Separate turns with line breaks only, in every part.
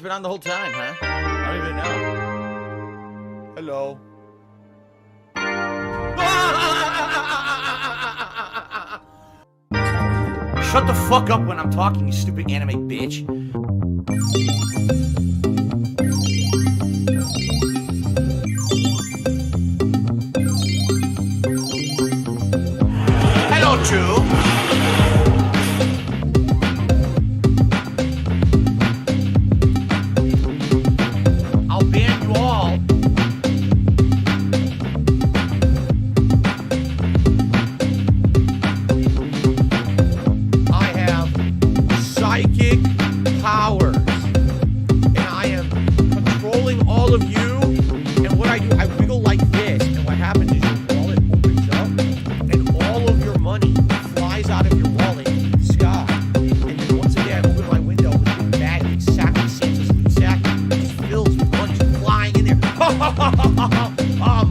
been on the whole time, huh? I don't even know. Hello. Shut the fuck up when I'm talking, you stupid anime bitch. Hello, Drew.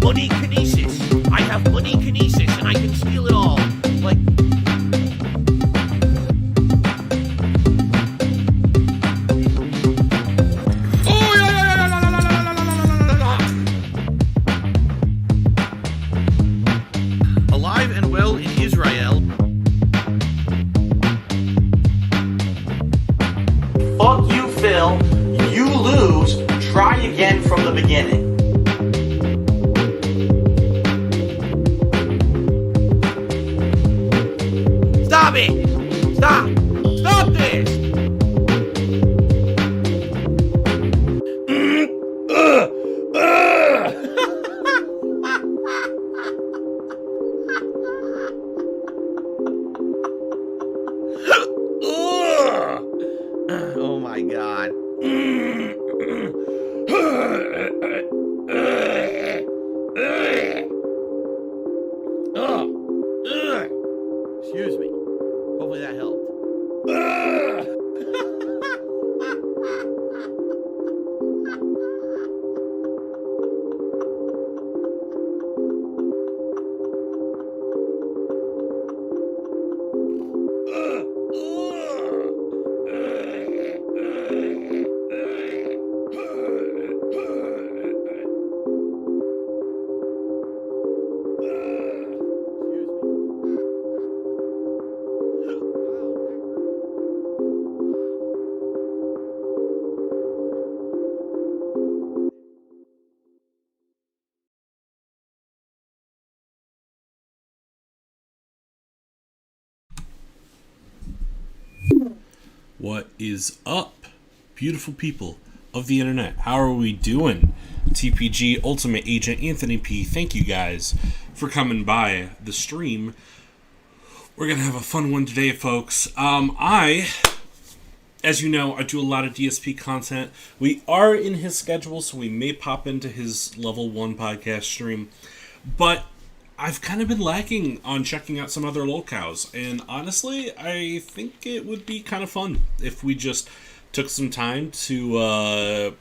Money kinesis. I have money kinesis and I can steal it all. Like, alive and well in Israel. Fuck you, Phil. You lose. Try again from the beginning. Stop it! Stop! Stop this! Oh my God. Excuse me. Hopefully that helped.
What is up, beautiful people of the internet? How are we doing? TPG Ultimate Agent Anthony P. Thank you guys for coming by the stream. We're gonna have a fun one today, folks. As you know, I do a lot of DSP content. We are in his schedule, so we may pop into his level 1 podcast stream, but I've kind of been lacking on checking out some other LOLCOWS, and honestly, I think it would be kind of fun if we just took some time to, I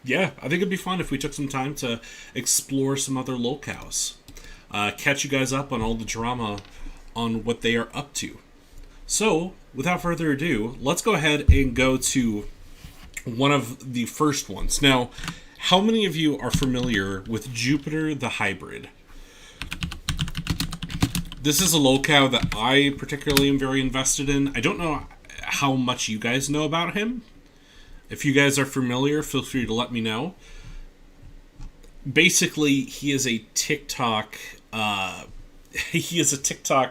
think it'd be fun if we took some time to explore some other LOLCOWS. Catch you guys up on all the drama on what they are up to. So, without further ado, let's go ahead and go to one of the first ones. Now, how many of you are familiar with Jupiter the Hybrid? This is a LOLCOW that I particularly am very invested in. I don't know how much you guys know about him. If you guys are familiar, feel free to let me know. Basically, he is a TikTok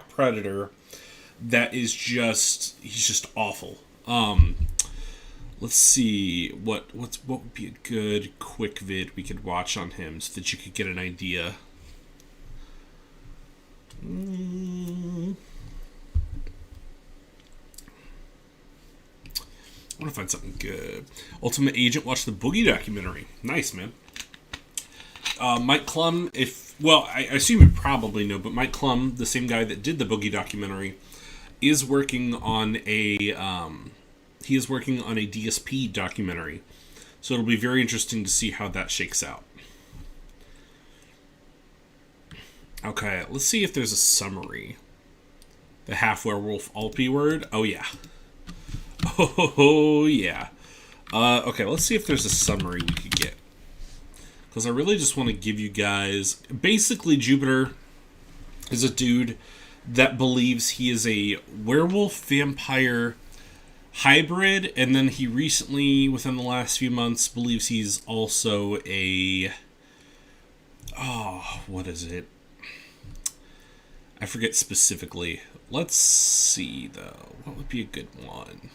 predator that is he's just awful. Let's see what would be a good quick vid we could watch on him so that you could get an idea. I want to find something good. Ultimate Agent, watch the Boogie documentary. Nice, man. Mike Klum, I assume you probably know, but Mike Klum, the same guy that did the Boogie documentary, is working on a DSP documentary. So it'll be very interesting to see how that shakes out. Okay, let's see if there's a summary. The half werewolf all P word. Oh yeah. Oh yeah. Okay, let's see if there's a summary we could get. Because I really just want to give you guys... Basically, Jupiter is a dude that believes he is a werewolf-vampire hybrid, and then he recently, within the last few months, believes he's also a... Oh, what is it? I forget specifically. Let's see, though. What would be a good one?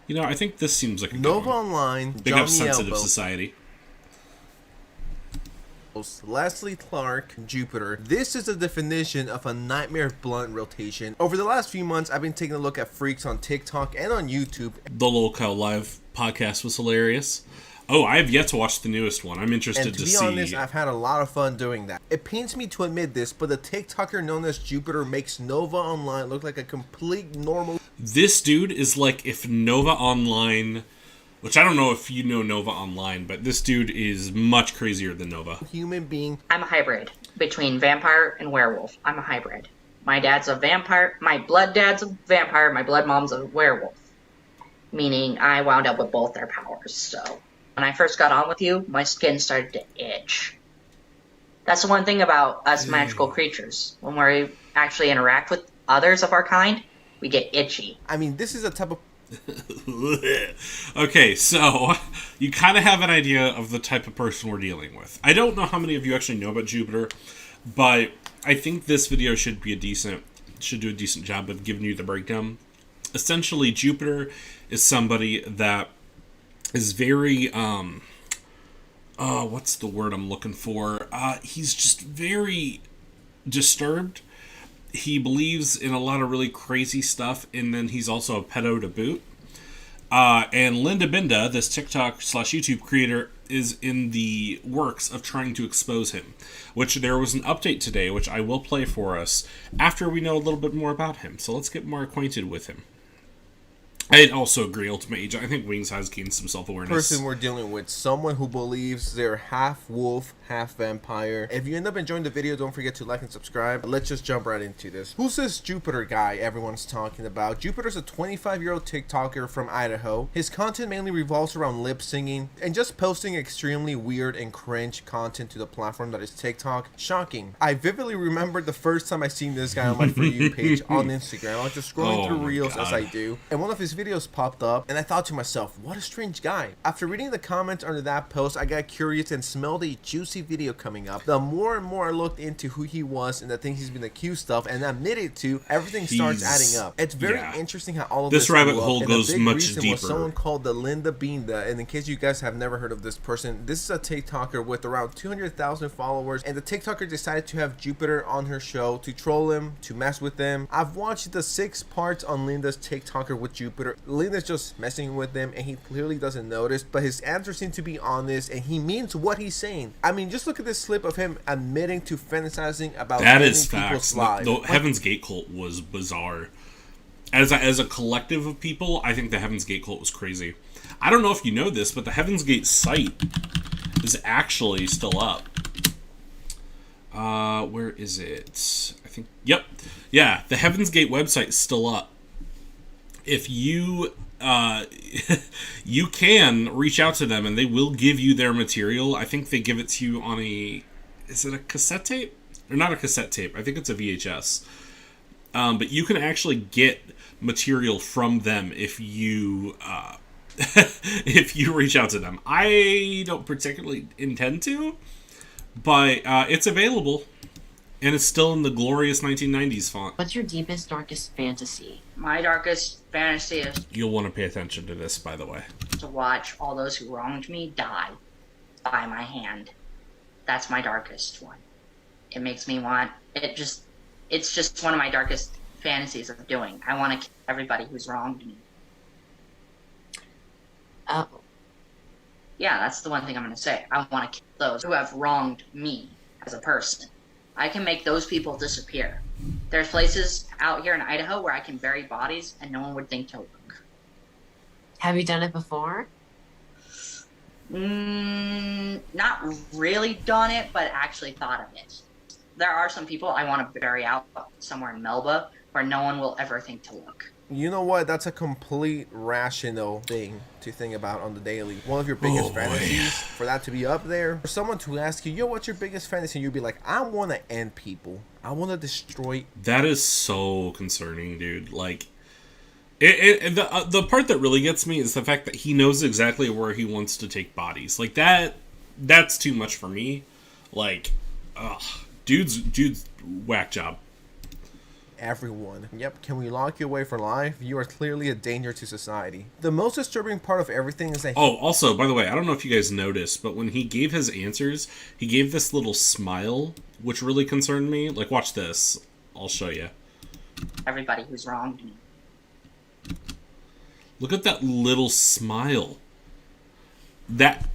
You know, I think this seems like a
Nova
good one.
Online,
Big up Sensitive Society.
Leslie Clark, Jupiter. This is the definition of a nightmare blunt rotation. Over the last few months, I've been taking a look at freaks on TikTok and on YouTube.
The LOLCOW live podcast was hilarious. Oh, I have yet to watch the newest one. I'm interested
And to be
see.
honest, I've had a lot of fun doing that. It pains me to admit this, but the TikToker known as Jupiter makes Nova Online look like a complete normal...
This dude is like if Nova Online... Which I don't know if you know Nova Online, but this dude is much crazier than Nova.
Human being.
I'm a hybrid between vampire and werewolf. I'm a hybrid. My dad's a vampire. My blood dad's a vampire. My blood mom's a werewolf. Meaning I wound up with both their powers, so... When I first got on with you, my skin started to itch. That's the one thing about us magical creatures. When we actually interact with others of our kind, we get itchy.
I mean, this is a type of...
Okay, so you kind of have an idea of the type of person we're dealing with. I don't know how many of you actually know about Jupiter, but I think this video should do a decent job of giving you the breakdown. Essentially, Jupiter is somebody that is very, what's the word I'm looking for? He's just very disturbed. He believes in a lot of really crazy stuff, and then he's also a pedo to boot. And Linda Binda, this TikTok/YouTube creator, is in the works of trying to expose him. Which there was an update today, which I will play for us after we know a little bit more about him. So let's get more acquainted with him. I also agree, Ultimate Agent. I think Wings has gained some self-awareness.
Person we're dealing with, someone who believes they're half wolf, half vampire. If you end up enjoying the video, don't forget to like and subscribe. Let's just jump right into this. Who's this Jupiter guy everyone's talking about? Jupiter's a 25-year-old TikToker from Idaho. His content mainly revolves around lip singing and just posting extremely weird and cringe content to the platform that is TikTok. Shocking. I vividly remember the first time I seen this guy on my For You page on Instagram. I was just scrolling through Reels as I do, and one of his videos popped up, and I thought to myself, what a strange guy. After reading the comments under that post, I got curious and smelled a juicy video coming up. The more and more I looked into who he was and the things he's been accused of and admitted to, everything starts adding up. It's very interesting how all of this
rabbit hole goes much deeper.
Was someone called the Linda Binda, and in case you guys have never heard of this person, this is a TikToker with around 200,000 followers, and the TikToker decided to have Jupiter on her show to troll him, to mess with him. I've watched the 6 parts on Linda's TikToker with Jupiter. Linda's just messing with him, and he clearly doesn't notice, but his answers seem to be honest, and he means what he's saying. I mean, just look at this clip of him admitting to fantasizing about
that is
people's
facts.
lives.
The Heaven's Gate cult was bizarre. As a collective of people, I think the Heaven's Gate cult was crazy. I don't know if you know this, but the Heaven's Gate site is actually still up. Where is it? I think, yep. Yeah, the Heaven's Gate website is still up. If you you can reach out to them and they will give you their material. I think they give it to you on is it a cassette tape? Or not a cassette tape, I think it's a VHS. But you can actually get material from them if you if you reach out to them. I don't particularly intend to, but it's available. And it's still in the glorious 1990s font.
What's your deepest, darkest fantasy?
My darkest fantasy is
You'll want to pay attention to this, by the way.
to watch all those who wronged me die by my hand. That's my darkest one. It makes me want... It's just one of my darkest fantasies of doing. I want to kill everybody who's wronged me.
Oh.
Yeah, that's the one thing I'm going to say. I want to kill those who have wronged me as a person. I can make those people disappear. There's places out here in Idaho where I can bury bodies and no one would think to look.
Have you done it before?
Not really done it, but actually thought of it. There are some people I want to bury out somewhere in Melba where no one will ever think to look.
You know what? That's a complete rational thing to think about on the daily. One of your biggest fantasies, for that to be up there. For someone to ask you, yo, what's your biggest fantasy? And you'd be like, I want to end people. I want to destroy.
That is so concerning, dude. Like, the part that really gets me is the fact that he knows exactly where he wants to take bodies. Like, that's too much for me. Like, ugh. Dude's whack job.
Everyone. Yep, can we lock you away for life? You are clearly a danger to society. The most disturbing part of everything is that
Oh, also, by the way, I don't know if you guys noticed, but when he gave his answers, he gave this little smile, which really concerned me. Like, watch this. I'll show you.
Everybody who's wronged me.
Look at that little smile. That,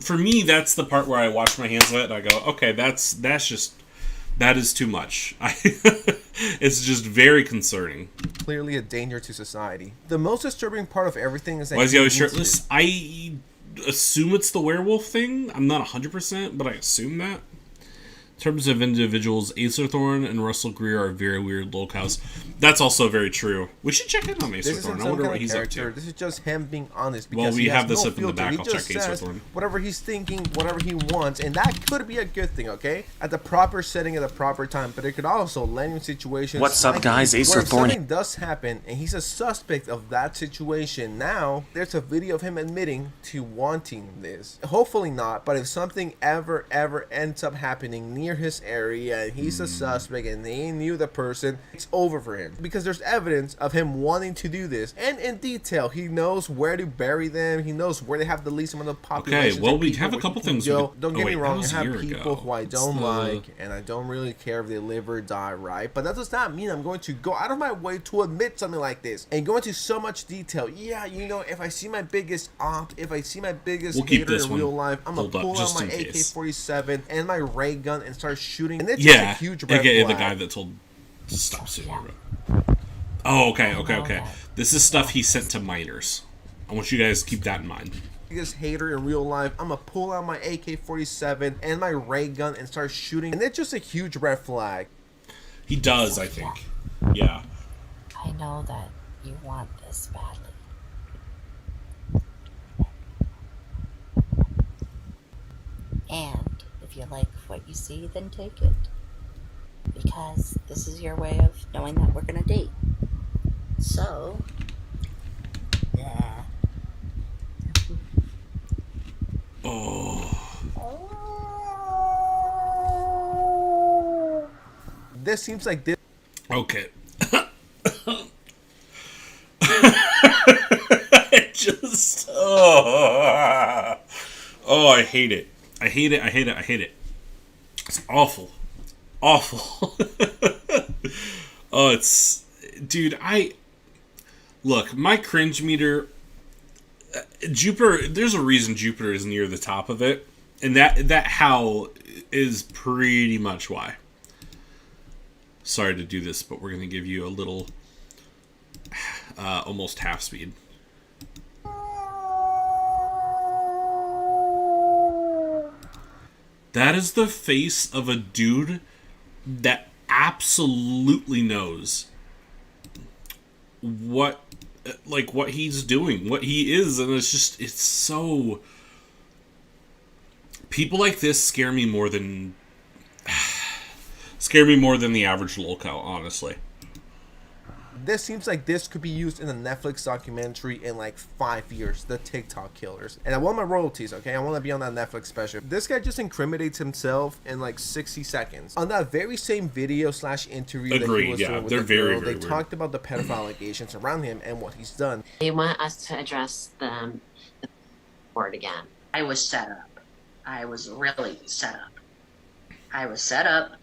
for me, that's the part where I wash my hands of it and I go, okay, that is too much. It's just very concerning.
clearly a danger to society. The most disturbing part of everything is that
Why is he always shirtless? I assume it's the werewolf thing. I'm not 100%, but I assume that. In terms of individuals, Acer Thorn and Russell Greer are very weird lolcows. That's also very true. We should check in on Acer
This
Thorn.
isn't
I
some
wonder
kind
what
of
he's up
character.
to.
This is just him being honest.
Well,
Because
we
he
have
has
this
no
up in the
filter.
back.
He
I'll
just
check Acer
says
Thorn.
whatever he's thinking, whatever he wants, and that could be a good thing, okay? At the proper setting, at the proper time, but it could also land you in situations.
What's up,
like
guys?
where
Acer
if
Thorn.
something does happen, and he's a suspect of that situation. Now there's a video of him admitting to wanting this. Hopefully not, but if something ever ends up happening near his area, and he's a suspect, and they knew the person, it's over for him because there's evidence of him wanting to do this, and in detail, he knows where to bury them. He knows where they have the least amount of population.
Okay, well, we have a couple things we
Yo,
could-
don't
oh,
get
wait,
me
that
wrong.
was
I
a year
have people
ago.
who I
It's
don't
the-
like, and I don't really care if they live or die, right? But that does not mean I'm going to go out of my way to admit something like this and go into so much detail. Yeah, you know, if I see my biggest op, if I see my biggest
We'll keep
hater
this
in
one
real life, I'm gonna
pulled up
pull out
just
my
in case.
AK-47 and my ray gun and start shooting. And it's just
Yeah,
a huge red
aka
flag.
the guy that told stop shooting. Oh, okay. This is stuff he sent to minors. I want you guys to keep that in mind.
Biggest hater in real life, I'm gonna pull out my AK-47 and my ray gun and start shooting, and it's just a huge red flag.
He does, I think. Yeah.
I know that you want this badly. And if you like what you see, then take it. Because this is your way of knowing that we're gonna date. So, yeah.
This seems like this.
Okay. I just. Oh, I hate it. I hate it. It's awful. Awful. Oh, it's. Dude, Look, my cringe meter. Jupiter. There's a reason Jupiter is near the top of it. And that how is pretty much why. Sorry to do this, but we're going to give you a little, almost half speed. That is the face of a dude that absolutely knows what he's doing, what he is, and it's so... People like this scare me more than the average lolcow, honestly.
This seems like this could be used in a Netflix documentary in like 5 years. The TikTok killers. And I want my royalties, okay? I want to be on that Netflix special. This guy just incriminates himself in like 60 seconds. On that very same video / interview that he was doing with the girl, they talked about the pedophile allegations around him and what he's done.
They want us to address the board again.
I was set up. I was really set up. I was set up.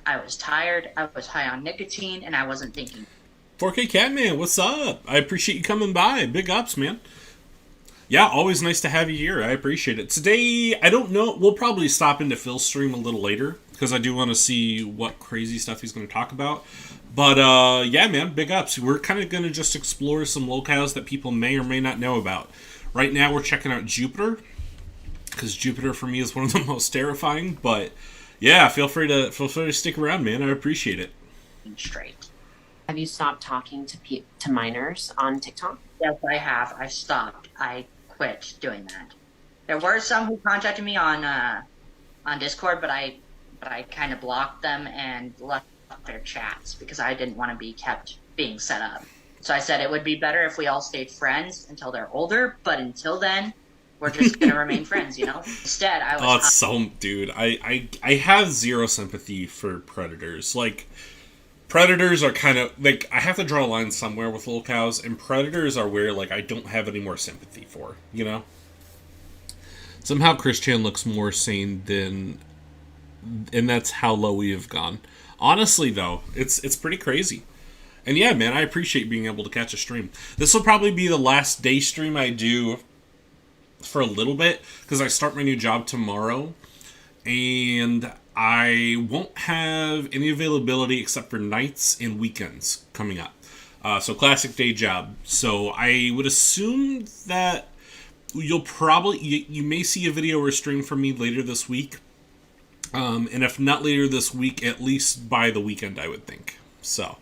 I was tired. I was high on nicotine, and I wasn't thinking.
4K Catman, what's up? I appreciate you coming by. Big ups, man. Yeah, always nice to have you here. I appreciate it. Today, I don't know. We'll probably stop into Phil's stream a little later because I do want to see what crazy stuff he's going to talk about. But, yeah, man, big ups. We're kind of going to just explore some lolcows that people may or may not know about. Right now, we're checking out Jupiter because Jupiter, for me, is one of the most terrifying. But, yeah, feel free to stick around, man. I appreciate it.
Straight.
Have you stopped talking to minors on TikTok?
Yes, I have. I stopped. I quit doing that. There were some who contacted me on Discord, but I kind of blocked them and left their chats because I didn't want to be kept being set up. So I said it would be better if we all stayed friends until they're older, but until then, we're just gonna remain friends, you know? Instead, I was.
Oh, it's so, dude. I have zero sympathy for predators. Like, predators are kind of like, I have to draw a line somewhere with LOLCOWS, and predators are where like I don't have any more sympathy for. You know. Somehow Christian looks more sane than, and that's how low we have gone. Honestly, though, it's pretty crazy. And yeah, man, I appreciate being able to catch a stream. This will probably be the last day stream I do for a little bit, because I start my new job tomorrow, and I won't have any availability except for nights and weekends coming up. So classic day job. So I would assume that you'll probably, you may see a video or a stream from me later this week. And if not later this week, at least by the weekend, I would think. So,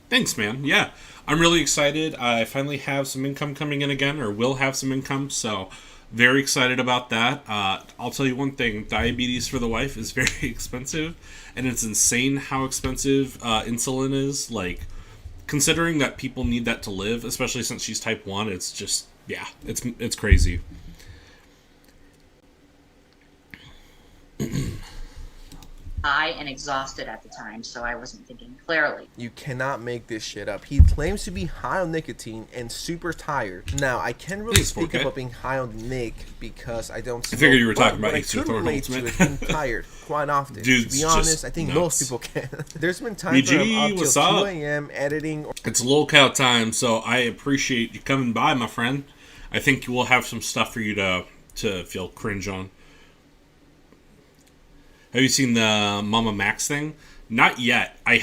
thanks, man. Yeah, I'm really excited. I finally have some income coming in again, or will have some income, so very excited about that. I'll tell you one thing, diabetes for the wife is very expensive, and it's insane how expensive insulin is. Like, considering that people need that to live, especially since she's type 1, it's just, yeah, it's crazy.
high and exhausted at the time, so I wasn't thinking clearly.
You cannot make this shit up. He claims to be high on nicotine and super tired. Now, I can't really speak about being high on Nick because I don't smoke.
I figured you were talking about
I could relate to is being tired quite often.
Dude,
to be honest, I think
nuts.
most people can. There's been times where I'm up till 2 a.m. editing.
It's LOLCOW time, so I appreciate you coming by, my friend. I think we'll have some stuff for you to feel cringe on. Have you seen the Mama Max thing? Not yet. I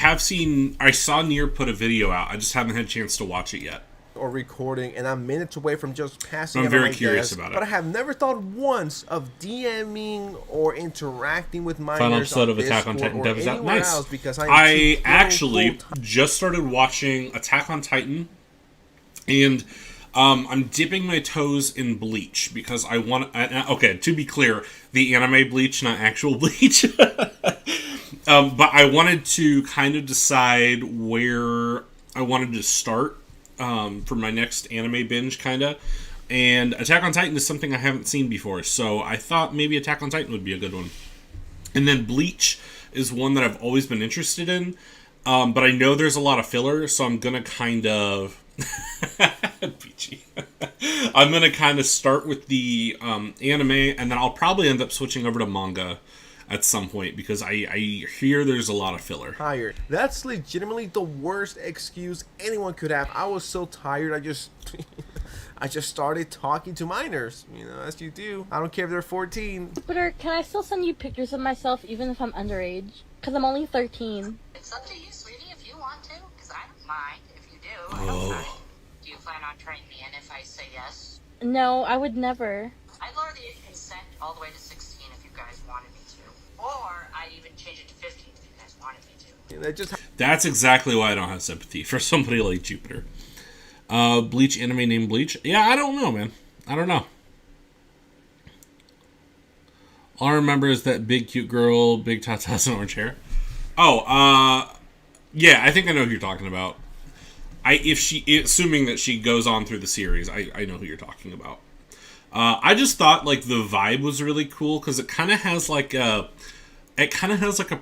saw Nier put a video out. I just haven't had a chance to watch it yet.
Or recording, and I'm minutes away from just passing.
I'm very curious about it.
But I have never thought once of DMing or interacting with minors.
Final episode of Attack on Titan Dev is out. Nice. Because I actually just started watching Attack on Titan, and I'm dipping my toes in Bleach because I want. Okay, to be clear, the anime Bleach, not actual Bleach. But I wanted to kind of decide where I wanted to start for my next anime binge, kind of. And Attack on Titan is something I haven't seen before, so I thought maybe Attack on Titan would be a good one. And then Bleach is one that I've always been interested in, but I know there's a lot of filler, so I'm gonna kind of. Peachy. I'm gonna kind of start with the anime, and then I'll probably end up switching over to manga at some point because I hear there's a lot of filler.
Tired. That's legitimately the worst excuse anyone could have. I was so tired. I just started talking to minors. You know, as you do. I don't care if they're 14.
Jupiter, can I still send you pictures of myself even if I'm underage? Because I'm only 13.
It's up to you, sweetie, if you want to, because I don't mind if you do. I don't mind. Do you plan on trying me in if I say yes?
No, I would never.
I'd lower the consent all the way to 16 if you guys wanted me to. Or I'd even change it to 15 if you guys wanted me to.
That's exactly why I don't have sympathy for somebody like Jupiter. Bleach anime named Bleach? Yeah, I don't know, man. I don't know. All I remember is that big cute girl, big tatas and orange hair. Oh, yeah, I think I know who you're talking about. Assuming that she goes on through the series, I know who you're talking about. I just thought like the vibe was really cool because it kind of has like a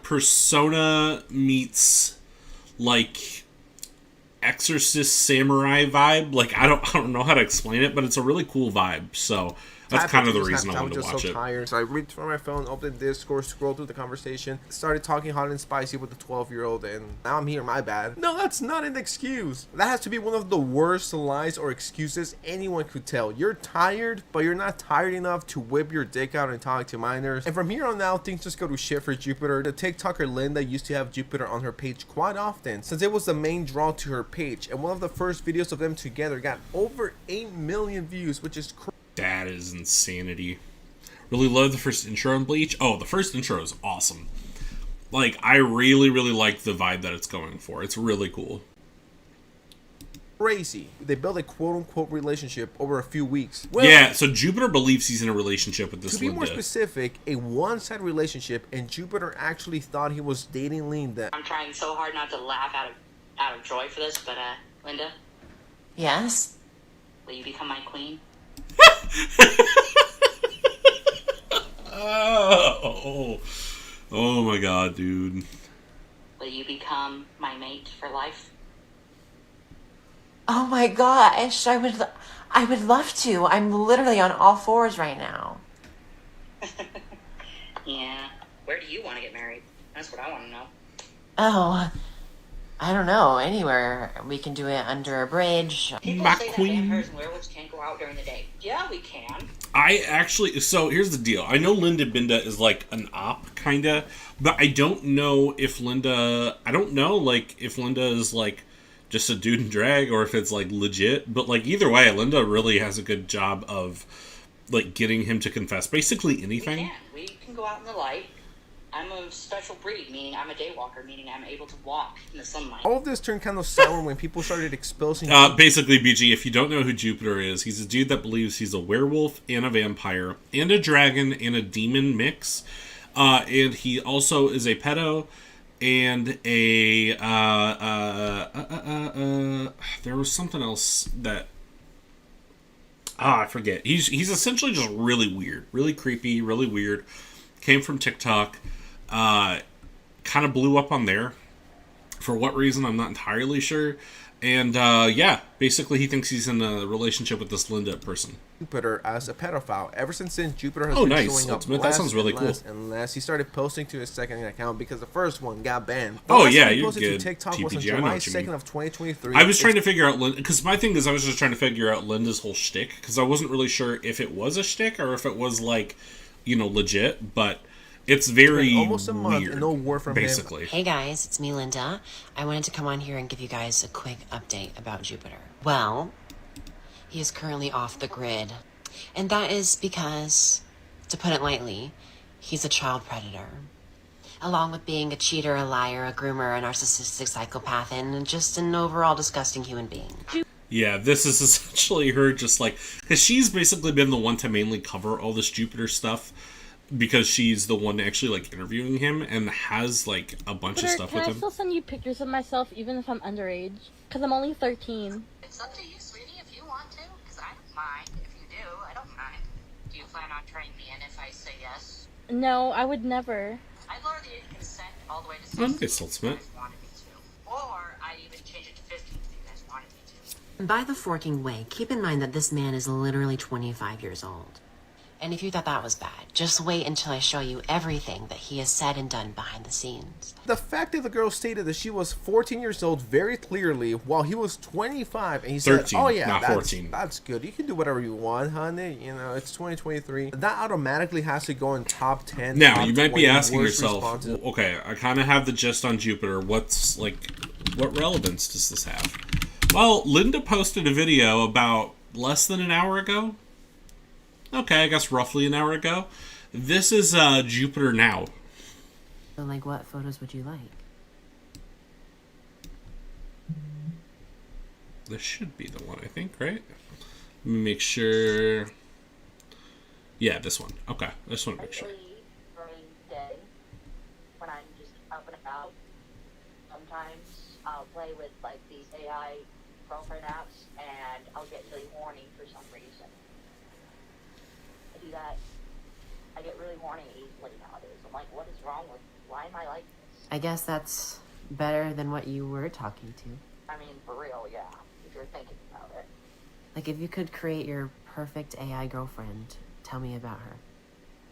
Persona meets like Exorcist Samurai vibe. Like I don't know how to explain it, but it's a really cool vibe. So that's kind of the reason I wanted to watch it.
Tired, so I reached for my phone, opened Discord, scrolled through the conversation, started talking hot and spicy with the 12-year-old, and now I'm here. My bad. No, that's not an excuse. That has to be one of the worst lies or excuses anyone could tell. You're tired, but you're not tired enough to whip your dick out and talk to minors. And from here on out, things just go to shit for Jupiter. The TikToker Linda used to have Jupiter on her page quite often, since it was the main draw to her page, and one of the first videos of them together got over 8 million views, which is crazy.
That is insanity. Really love the first intro on Bleach. Oh, the first intro is awesome. Like, I really, really like the vibe that it's going for. It's really cool.
Crazy. They built a quote-unquote relationship over a few weeks. Well,
yeah, so Jupiter believes he's in a relationship with this
to be
Linda.
more specific, a one-sided relationship, and Jupiter actually thought he was dating Linda.
I'm trying so hard not to laugh out of joy for this, but Linda,
Yes?
will you become my queen?
Oh my god, dude.
Will you become my mate for life?
Oh my gosh, I would love to. I'm literally on all fours right now.
Yeah. Where do you want to get married? That's what I want to know.
Oh, I don't know. Anywhere. We can do it under a bridge.
People
My
say
queen.
that vampires and werewolves can't go out during the day. Yeah, we can.
So here's the deal. I know Linda Binda is like an op, kinda, but I don't know if Linda is like just a dude in drag or if it's like legit. But like either way, Linda really has a good job of like getting him to confess basically anything.
We can go out in the light. I'm a special breed, meaning I'm a daywalker, meaning I'm able to walk in the sunlight.
All of this turned kind of sour when people started exposing.
Basically, BG, if you don't know who Jupiter is, he's a dude that believes he's a werewolf and a vampire and a dragon and a demon mix. And he also is a pedo and a... there was something else that... I forget. He's essentially just really weird. Really creepy, really weird. Came from TikTok. Kind of blew up on there. For what reason, I'm not entirely sure. And, yeah, basically he thinks he's in a relationship with this Linda person.
Jupiter as a pedophile. Ever since then, Jupiter has
Oh,
been
nice.
showing up
Ultimate. That sounds really cool.
Unless he started posting to his second account because the first one got banned.
Oh,
last
yeah,
time he
you're
posted
good.
to TikTok was on
TPG, I know
July
what you mean.
2nd of 2023.
I was trying to figure out... Because my thing is, I was just trying to figure out Linda's whole shtick. Because I wasn't really sure if it was a shtick or if it was, like, you know, legit. But... It's very
almost a month
weird,
and no word from
basically.
him.
Hey guys, it's me, Linda. I wanted to come on here and give you guys a quick update about Jupiter. Well, he is currently off the grid. And that is because, to put it lightly, he's a child predator. Along with being a cheater, a liar, a groomer, a narcissistic psychopath, and just an overall disgusting human being.
Yeah, this is essentially her just like... Because she's basically been the one to mainly cover all this Jupiter stuff. Because she's the one actually, like, interviewing him and has, like, a bunch of stuff with
Can I
him.
still send you pictures of myself even if I'm underage? Because I'm only 13.
It's up to you, sweetie, if you want to, because I don't mind. If you do, I don't mind. Do you plan on turning me in if I say yes?
No, I would never.
I'd lower the age of consent all the way to 16
I think it's
if you
ultimate.
guys wanted me to. Or I'd even change it to 15 if you guys wanted me to.
By the forking way, keep in mind that this man is literally 25 years old. And if you thought that was bad, just wait until I show you everything that he has said and done behind the scenes.
The fact that the girl stated that she was 14 years old very clearly while he was 25 and he
13,
said, oh yeah,
not
that's,
14.
That's good. You can do whatever you want, honey. You know, it's 2023. That automatically has to go in top 10.
Now,
top
you might be
20
asking
worst
yourself,
responses.
okay, I kind of have the gist on Jupiter. What relevance does this have? Well, Linda posted a video about less than an hour ago. Okay, I guess roughly an hour ago. This is Jupiter now.
So, like, what photos would you like?
This should be the one, I think, right? Let me make sure. Yeah, this one. Okay, I just want to make sure.
During the day, when I'm just up and about, sometimes I'll play with like these AI girlfriend apps, and I'll get really horny for some reason. I do that. I get really horny easily nowadays. I'm like, what is wrong with? Why am I like this?
I guess that's better than what you were talking to.
I mean, for real, yeah. If you're thinking about it.
Like, if you could create your perfect AI girlfriend, tell me about her.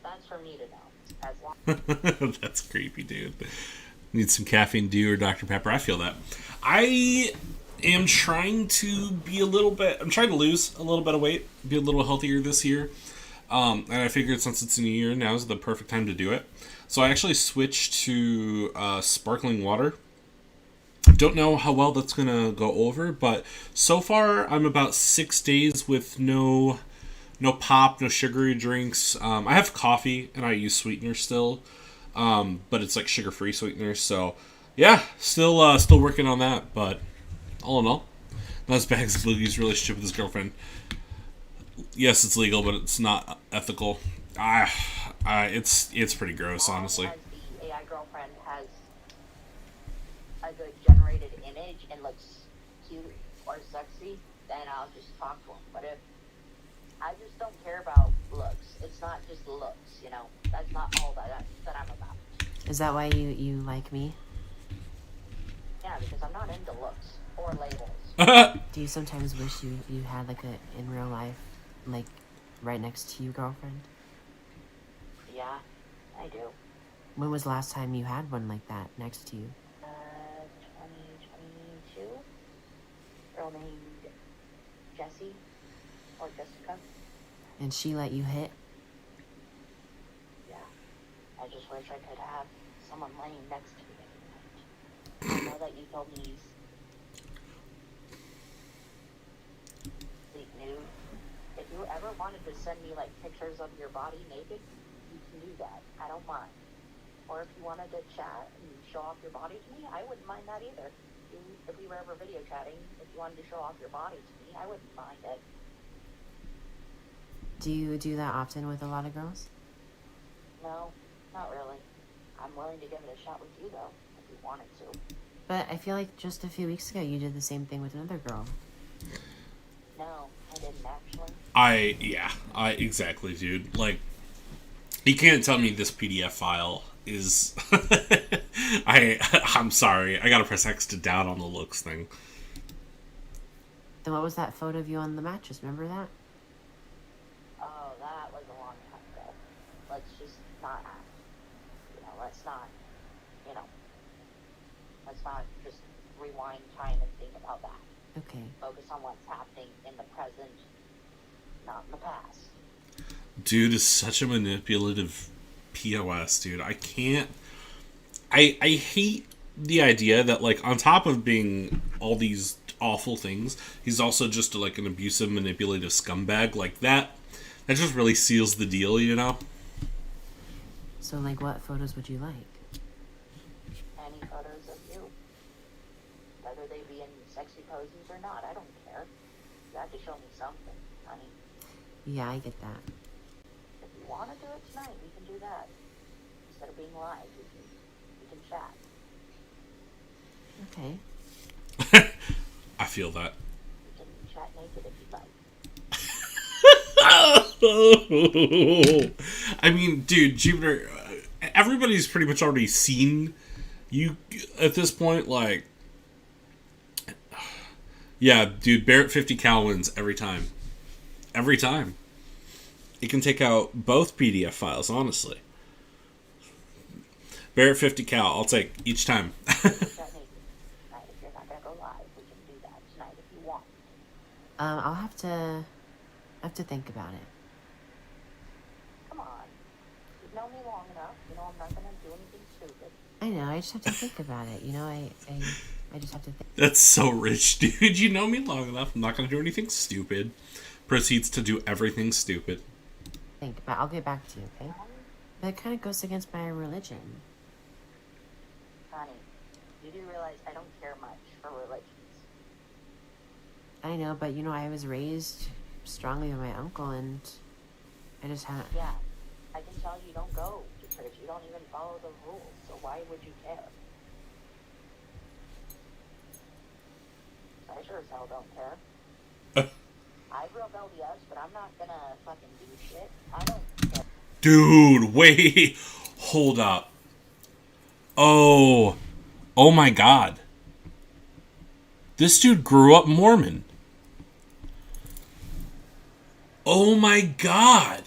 That's for me to know. As long
That's creepy, dude. Need some caffeine dew or Dr. Pepper. I feel that. I am trying to be I'm trying to lose a little bit of weight, be a little healthier this year. And I figured since it's a new year, now is the perfect time to do it. So I actually switched to sparkling water. Don't know how well that's going to go over, but so far I'm about 6 days with no pop, no sugary drinks. I have coffee and I use sweeteners still, but it's like sugar-free sweeteners. So yeah, still working on that, but all in all, Les Bags Boogie's relationship with his girlfriend. Yes, it's legal, but it's not ethical. It's pretty gross, honestly.
As the AI girlfriend has a good generated image and looks cute or sexy, then I'll just talk to him. But if I just don't care about looks, it's not just looks, you know. That's not all that I'm about.
Is that why you like me?
Yeah, because I'm not into looks or labels.
Do you sometimes wish you had like a in real life, like right next to you girlfriend?
Yeah, I do.
When was the last time you had one like that next to you?
2022. Girl named Jessie or Jessica.
And she let you hit?
Yeah. I just wish I could have someone laying next to me every night. I know that you told me sleep nude. If you ever wanted to send me like pictures of your body naked, you can do that. I don't mind. Or if you wanted to chat and show off your body to me, I wouldn't mind that either. If we were ever video chatting, if you wanted to show off your body to me, I wouldn't mind it.
Do you do that often with a lot of girls?
No, not really. I'm willing to give it a shot with you though, if you wanted to.
But I feel like just a few weeks ago you did the same thing with another girl.
No, I didn't actually.
Exactly, dude. Like, you can't tell me this PDF file is... I'm sorry. I gotta press X to doubt on the looks thing.
Then what was that photo of you on the mattress? Remember that?
Oh, that was a long time ago. Let's just not act. Let's not just rewind time and think about that.
Okay.
Focus on what's happening in the present, not in the past.
Dude is such a manipulative POS, dude. I can't... I hate the idea that, like, on top of being all these awful things, he's also just, like, an abusive, manipulative scumbag. Like, that just really seals the deal, you know?
So, like, what photos would you like?
Any photos of you. Whether they be in sexy poses or not, I don't care. You have to show me something, honey.
Yeah, I get that.
If you want to do it tonight, we can do that. Instead of being live, we can chat.
Okay.
I feel that.
We can chat naked if you'd like.
I mean, dude, Jupiter, everybody's pretty much already seen you at this point. Like, yeah, dude, Barrett 50 cal wins every time. Every time. It can take out both PDF files, honestly. Barrett 50 cal, I'll take each time.
Chat naked tonight. If you're not gonna go live, we can do that tonight if you want.
I'll have to think about it.
Come on. You've known me long enough. You know I'm not gonna do anything stupid.
I know, I just have to think about it. You know, I just have to think.
That's so rich, dude. You know me long enough. I'm not going to do anything stupid. Proceeds to do everything stupid.
But I'll get back to you, okay? But it kind of goes against my religion.
Honey, you do realize I don't care much for religions.
I know, but you know, I was raised strongly by my uncle, and I just had...
Yeah, I can tell you don't go to church. You don't even follow the rules, so why would you care? I sure as hell don't care. I grew up LDS, but I'm not gonna fucking do shit. I don't care.
Dude, wait. Hold up. Oh my god. This dude grew up Mormon. Oh my god.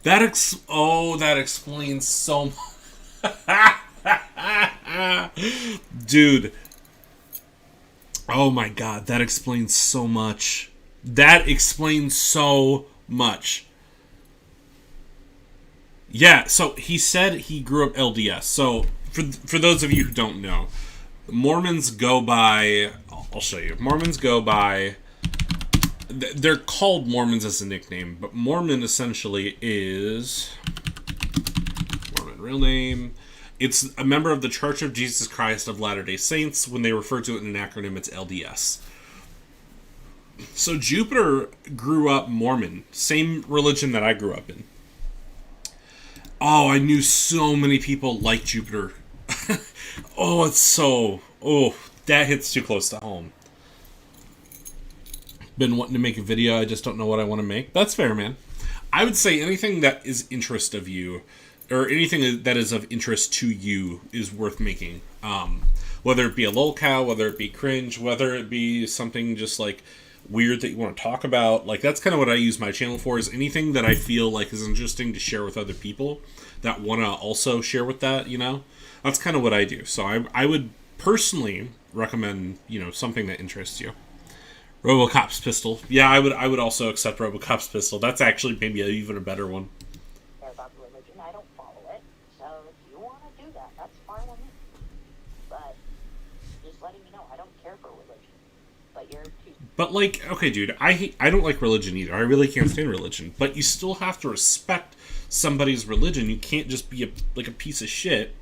That explains so much. Dude. Oh my god, that explains so much. That explains so much. Yeah, so he said he grew up LDS. So, for those of you who don't know, Mormons go by... I'll show you. Mormons go by... They're called Mormons as a nickname, but Mormon essentially is... Mormon, real name... It's a member of the Church of Jesus Christ of Latter-day Saints. When they refer to it in an acronym, it's LDS. So Jupiter grew up Mormon, same religion that I grew up in. Oh, I knew so many people like Jupiter. That hits too close to home. Been wanting to make a video, I just don't know what I want to make. That's fair, man. I would say anything that is interest of you, or anything that is of interest to you, is worth making. Whether it be a lolcow, whether it be cringe, whether it be something just like weird that you want to talk about. Like, that's kind of what I use my channel for, is anything that I feel like is interesting to share with other people that want to also share with that, you know? That's kind of what I do. So I would personally recommend, you know, something that interests you. RoboCop's pistol. Yeah, I would also accept RoboCop's pistol. That's actually maybe even a better one.
Care about the religion. I don't follow it. So if you want to do that, that's fine with me. But just letting you know, I don't care for religion. But you're too.
But like, okay, dude, I don't like religion either. I really can't stand religion. But you still have to respect somebody's religion. You can't just be a piece of shit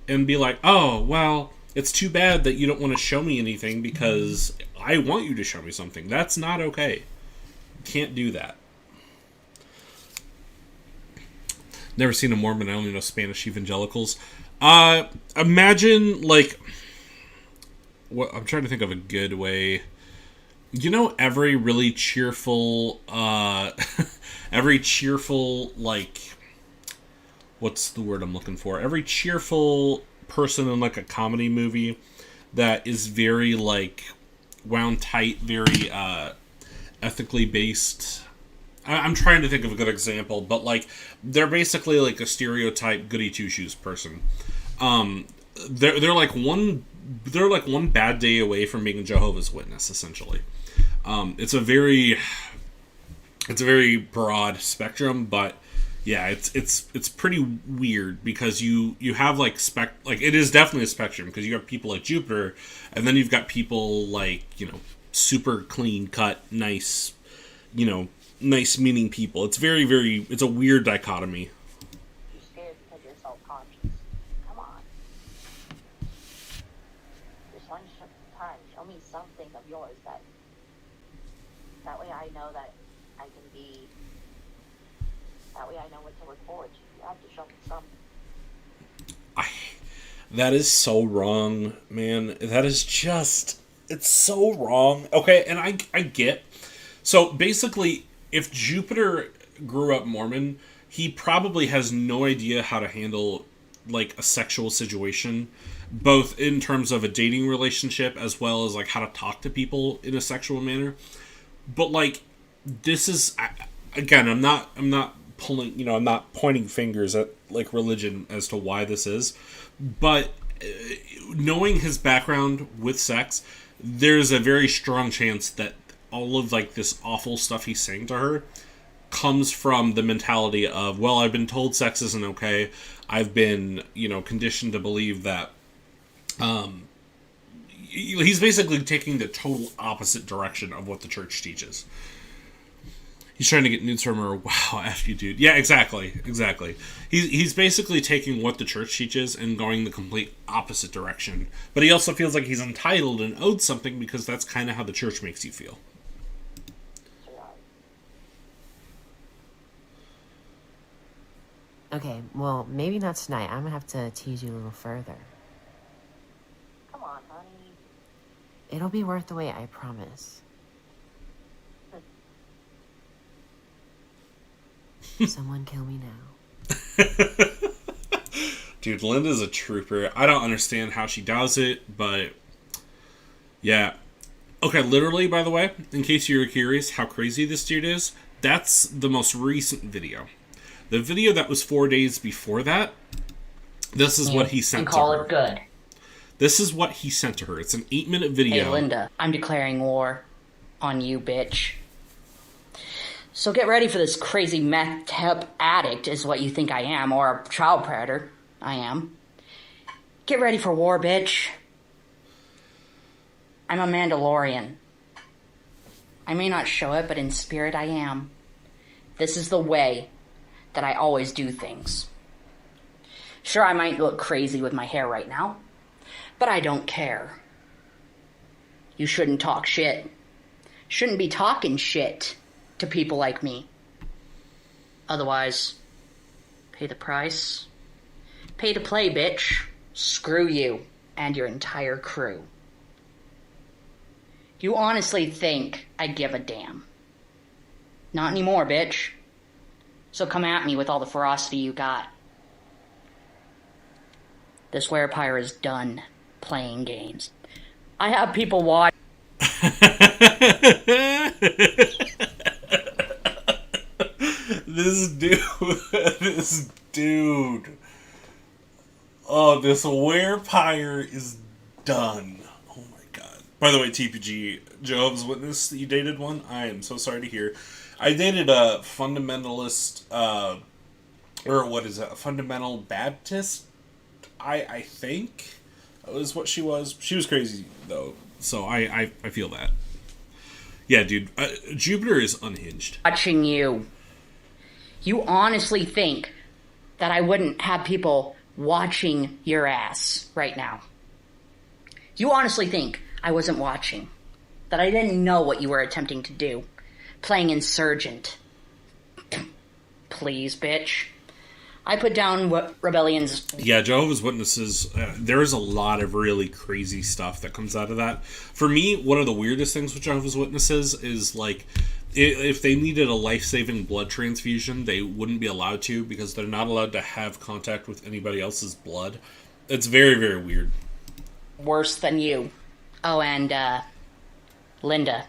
and be like, oh, well, it's too bad that you don't want to show me anything because I want you to show me something. That's not okay. You can't do that. Never seen a Mormon. I only know Spanish evangelicals. Imagine, like, what I'm trying to think of a good way. You know, every really cheerful, like, what's the word I'm looking for? Every cheerful person in, like, a comedy movie that is very, like, wound tight, very, ethically based. I'm trying to think of a good example, but, like, they're basically, like, a stereotype goody two-shoes person. They're like one bad day away from being a Jehovah's Witness, essentially. It's a very broad spectrum, but yeah, it's pretty weird because you have like it is definitely a spectrum because you have people like Jupiter, and then you've got people like, you know, super clean cut, nice, you know, nice meaning people. It's it's a weird dichotomy.
You're scared because you're self-conscious. Come on. Just one time, show me something of yours that way I know that I can be. That way I know what to look forward to. You have to show me something.
That is so wrong, man. That is just, it's so wrong. Okay, and I get. So basically, if Jupiter grew up Mormon, he probably has no idea how to handle, like, a sexual situation, both in terms of a dating relationship as well as, like, how to talk to people in a sexual manner. But, like, this is, again, I'm not pulling, you know, I'm not pointing fingers at, like, religion as to why this is, but knowing his background with sex, there's a very strong chance that all of, like, this awful stuff he's saying to her comes from the mentality of, well, I've been told sex isn't okay. I've been, you know, conditioned to believe that, he's basically taking the total opposite direction of what the church teaches. He's trying to get nudes from her. Wow, F you, dude. Yeah, exactly. He's basically taking what the church teaches and going the complete opposite direction. But he also feels like he's entitled and owed something because that's kind of how the church makes you feel.
Okay, well, maybe not tonight. I'm gonna have to tease you a little further.
Come on, honey.
It'll be worth the wait, I promise. Someone kill me now.
Dude, Linda's a trooper. I don't understand how she does it, but yeah. Okay, literally, by the way, in case you were curious how crazy this dude is, that's the most recent video. The video that was 4 days before that, this is what he sent to her.
And call it good.
This is what he sent to her. It's an 8-minute video.
Hey, Linda, I'm declaring war on you, bitch. So get ready for this crazy meth hep addict is what you think I am, or a child predator. I am. Get ready for war, bitch. I'm a Mandalorian. I may not show it, but in spirit I am. This is the way that I always do things. Sure, I might look crazy with my hair right now, but I don't care. You shouldn't talk shit. shouldn't be talking shit to people like me. Otherwise, pay the price. Pay to play, bitch. Screw you and your entire crew. You honestly think I give a damn? Not anymore, bitch. So come at me with all the ferocity you got. This werepire is done playing games. I have people watch.
This dude. Oh, this werepire is done. Oh my god. By the way, TPG, Jehovah's Witness, you dated one? I am so sorry to hear. I dated a fundamentalist, or what is that? A fundamental Baptist? I think that was what she was. She was crazy though, so I feel that. Yeah, dude, Jupiter is unhinged.
Watching you. You honestly think that I wouldn't have people watching your ass right now? You honestly think I wasn't watching? That I didn't know what you were attempting to do? Playing insurgent. Please, bitch. I put down what rebellions.
Yeah, Jehovah's Witnesses, there is a lot of really crazy stuff that comes out of that. For me, one of the weirdest things with Jehovah's Witnesses is, like, if they needed a life-saving blood transfusion, they wouldn't be allowed to because they're not allowed to have contact with anybody else's blood. It's very, very weird.
Worse than you. Oh, and, Linda.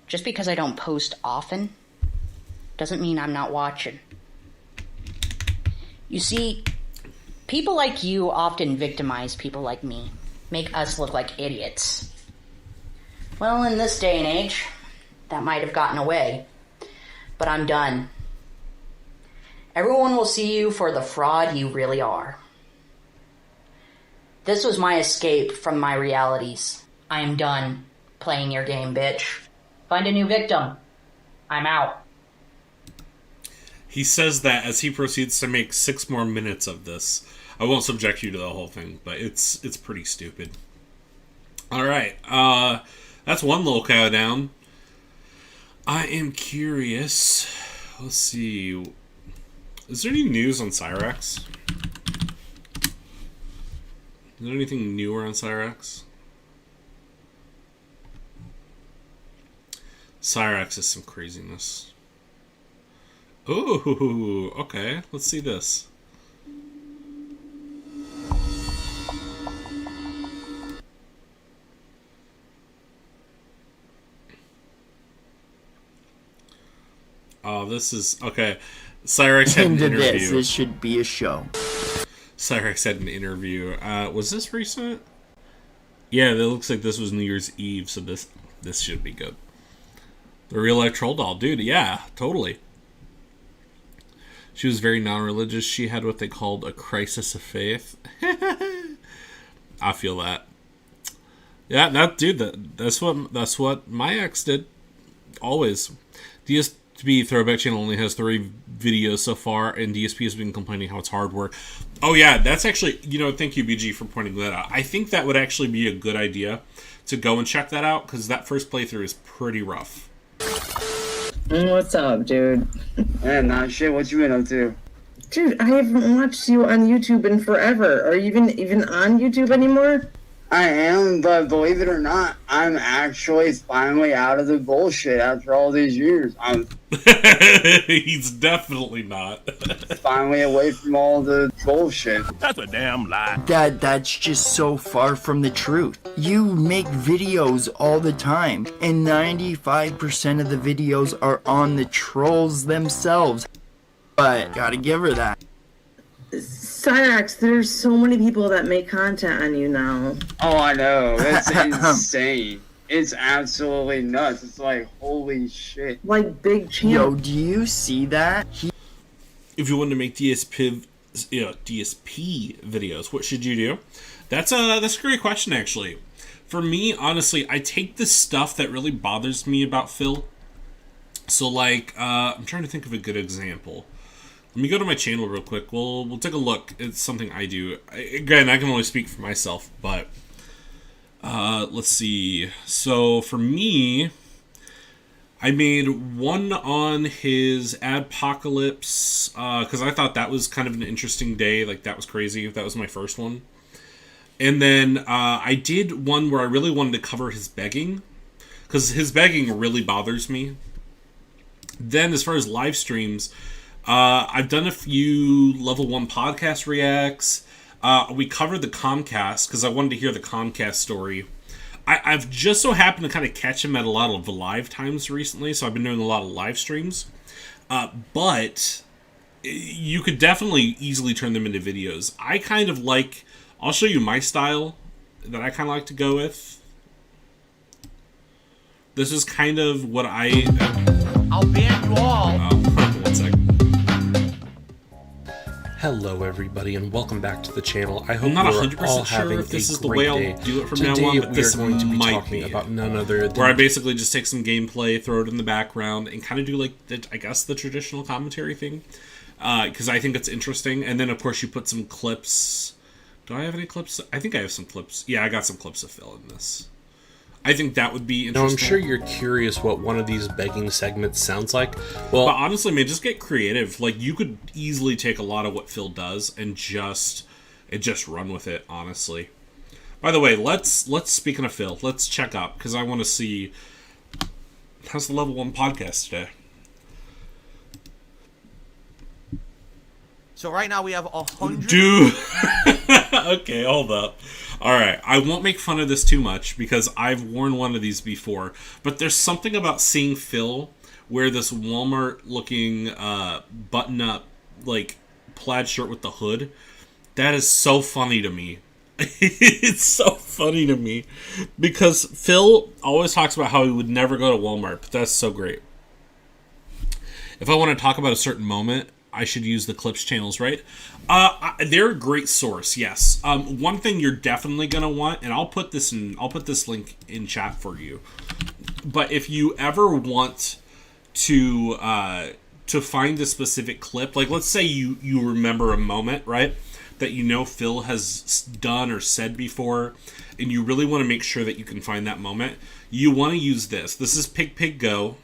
Just because I don't post often doesn't mean I'm not watching. You see, people like you often victimize people like me, make us look like idiots. Well, in this day and age, that might have gotten away, but I'm done. Everyone will see you for the fraud you really are. This was my escape from my realities. I am done playing your game, bitch. Find a new victim. I'm out.
He says that as he proceeds to make 6 more minutes of this. I won't subject you to the whole thing, but it's pretty stupid. Alright, that's one LOLCOW down. I am curious. Let's see. Is there any news on Cyrax? Is there anything newer on Cyrax? Cyrax is some craziness. Ooh, okay. Let's see this. Oh, this is... Okay. Cyrax had an interview.
This should be a show.
Cyrax had an interview. Was this recent? Yeah, it looks like this was New Year's Eve, so this should be good. The real life troll doll. Dude, yeah, totally. She was very non-religious. She had what they called a crisis of faith. I feel that. Yeah, that's what my ex did. Always. DSP Throwback Channel only has 3 videos so far, and DSP has been complaining how it's hard work. Oh yeah, that's actually, thank you BG for pointing that out. I think that would actually be a good idea to go and check that out, because that first playthrough is pretty rough.
What's up, dude?
Man, not shit. What you been up to?
Dude, I haven't watched you on YouTube in forever. Are you even on YouTube anymore?
I am, but believe it or not, I'm actually finally out of the bullshit after all these years. I'm
He's definitely not.
finally away from all the bullshit.
That's a damn lie. That's just so far from the truth. You make videos all the time, and 95% of the videos are on the trolls themselves. But gotta give her that.
Cyrax, there's so many people that make content on you now.
Oh, I know. That's insane. It's absolutely nuts. It's like, holy shit.
Like big channel.
Yo, do you see that?
If you want to make DSP videos, what should you do? That's a great question, actually. For me, honestly, I take the stuff that really bothers me about Phil. So, like, I'm trying to think of a good example. Let me go to my channel real quick. We'll take a look. It's something I do. Again, I can only speak for myself, but let's see. So for me, I made one on his Adpocalypse, because I thought that was kind of an interesting day. Like, that was crazy. That was my first one. And then I did one where I really wanted to cover his begging, because his begging really bothers me. Then, as far as live streams, I've done a few level 1 podcast reacts. We covered the Comcast, because I wanted to hear the Comcast story. I've just so happened to kind of catch him at a lot of live times recently, so I've been doing a lot of live streams. But you could definitely easily turn them into videos. I kind of like... I'll show you my style that I kind of like to go with. This is kind of what I...
I'll ban you all.
One second.
Hello everybody and welcome back to the channel. I hope
I'm not
you're
100%
all
sure
having
if this is
a
the
great
way
day.
I'll do it from
Today
now on, but
we
this
are going to be
might
talking
be
about none other than...
where I basically just take some gameplay, throw it in the background, and kind of do like, I guess, the traditional commentary thing. Because I think it's interesting. And then, of course, you put some clips. Do I have any clips? I think I have some clips. Yeah, I got some clips of Phil in this. I think that would be interesting.
Now, I'm sure you're curious what one of these begging segments sounds like. Well,
but honestly, man, just get creative. Like, you could easily take a lot of what Phil does and just run with it, honestly. By the way, let's speaking of Phil, let's check up, because I want to see how's the level 1 podcast today.
So right now we have 100.
Dude. Okay, hold up. Alright, I won't make fun of this too much because I've worn one of these before, but there's something about seeing Phil wear this Walmart-looking button-up, like, plaid shirt with the hood. That is so funny to me. It's so funny to me because Phil always talks about how he would never go to Walmart, but that's so great. If I want to talk about a certain moment, I should use the clips channels, right? They're a great source, yes. One thing you're definitely gonna want, and I'll put this link in chat for you. But if you ever want to find a specific clip, like let's say you remember a moment, right, that you know Phil has done or said before, and you really want to make sure that you can find that moment, you want to use this. This is Pig Go,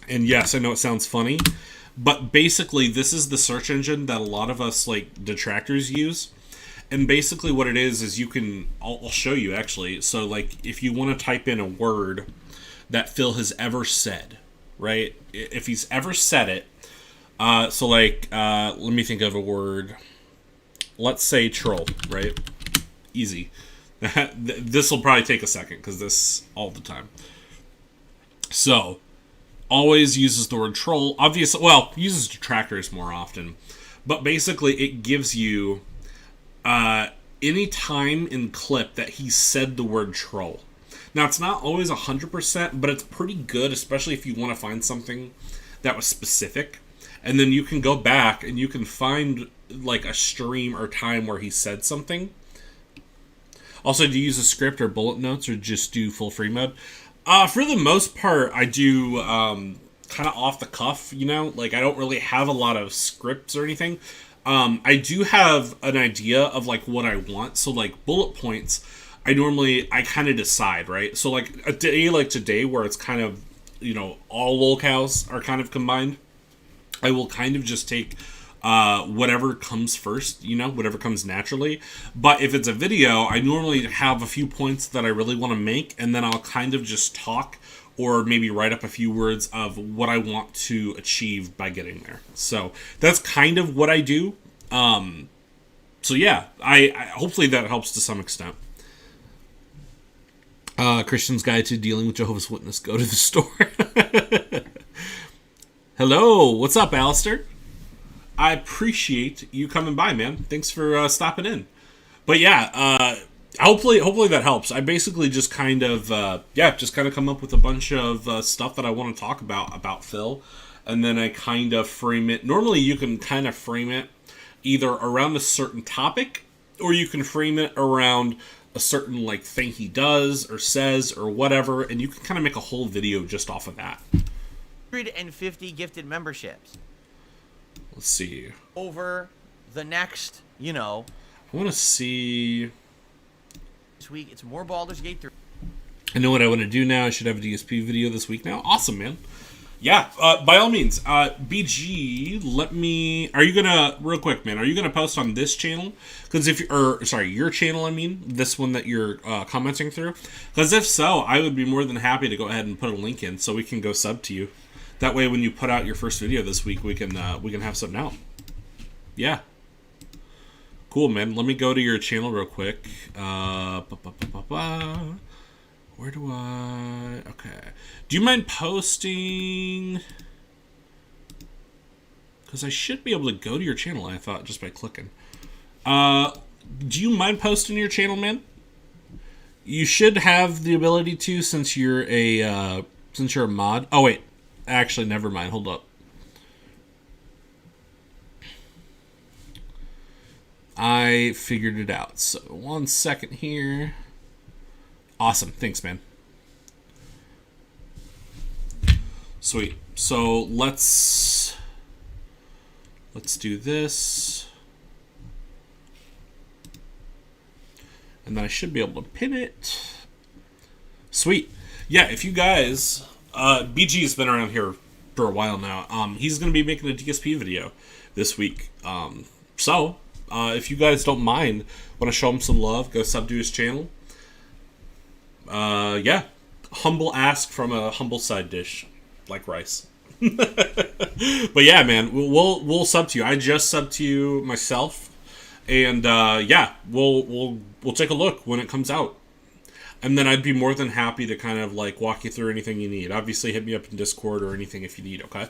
and yes, I know it sounds funny. But basically, this is the search engine that a lot of us, like, detractors use. And basically what it is you can... I'll show you, actually. So, like, if you want to type in a word that Phil has ever said, right? If he's ever said it. So, like, let me think of a word. Let's say troll, right? Easy. This will probably take a second, because this all the time. So... always uses the word troll. Obviously, well, uses detractors more often. But basically, it gives you any time in clip that he said the word troll. Now, it's not always 100%, but it's pretty good, especially if you want to find something that was specific. And then you can go back and you can find, like, a stream or time where he said something. Also, do you use a script or bullet notes or just do full free mode? For the most part, I do kind of off the cuff, you know? Like, I don't really have a lot of scripts or anything. I do have an idea of, like, what I want. So, like, bullet points, I kind of decide, right? So, like, a day like today where it's kind of, you know, all LOLCOWS are kind of combined, I will kind of just take... whatever comes first, you know, whatever comes naturally. But if it's a video, I normally have a few points that I really want to make, and then I'll kind of just talk or maybe write up a few words of what I want to achieve by getting there. So that's kind of what I do. So yeah, I hopefully that helps to some extent. Christian's Guide to Dealing with Jehovah's Witness. Go to the store. Hello, what's up, Alistair? I appreciate you coming by, man. Thanks for stopping in. But yeah, hopefully that helps. I basically just kind of, come up with a bunch of stuff that I want to talk about Phil. And then I kind of frame it. Normally you can kind of frame it either around a certain topic, or you can frame it around a certain, like, thing he does or says or whatever. And you can kind of make a whole video just off of that.
150 gifted memberships.
Let's see.
Over the next, you know...
I want to see...
This week, it's more Baldur's Gate 3.
I know what I want to do now. I should have a DSP video this week now. Awesome, man. Yeah, by all means. BG, are you gonna, real quick, man, are you gonna post on this channel? Because your channel, I mean, this one that you're commenting through? Because if so, I would be more than happy to go ahead and put a link in so we can go sub to you. That way, when you put out your first video this week, we can have something out. Yeah. Cool, man. Let me go to your channel real quick. Where do I... Okay. Do you mind posting... Because I should be able to go to your channel, I thought, just by clicking. Do you mind posting your channel, man? You should have the ability to, since you're a mod. Oh, wait. Actually, never mind. Hold up. I figured it out. So, 1 second here. Awesome. Thanks, man. Sweet. So let's do this. And then I should be able to pin it. Sweet. Yeah, if you guys... BG has been around here for a while now. He's going to be making a DSP video this week. If you guys don't mind, want to show him some love, go sub to his channel. Yeah, humble ask from a humble side dish, like rice. But yeah, man, we'll sub to you. I just subbed to you myself, and yeah, we'll take a look when it comes out, and then I'd be more than happy to kind of like walk you through anything you need. Obviously, hit me up in Discord or anything if you need. Okay.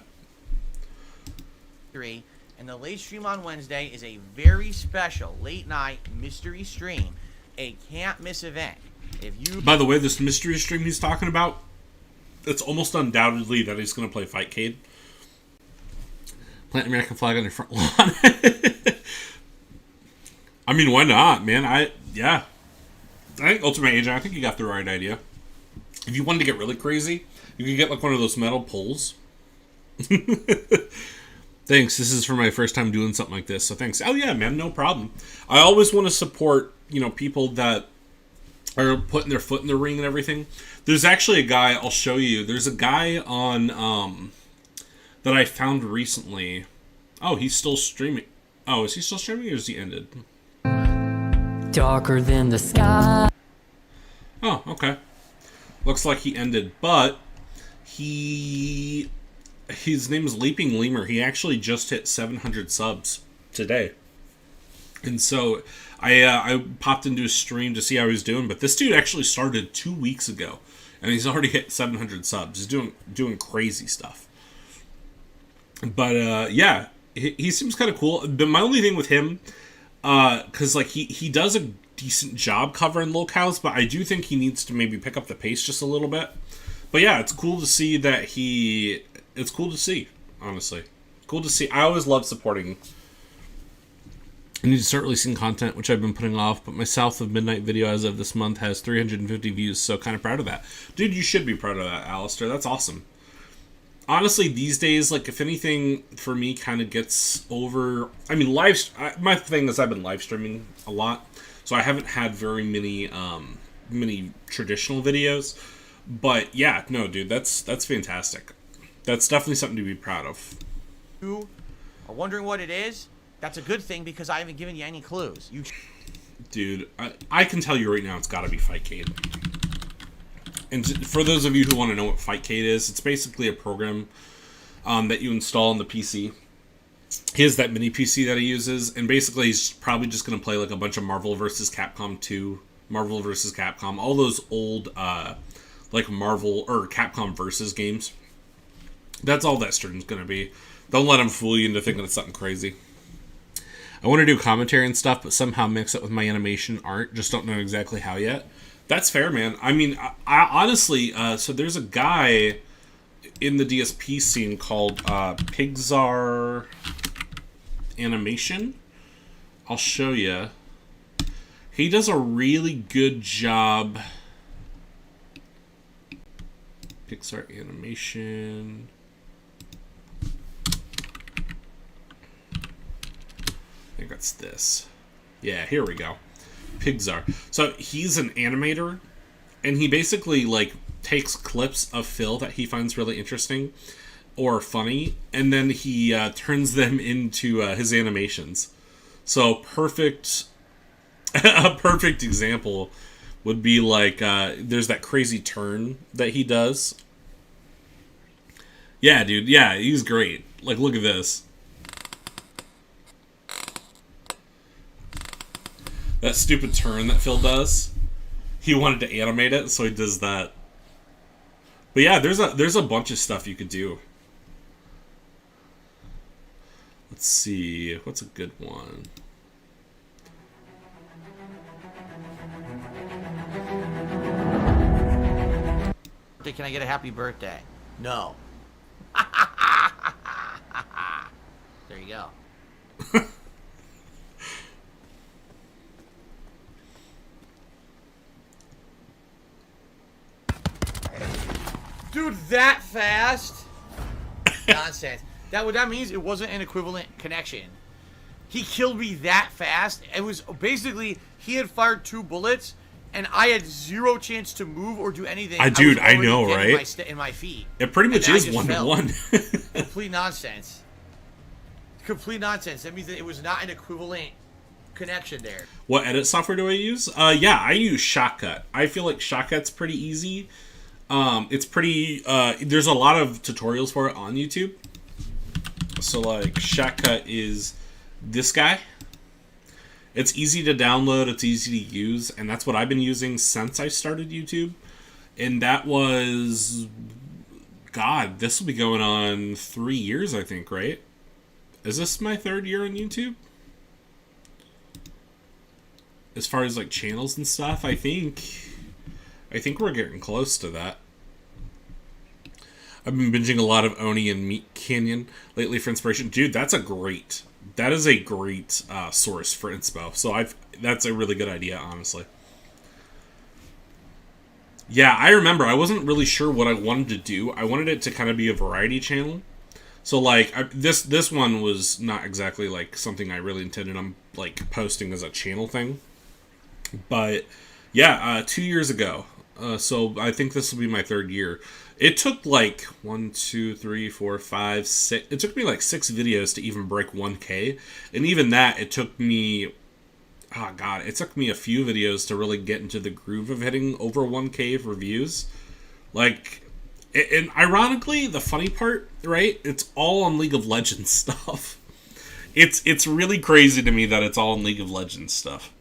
And the late stream on Wednesday is a very special late night mystery stream, a can't miss event.
By the way, this mystery stream he's talking about, it's almost undoubtedly that he's going to play Fightcade. Plant American flag on your front lawn. I mean, why not, man? I think Ultimate Agent, I think you got the right idea. If you wanted to get really crazy, you could get like one of those metal poles. Thanks. This is for my first time doing something like this, so thanks. Oh yeah, man, no problem. I always want to support, people that are putting their foot in the ring and everything. There's actually a guy, I'll show you. There's a guy on, that I found recently. Oh, he's still streaming. Oh, is he still streaming or is he ended?
Darker than the sky.
Oh, okay. Looks like he ended, but his name is Leaping Lemur. He actually just hit 700 subs today. And so I popped into his stream to see how he's doing, but this dude actually started 2 weeks ago, and he's already hit 700 subs. He's doing crazy stuff. But yeah, he seems kind of cool. But my only thing with him, because like he does a decent job covering LOLCOWS, but I do think he needs to maybe pick up the pace just a little bit. But yeah, it's cool to see that it's cool to see, honestly. Cool to see. I always love supporting. I need to start releasing content, which I've been putting off, but my South of Midnight video as of this month has 350 views, so kind of proud of that. Dude, you should be proud of that, Alistair. That's awesome. Honestly, these days, like, if anything, for me, kind of gets over... I mean, my thing is I've been live streaming a lot, so I haven't had very many traditional videos. But, yeah, no, dude, that's fantastic. That's definitely something to be proud of.
You are wondering what it is? That's a good thing because I haven't given you any clues.
Dude, I can tell you right now it's got to be Fightcade. And for those of you who want to know what Fightcade is, it's basically a program that you install on the PC. He has that mini PC that he uses, and basically he's probably just going to play like a bunch of Marvel vs. Capcom 2, Marvel vs. Capcom, all those old like Marvel or Capcom versus games. That's all that stream's going to be. Don't let him fool you into thinking it's something crazy. I want to do commentary and stuff, but somehow mix it with my animation art. Just don't know exactly how yet. That's fair, man. I mean, I honestly, so there's a guy in the DSP scene called Pixar Animation. I'll show you. He does a really good job. Pixar Animation. I think that's this. Yeah, here we go. Pixar. So he's an animator and he basically like takes clips of Phil that he finds really interesting or funny, and then he turns them into his animations. So perfect, a perfect example would be like there's that crazy turn that he does. Yeah, dude. Yeah, he's great. Like, look at this. That stupid turn that Phil does. He wanted to animate it, so he does that. But yeah, there's a bunch of stuff you could do. Let's see. What's a good one?
Can I get a happy birthday? No. There you go. Dude, that fast? Nonsense. That means it wasn't an equivalent connection. He killed me that fast. It was basically he had fired 2 bullets, and I had 0 chance to move or do anything.
Dude, I know, right?
In my feet.
It pretty much is 1-1.
Complete nonsense. Complete nonsense. That means that it was not an equivalent connection there.
What edit software do I use? Yeah, I use Shotcut. I feel like Shotcut's pretty easy. It's pretty, there's a lot of tutorials for it on YouTube. So, like, Shotcut is this guy. It's easy to download, it's easy to use, and that's what I've been using since I started YouTube. And that was, God, this will be going on 3 years, I think, right? Is this my 3rd year on YouTube? As far as, like, channels and stuff, I think we're getting close to that. I've been binging a lot of Oni and Meat Canyon lately for inspiration. Dude, that is a great source for inspo. So that's a really good idea, honestly. Yeah, I remember. I wasn't really sure what I wanted to do. I wanted it to kind of be a variety channel. So, like, this one was not exactly, like, something I really intended on, like, posting as a channel thing. But, yeah, 2 years ago. So I think this will be my 3rd year. It took like 1, 2, 3, 4, 5, 6. It took me like 6 videos to even break 1K. And even that, it took me, oh God, it took me a few videos to really get into the groove of hitting over 1K for views. Like, and ironically, the funny part, right? It's all on League of Legends stuff. It's really crazy to me that it's all on League of Legends stuff.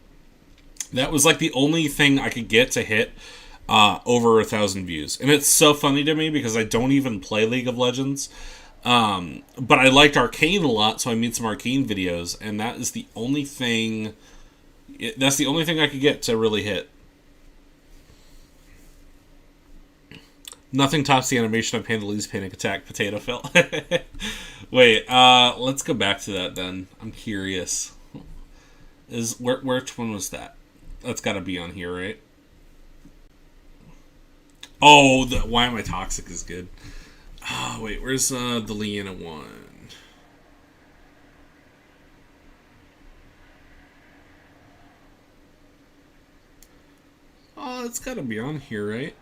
That was like the only thing I could get to hit over 1,000 views. And it's so funny to me because I don't even play League of Legends. But I liked Arcane a lot, so I made some Arcane videos, and that is the only thing... That's the only thing I could get to really hit. Nothing tops the animation of Pandalee's Panic Attack Potato Phil. Wait, let's go back to that then. I'm curious. Which one was that? That's gotta be on here, right? Oh, the Why Am I Toxic is good. Oh, wait, where's the Leanna one? Oh, it's gotta be on here, right?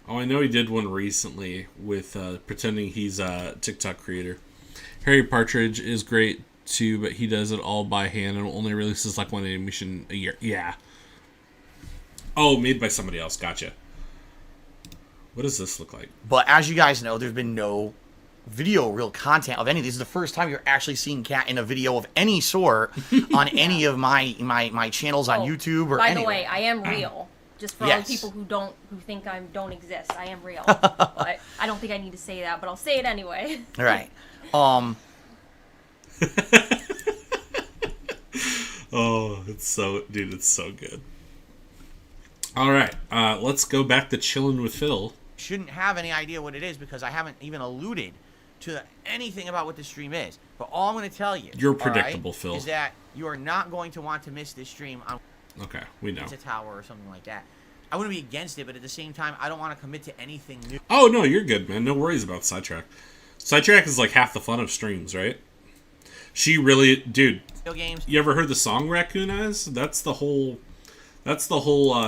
Oh, I know he did one recently with pretending he's a TikTok creator. Harry Partridge is great too, but he does it all by hand and only releases like one animation a year. Yeah. Oh, made by somebody else. Gotcha. What does this look like?
But as you guys know, there's been no video real content of any. This is the first time you're actually seeing Kat in a video of any sort on any of my channels on YouTube or
By
anywhere.
the way, I am real. Just for all the people who think I don't exist, I am real. But I don't think I need to say that, but I'll say it anyway.
All right.
Oh, it's so good. All right, let's go back to chilling with Phil.
Shouldn't have any idea what it is because I haven't even alluded to anything about what this stream is. But all I'm going to tell you,
You're predictable, Phil.
is that you are not going to want to miss this stream on
Okay, we know.
It's a tower or something like that. I wouldn't be against it, but at the same time, I don't want to commit to anything new.
Oh, no, you're good, man. No worries about Sidetrack. Sidetrack is like half the fun of streams, right? She really... Dude,
games.
You ever heard the song Raccoon Eyes? That's the whole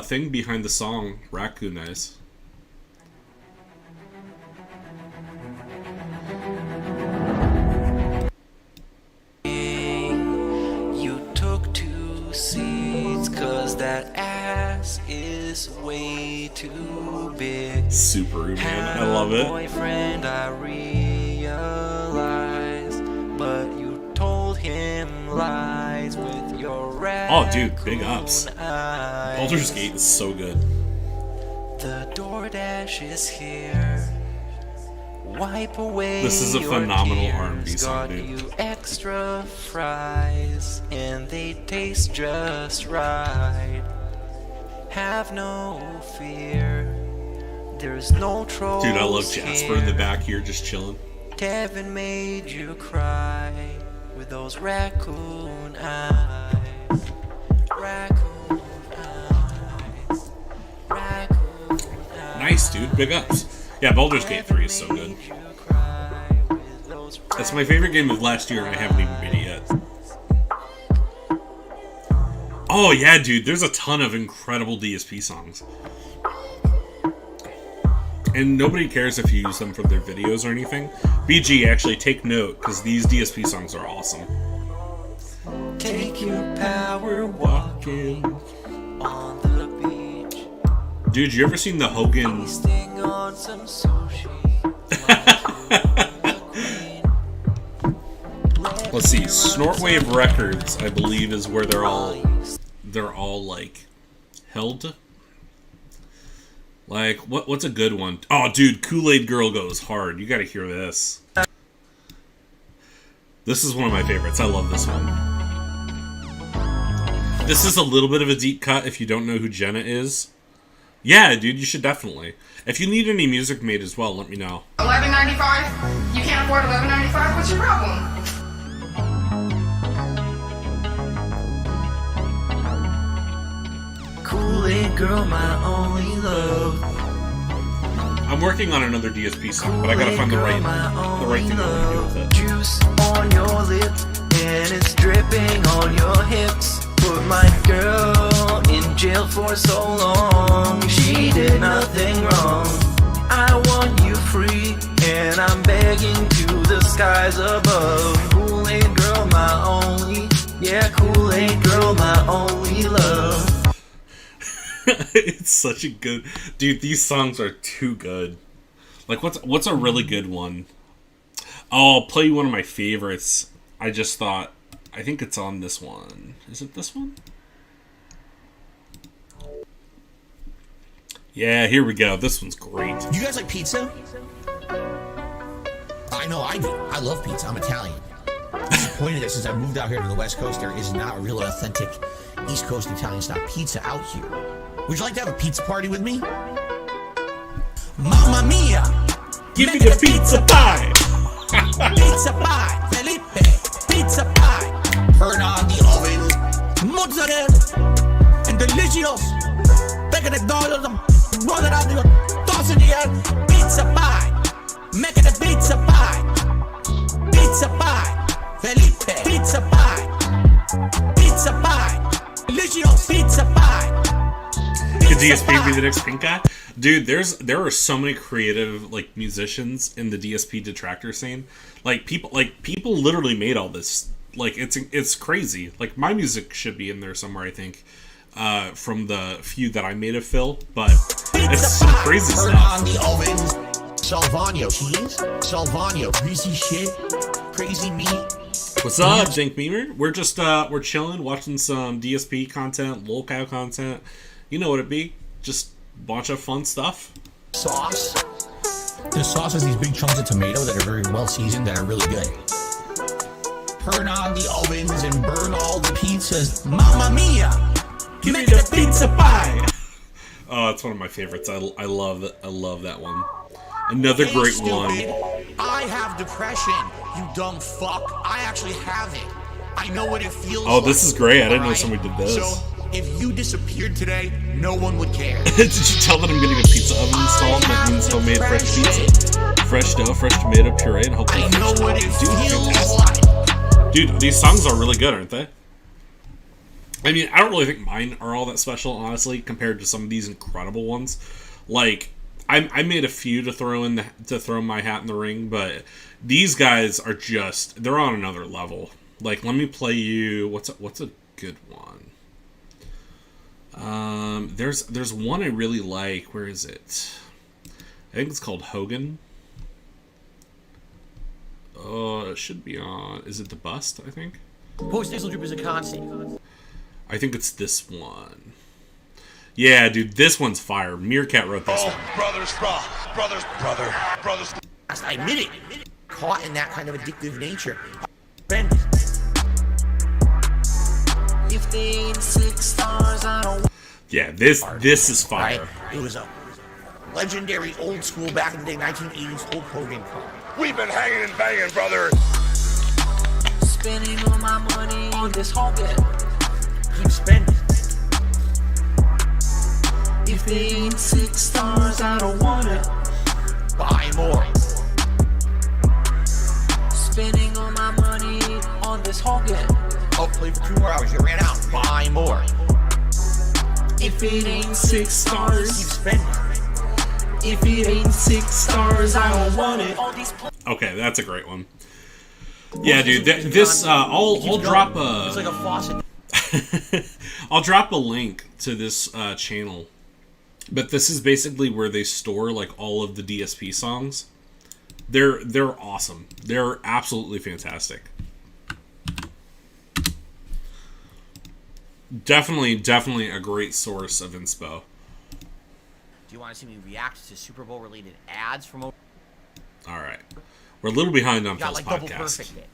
thing behind the song Raccoon Eyes.
You took 2 seats cause that ass is way too big.
Subaru, man. I love it.
Boyfriend, I realize, but you told him lies with your
Oh, dude, big ups. Baldur's Gate is so good.
The DoorDash is here. Wipe away.
This is a phenomenal R&B song,
got
dude.
you extra fries, and they taste just right. Have no fear. There's no trolls.
Dude, I love Jasper in the back here just chilling.
Kevin made you cry with those raccoon eyes. Raccoon eyes. Raccoon eyes.
Nice, dude. Big ups. Yeah, Baldur's Gate 3 is so good. That's my favorite game of last year, and I haven't even beat it yet. Oh, yeah, dude. There's a ton of incredible DSP songs. And nobody cares if you use them for their videos or anything. BG, actually, take note, because these DSP songs are awesome.
Take your power walking on the beach.
Dude, you ever seen the Hogan...
On some sushi.
Let's see, Snortwave Records, I believe, is where they're all like held. Like, what's a good one? Oh, dude, Kool-Aid Girl goes hard. You gotta hear this. This is one of my favorites. I love this one. This is a little bit of a deep cut if you don't know who Jenna is. Yeah, dude, you should definitely. If you need any music made as well, let me know.
$11.95? You can't afford $11.95? What's your problem?
Kool-Aid Girl, my only love.
I'm working on another DSP song, but I gotta find the right thing to do with it.
Juice on your lips, and it's dripping on your hips. Put my girl in jail for so long. She did nothing wrong. I want you free, and I'm begging to the skies above. Kool-Aid Girl, my only, yeah, Kool-Aid Girl, my only love.
It's such a good... Dude, these songs are too good. Like, what's a really good one? Oh, I'll play you one of my favorites. I just thought... I think it's on this one. Is it this one? Yeah, here we go. This one's great.
You guys like pizza? I know I do. I love pizza. I'm Italian. Disappointed that since I moved out here to the West Coast, there is not a real authentic East Coast Italian style pizza out here. Would you like to have a pizza party with me? Mamma mia!
Give me the pizza pie!
Pizza pie, Felipe! Pizza pie! Turn on the oven! Mozzarella! And delicious! Making it dollars, roll it out, toss in the air! Pizza pie! Making a pizza pie! Pizza pie! Felipe! Pizza pie! Pizza pie! Delicious! Pizza pie!
Could DSP be the next pink guy? Dude, there are so many creative like musicians in the DSP detractor scene. Like people literally made all this. Like it's crazy. Like my music should be in there somewhere, I think. From the few that I made of Phil, but it's some crazy
Turn
stuff.
on the ovens. Salvano cheese, Salvano greasy shit, crazy meat.
What's up, Jank Memer? We're just we're chilling, watching some DSP content, LOLCOW content. You know what it be? Just a bunch of fun stuff.
Sauce. The sauce has these big chunks of tomato that are very well seasoned, that are really good. Turn on the ovens and burn all the pizzas. Mamma mia!
Give me the pizza pie! Oh, it's one of my favorites. I love that one. Another
Hey,
great
stupid.
one.
I have depression, you dumb fuck. I actually have it. I know what it feels
Oh, this is great. I didn't know
alright?
somebody did this.
So, if you disappeared today, no one would care.
Did you tell that I'm getting a pizza oven installed? That means homemade fresh pizza. Fresh dough, fresh tomato puree, and hopefully
I know
fresh
what it
toppings. Dude,
feels
fantastic.
like.
Dude, these songs are really good, aren't they? I mean, I don't really think mine are all that special, honestly, compared to some of these incredible ones. Like, I made a few to throw my hat in the ring, but these guys are just, they're on another level. Like, let me play you, what's a good one? There's one I really like. Where is it? I think it's called Hogan. It should be on, is it The Bust, I think?
Post-nasal drip is a constant.
I think it's this one. Yeah, dude, this one's fire. Meerkat wrote this one.
Brothers. I admit it. Caught in that kind of addictive nature. Ben.
If they ain't 6 stars, I don't.
Yeah, this is fire.
Right? It was a legendary old school back in the day 1980s Hulk Hogan call. We've been hanging and banging, brother.
Spending all my money on this Hogan.
Keep spending.
If they ain't 6 stars, I don't want it.
Buy more.
Spending all my money on this Hogan.
Oh, play for 2 more hours. You ran out. Buy more.
If it ain't 6 stars,
keep spending.
If it ain't 6 stars, I don't want it.
Okay, that's a great one. Yeah, dude, this I'll drop a.
It's like a faucet.
I'll drop a link to this channel, but this is basically where they store like all of the DSP songs. They're awesome. They're absolutely fantastic. Definitely a great source of inspo.
Do you want to see me react to Super Bowl related ads from over?
All right, we're a little behind on
Got
Phil's
like double
podcast.
perfect it.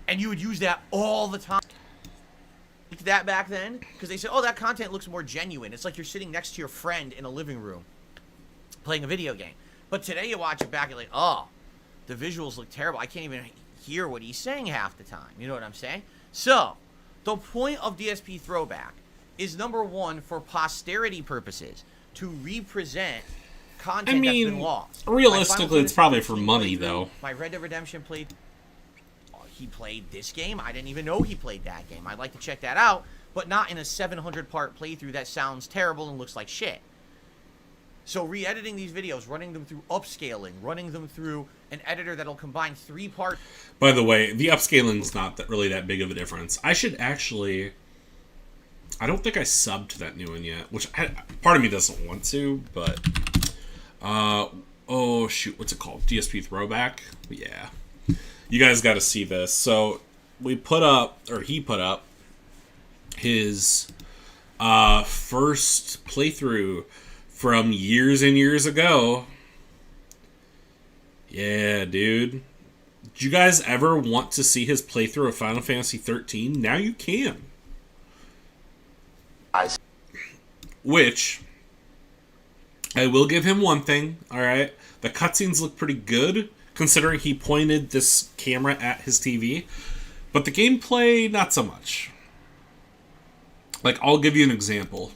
And you would use that all the time. That back then, because they said, oh, that content looks more genuine. It's like you're sitting next to your friend in a living room playing a video game. But today you watch it back, you're like, oh, the visuals look terrible. I can't even hear what he's saying half the time. You know what I'm saying? So, the point of DSP Throwback is, number one, for posterity purposes, to represent content that's been lost.
Realistically, it's probably for money, though.
My Red Dead Redemption played... He played this game. I didn't even know he played that game. I'd like to check that out, but not in a 700-part playthrough that sounds terrible and looks like shit. So re-editing these videos, running them through upscaling, running them through an editor that'll combine 3 parts.
By the way, the upscaling's not really that big of a difference. I should actually... I don't think I subbed to that new one yet, which part of me doesn't want to, but... oh, shoot, what's it called? DSP Throwback? Yeah. You guys got to see this. So he put up his first playthrough from years and years ago. Yeah, dude. Did you guys ever want to see his playthrough of Final Fantasy 13? Now you can. Which, I will give him one thing, alright? The cutscenes look pretty good, considering he pointed this camera at his TV. But the gameplay, not so much. Like, I'll give you an example.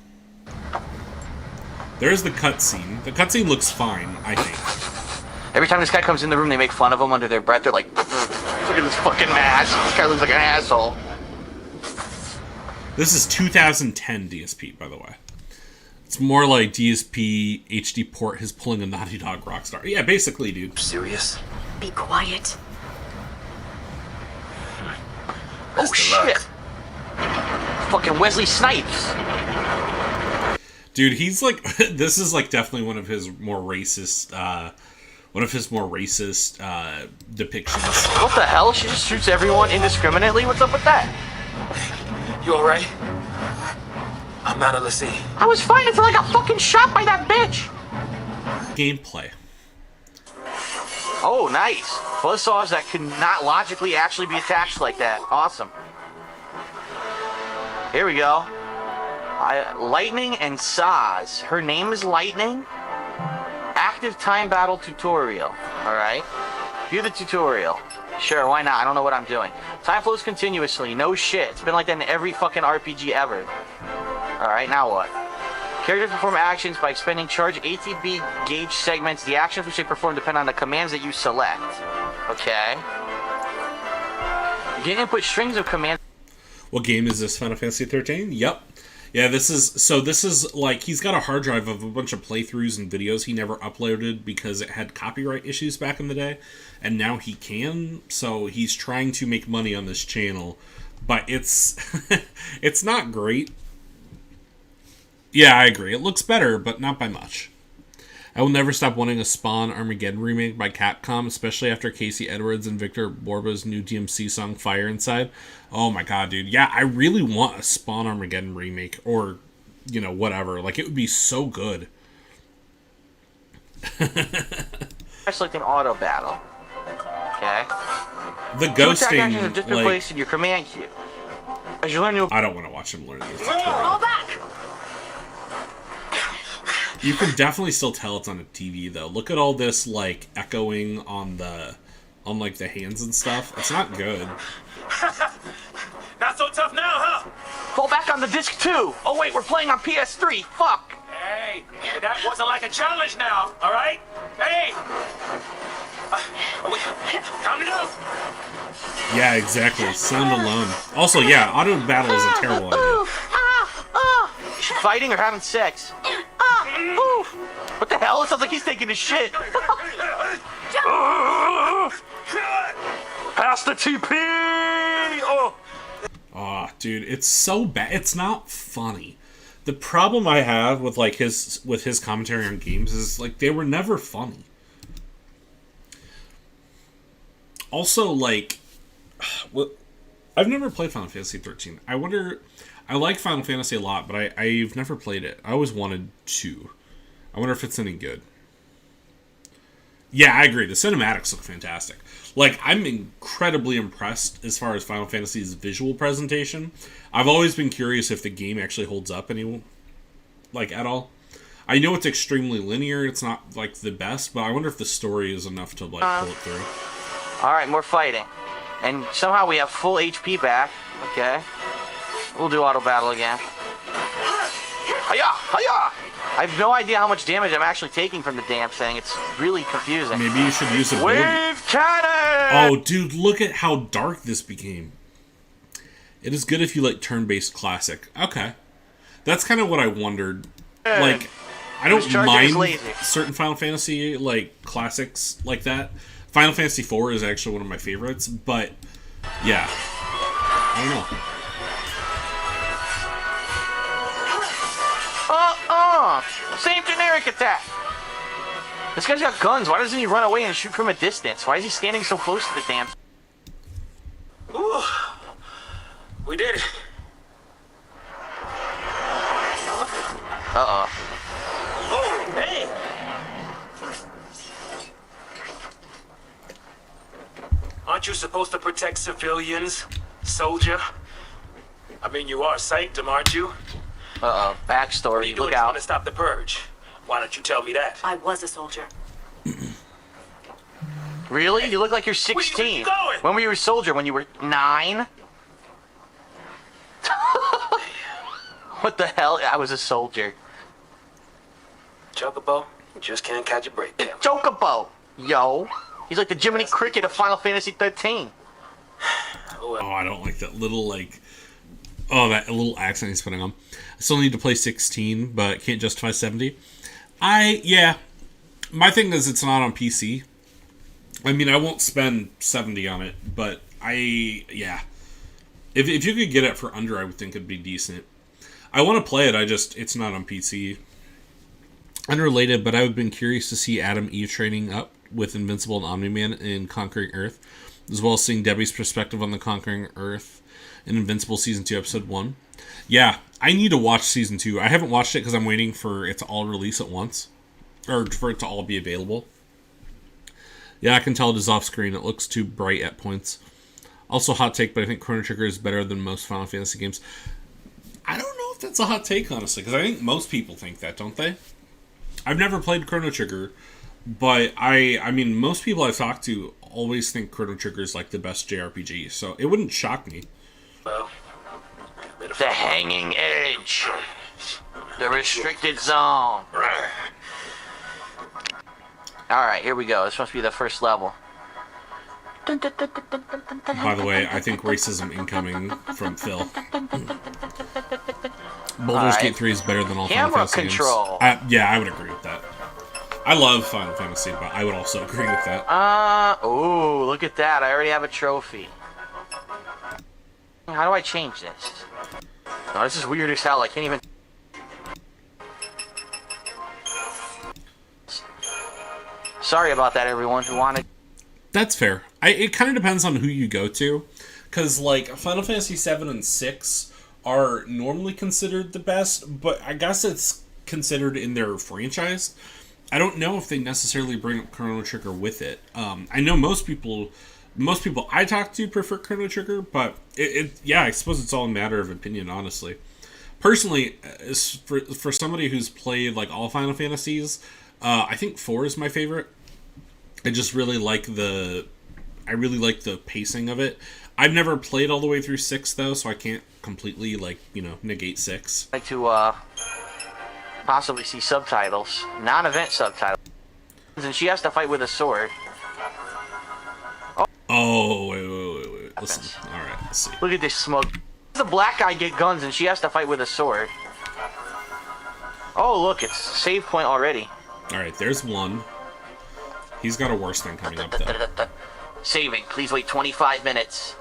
There's the cutscene. The cutscene looks fine, I think.
Every time this guy comes in the room, they make fun of him under their breath. They're like, look at this fucking mask. This guy looks like an asshole.
This is 2010 DSP, by the way. It's more like DSP HD port his pulling a Naughty Dog Rockstar. Yeah, basically, dude.
Serious?
Be quiet.
Oh, shit. Fucking Wesley Snipes.
Dude, he's like, this is like definitely one of his more racist, depictions.
What the hell? She just shoots everyone indiscriminately? What's up with that?
You alright? I'm not a Lassie.
I was fine until I got fucking shot by that bitch.
Gameplay.
Oh, nice. Buzzsaws that could not logically actually be attached like that. Awesome. Here we go. Lightning and Saws. Her name is Lightning. Active time battle tutorial. Alright. View the tutorial. Sure, why not? I don't know what I'm doing. Time flows continuously. No shit. It's been like that in every fucking RPG ever. Alright, now what? Characters perform actions by expending charged ATB gauge segments. The actions which they perform depend on the commands that you select. Okay. You can input strings of commands.
What game is this? Final Fantasy 13? Yep. Yeah, this is like he's got a hard drive of a bunch of playthroughs and videos he never uploaded because it had copyright issues back in the day, and now he can. So he's trying to make money on this channel, but it's it's not great. Yeah, I agree. It looks better, but not by much. I will never stop wanting a Spawn Armageddon remake by Capcom, especially after Casey Edwards and Victor Borba's new DMC song Fire Inside. Oh my god, dude. Yeah, I really want a Spawn Armageddon remake, or, you know, whatever. Like, it would be so good.
Selecting auto battle. Okay.
The ghosting,
have just been
like,
placed in your command queue. As you learn new.
I don't want to watch him learn this.
Fall back!
You can definitely still tell it's on a TV, though. Look at all this, like, echoing on the, like, the hands and stuff. It's not good.
Not so tough now, huh?
Fall back on the disc too. Oh wait, we're playing on PS3. Fuck.
Hey, that wasn't like a challenge now, all right? Hey! Calm it down.
Yeah, exactly. Sound alone. Also, yeah, auto battle is a terrible idea.
Fighting or having sex? What the hell? It sounds like he's taking his shit. Pass the TP! Oh!
Oh, dude, it's so bad. It's not funny. The problem I have with like his commentary on games is like they were never funny. Also, like, I've never played Final Fantasy 13. I like Final Fantasy a lot, but I've never played it. I always wanted to. I wonder if it's any good. Yeah, I agree. The cinematics look fantastic. Like, I'm incredibly impressed as far as Final Fantasy's visual presentation. I've always been curious if the game actually holds up at all. I know it's extremely linear. It's not, like, the best, but I wonder if the story is enough to, like, pull it through.
Alright, more fighting. And somehow we have full HP back. Okay. We'll do auto battle again. Hiya! Hiya! I have no idea how much damage I'm actually taking from the damn thing. It's really confusing.
Maybe you should use a
Wave cannon!
Oh, dude, look at how dark this became. It is good if you like turn-based classic. Okay. That's kind of what I wondered. Like, I don't mind certain Final Fantasy, like, classics like that. Final Fantasy IV is actually one of my favorites, but, yeah. I don't know.
Same generic attack! This guy's got guns. Why doesn't he run away and shoot from a distance? Why is he standing so close to the damn...
Ooh, we did it.
Uh-oh.
Oh, hey! Aren't you supposed to protect civilians, soldier? I mean, you are sanctum, aren't you?
Uh-oh. Backstory.
What are you doing trying to stop the purge? Why don't you tell me that?
I was a soldier.
Really? You look like you're 16.
Where you going?
When were you a soldier? When you were 9? What the hell? I was a soldier.
Chocobo, you just can't catch a break.
Chocobo! Yo. He's like the Jiminy Cricket of Final Fantasy 13.
Oh, I don't like that little, like... Oh, that little accent he's putting on. I still need to play 16, but can't justify 70. Yeah. My thing is it's not on PC. I mean, I won't spend 70 on it, but yeah. If you could get it for under, I would think it'd be decent. I want to play it, it's not on PC. Unrelated, but I've been curious to see Adam Eve training up with Invincible and Omni-Man in Conquering Earth, as well as seeing Debbie's perspective on the Conquering Earth in Invincible Season 2, Episode 1. Yeah, I need to watch Season 2. I haven't watched it because I'm waiting for it to all release at once. Or for it to all be available. Yeah, I can tell it is off screen. It looks too bright at points. Also, hot take, but I think Chrono Trigger is better than most Final Fantasy games. I don't know if that's a hot take, honestly, because I think most people think that, don't they? I've never played Chrono Trigger, but I mean, most people I've talked to always think Chrono Trigger is like the best JRPG, so it wouldn't shock me.
Well,
the hanging edge. The restricted zone. Alright, here we go. This must be the first level.
By the way, I think racism incoming from Phil. Baldur's Gate 3 is better than all Final
Camera
Fantasy
control.
games. Yeah, I would agree with that. I love Final Fantasy, but I would also agree with that.
Oh, look at that. I already have a trophy. How do I change this? Oh, this is weird as hell. I can't even... Sorry about that, everyone who wanted...
That's fair. It kind of depends on who you go to. Because, like, Final Fantasy 7 and 6 are normally considered the best, but I guess it's considered in their franchise. I don't know if they necessarily bring up Chrono Trigger with it. I know most people I talk to prefer Chrono Trigger, but yeah, I suppose it's all a matter of opinion, honestly. Personally, for somebody who's played like all Final Fantasies, I think 4 is my favorite. I just really like the pacing of it. I've never played all the way through 6 though, so I can't completely negate 6.
Like to possibly see subtitles, non-event subtitles, and she has to fight with a sword.
Oh, wait. Listen. Alright, let's see.
Look at this smoke. The black guy get guns and she has to fight with a sword. Oh, look, it's save point already.
Alright, there's one. He's got a worse thing coming up, though.
Saving. Please wait 25 minutes.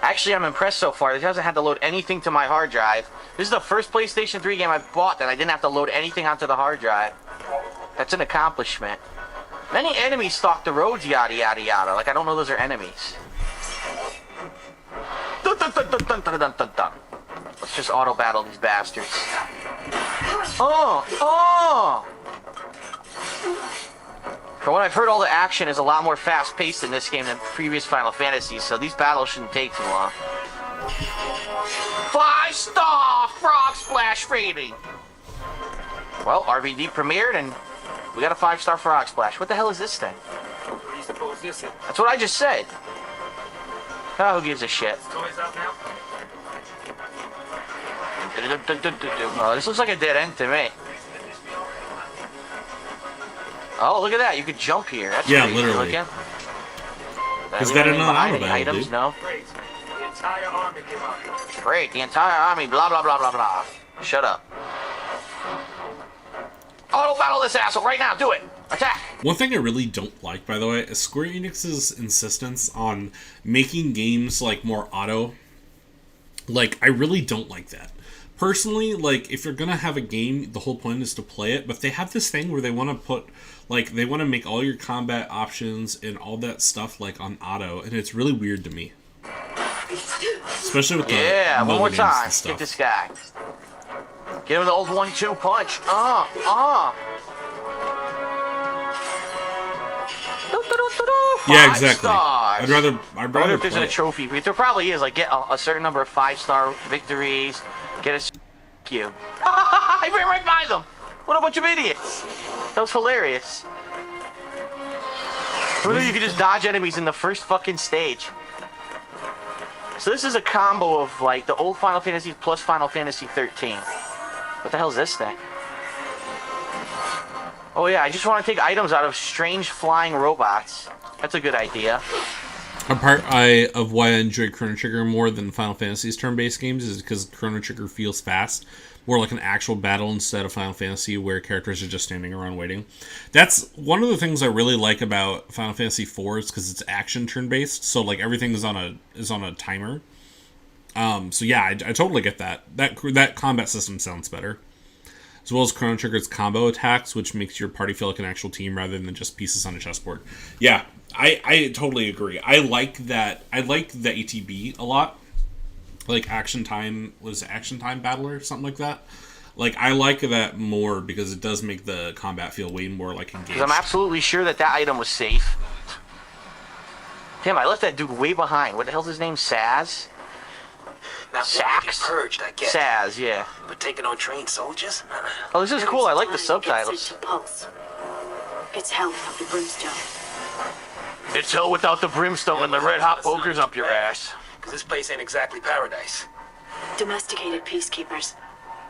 Actually, I'm impressed so far. This hasn't had to load anything to my hard drive. This is the first PlayStation 3 game I've bought that I didn't have to load anything onto the hard drive. That's an accomplishment. Many enemies stalk the roads, yada yada yada. Like, I don't know those are enemies. Dun, dun, dun, dun, dun, dun, dun, dun, dun. Let's just auto battle these bastards. Oh! From what I've heard, all the action is a lot more fast-paced in this game than previous Final Fantasies, so these battles shouldn't take too long. 5-star frog splash rating! Well, RVD premiered, and we got a 5-star frog splash. What the hell is this thing?
What do you suppose this is?
That's what I just said. Oh, who gives a shit?
Toys out now?
Oh, this looks like a dead end to me. Oh, look at that. You could jump here. That's
yeah,
pretty
literally. Is that an auto battle,
items?
dude?
No.
Great. The entire army came out.
Great. The entire army. Blah, blah, blah, blah, blah. Shut up. Auto battle this asshole right now. Do it. Attack.
One thing I really don't like, by the way, is Square Enix's insistence on making games like more auto. Like, I really don't like that. Personally, like, if you're gonna have a game, the whole point is to play it, but they have this thing where they want to put, like, they want to make all your combat options and all that stuff, like, on auto, and it's really weird to me. Especially with the
one more
games
time.
and stuff.
Get this guy. Get him the old 1-2 punch.
Yeah, exactly.
Stars.
I'd rather
I wonder if there's
play
a trophy. There probably is. Like, get a certain number of 5-star victories. Get a you. I ran right by them. What a bunch of idiots. That was hilarious. Who knew you could just dodge enemies in the first fucking stage? So this is a combo of, like, the old Final Fantasy plus Final Fantasy 13. What the hell is this thing? Oh yeah, I just want to take items out of strange flying robots. That's a good idea.
A part of why I enjoy Chrono Trigger more than Final Fantasy's turn-based games is because Chrono Trigger feels fast, more like an actual battle instead of Final Fantasy where characters are just standing around waiting. That's one of the things I really like about Final Fantasy IV is because it's action turn-based, so like everything is on a timer. So yeah, I totally get that. That combat system sounds better. As well as Chrono Trigger's combo attacks, which makes your party feel like an actual team rather than just pieces on a chessboard. Yeah, I totally agree. I like that. I like the ATB a lot. Like Action Time Battler, something like that. Like, I like that more because it does make the combat feel way more like engaged.
Because I'm absolutely sure that item was safe. Damn, I left that dude way behind. What the hell's his name? Saz?
Sax? Purged, I guess.
Saz, yeah.
But taking on trained soldiers?
Oh, this is cool. I like the subtitles.
Pulse. It's hell without the brimstone.
It's hell without the brimstone and the red hot pokers up your ass.
Because this place ain't exactly paradise.
Domesticated peacekeepers.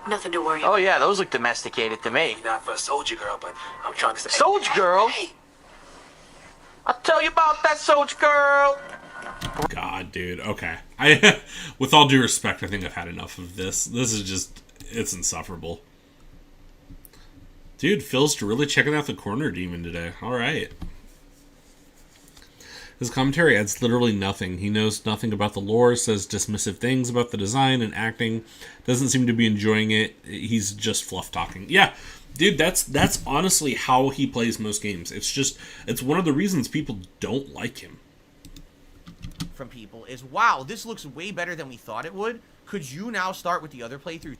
Nothing to worry about.
Oh yeah, those look domesticated to me.
Not for a soldier girl, but I'm trying to say...
Soldier girl?
Hey.
I'll tell you about that soldier girl.
God, dude. Okay. With all due respect, I think I've had enough of this. This is just, it's insufferable. Dude, Phil's really checking out the corner demon today. All right. His commentary adds literally nothing. He knows nothing about the lore, says dismissive things about the design and acting, doesn't seem to be enjoying it. He's just fluff talking. Yeah, dude, that's honestly how he plays most games. It's one of the reasons people don't like him.
From people is, wow, this looks way better than we thought it would. Could you now start with the other playthrough?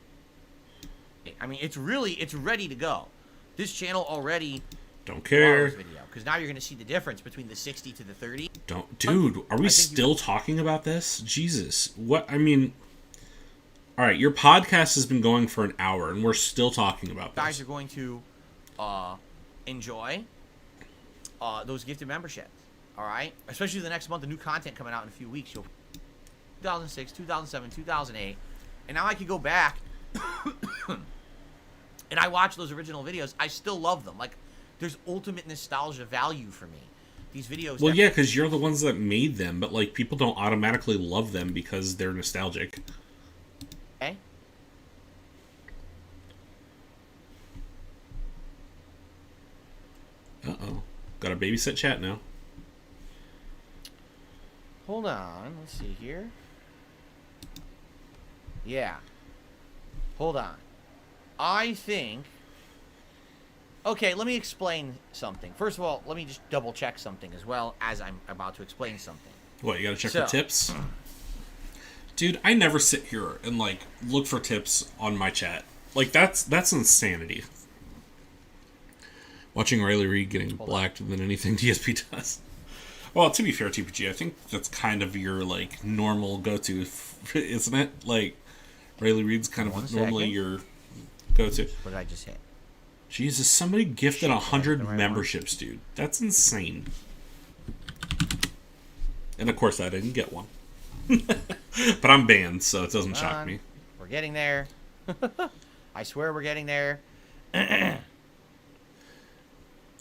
I mean, it's ready to go. This channel already
don't care.
Video, because now you're going to see the difference between the 60 to the 30.
Dude, are we still talking about this? Jesus. What? I mean, all right, your podcast has been going for an hour, and we're still talking about this.
Guys are going to enjoy those gifted memberships, all right? Especially the next month, the new content coming out in a few weeks. 2006, 2007, 2008, and now I can go back and I watch those original videos. I still love them. Like, there's ultimate nostalgia value for me. These videos.
Well, yeah, because you're the ones that made them, but like people don't automatically love them because they're nostalgic.
Okay.
Uh-oh. Got a babysit chat now.
Hold on. Let's see here. Yeah. Hold on. I think... Okay, let me explain something. First of all, let me just double check something as well as I'm about to explain something.
What, you gotta check for tips? Dude, I never sit here and like look for tips on my chat. Like that's insanity. Watching Riley Reid getting blacked than anything DSP does. Well, to be fair, TPG, I think that's kind of your like normal go-to, isn't it? Like Riley Reid's kind of normally your go-to.
What did I just hit?
Jesus, somebody gifted 100 memberships, dude. That's insane. And of course, I didn't get one. But I'm banned, so it doesn't shock me.
We're getting there. I swear we're getting there.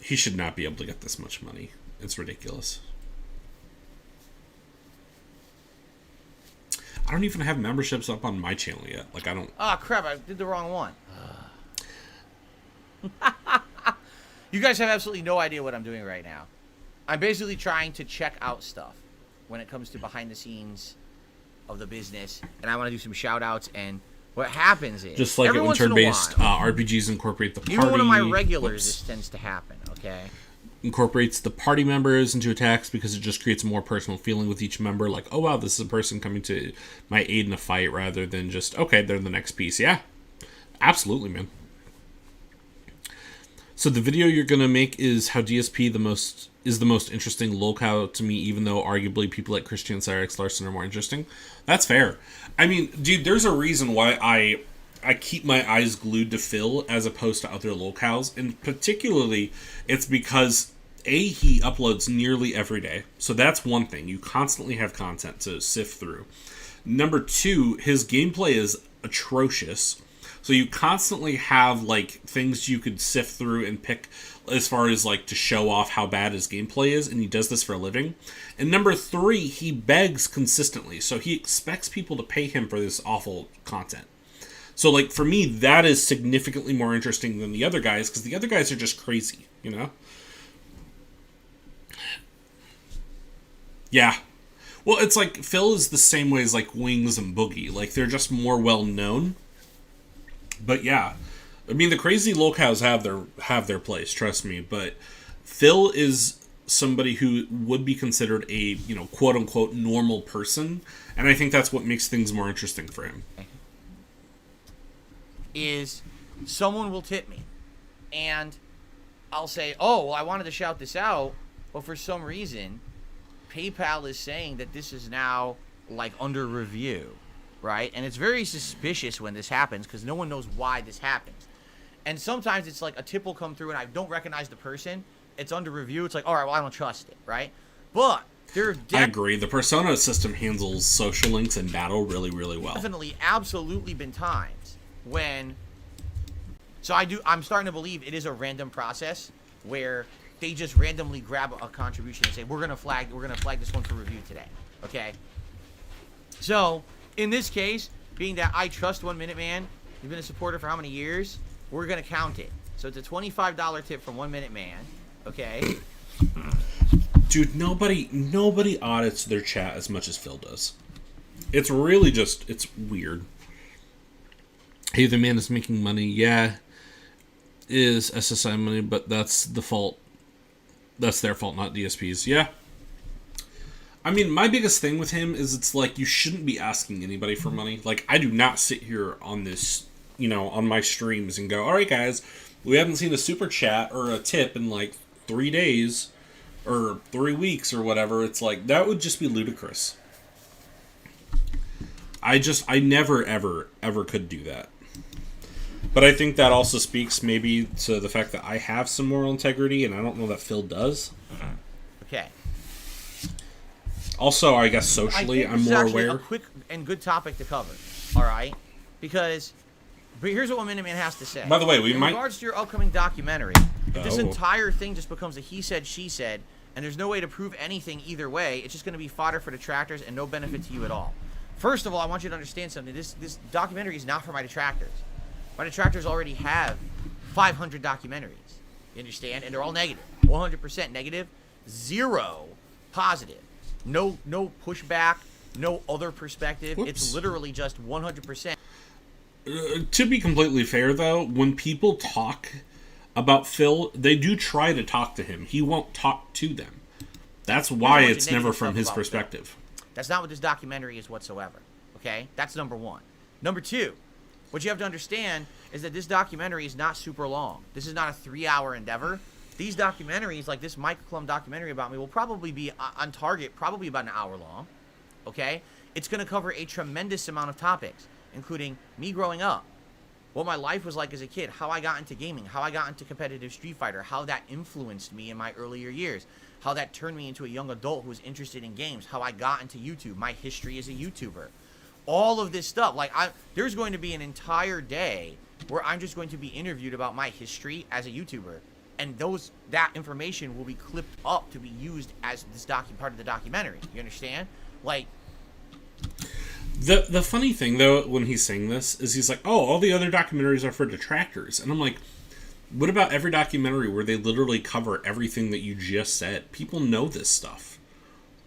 He should not be able to get this much money. It's ridiculous. I don't even have memberships up on my channel yet. Like, I don't...
Ah, crap, I did the wrong one. You guys have absolutely no idea what I'm doing right now. I'm basically trying to check out stuff when it comes to behind the scenes of the business, and I want to do some shout outs. And what happens is,
just like when turn-based RPGs incorporate the party.
Even one of my regulars, this tends to happen. Okay,
incorporates the party members into attacks because it just creates a more personal feeling with each member. Like, oh wow, this is a person coming to my aid in a fight, rather than just okay, they're the next piece. Yeah, absolutely, man. So the video you're gonna make is how DSP is the most interesting LOLCOW to me, even though arguably people like Christian Cyrex Larson are more interesting. That's fair. I mean, dude, there's a reason why I keep my eyes glued to Phil as opposed to other LOLCOWs, and particularly it's because he uploads nearly every day. So that's one thing. You constantly have content to sift through. Number two, his gameplay is atrocious. So you constantly have, like, things you could sift through and pick as far as, like, to show off how bad his gameplay is, and he does this for a living. And number three, he begs consistently, so he expects people to pay him for this awful content. So, like, for me, that is significantly more interesting than the other guys, because the other guys are just crazy, you know? Yeah. Well, it's like, Phil is the same way as, like, Wings and Boogie. Like, they're just more well-known. But yeah, I mean, the crazy LOLCOWs have their place, trust me. But Phil is somebody who would be considered a, you know, quote unquote normal person, and I think that's what makes things more interesting for him.
Is someone will tip me, and I'll say, "Oh, well, I wanted to shout this out, but for some reason, PayPal is saying that this is now like under review." Right? And it's very suspicious when this happens because no one knows why this happens. And sometimes it's like a tip will come through and I don't recognize the person. It's under review. It's like, all right, well, I don't trust it, right? But there are
I agree. The Persona system handles social links in battle really, really well.
Definitely, absolutely been times when... So I'm starting to believe it is a random process where they just randomly grab a contribution and say, we're gonna flag this one for review today. Okay? So, in this case, being that I trust 1 Minute Man, you've been a supporter for how many years? We're going to count it. So it's a $25 tip from 1 Minute Man. Okay?
Dude, nobody audits their chat as much as Phil does. It's really just, it's weird. Hey, the man is making money. Yeah, is SSI money, but that's the fault. That's their fault, not DSP's. Yeah. I mean, my biggest thing with him is it's like you shouldn't be asking anybody for money. Like, I do not sit here on this, you know, on my streams and go, all right, guys, we haven't seen a super chat or a tip in like 3 days or 3 weeks or whatever. It's like, that would just be ludicrous. I never, ever could do that. But I think that also speaks maybe to the fact that I have some moral integrity, and I don't know that Phil does.
Okay.
Also, I guess socially, I'm more aware.
A quick and good topic to cover, all right? Because, but here's what 1 Minute Man has to say.
By the way,
in regards to your upcoming documentary, if this entire thing just becomes a he said, she said, and there's no way to prove anything either way, it's just going to be fodder for detractors and no benefit to you at all. First of all, I want you to understand something. This documentary is not for my detractors. My detractors already have 500 documentaries. You understand? And they're all negative. 100% negative. 0 positive. No pushback. No other perspective.
Whoops.
It's literally just 100%.
To be completely fair, though, when people talk about Phil, they do try to talk to him. He won't talk to them. That's why it's never from his perspective.
Phil. That's not what this documentary is whatsoever. Okay? That's number 1. Number 2. What you have to understand is that this documentary is not super long. This is not a 3-hour endeavor. These documentaries, like this Michael Klum documentary about me, will probably be on target, probably about an hour long. Okay? It's going to cover a tremendous amount of topics, including me growing up, what my life was like as a kid, how I got into gaming, how I got into competitive Street Fighter, how that influenced me in my earlier years, how that turned me into a young adult who was interested in games, how I got into YouTube, my history as a YouTuber. All of this stuff. Like, there's going to be an entire day where I'm just going to be interviewed about my history as a YouTuber. And that information will be clipped up to be used as this part of the documentary. You understand? Like,
the funny thing, though, when he's saying this, is he's like, oh, all the other documentaries are for detractors. And I'm like, what about every documentary where they literally cover everything that you just said? People know this stuff.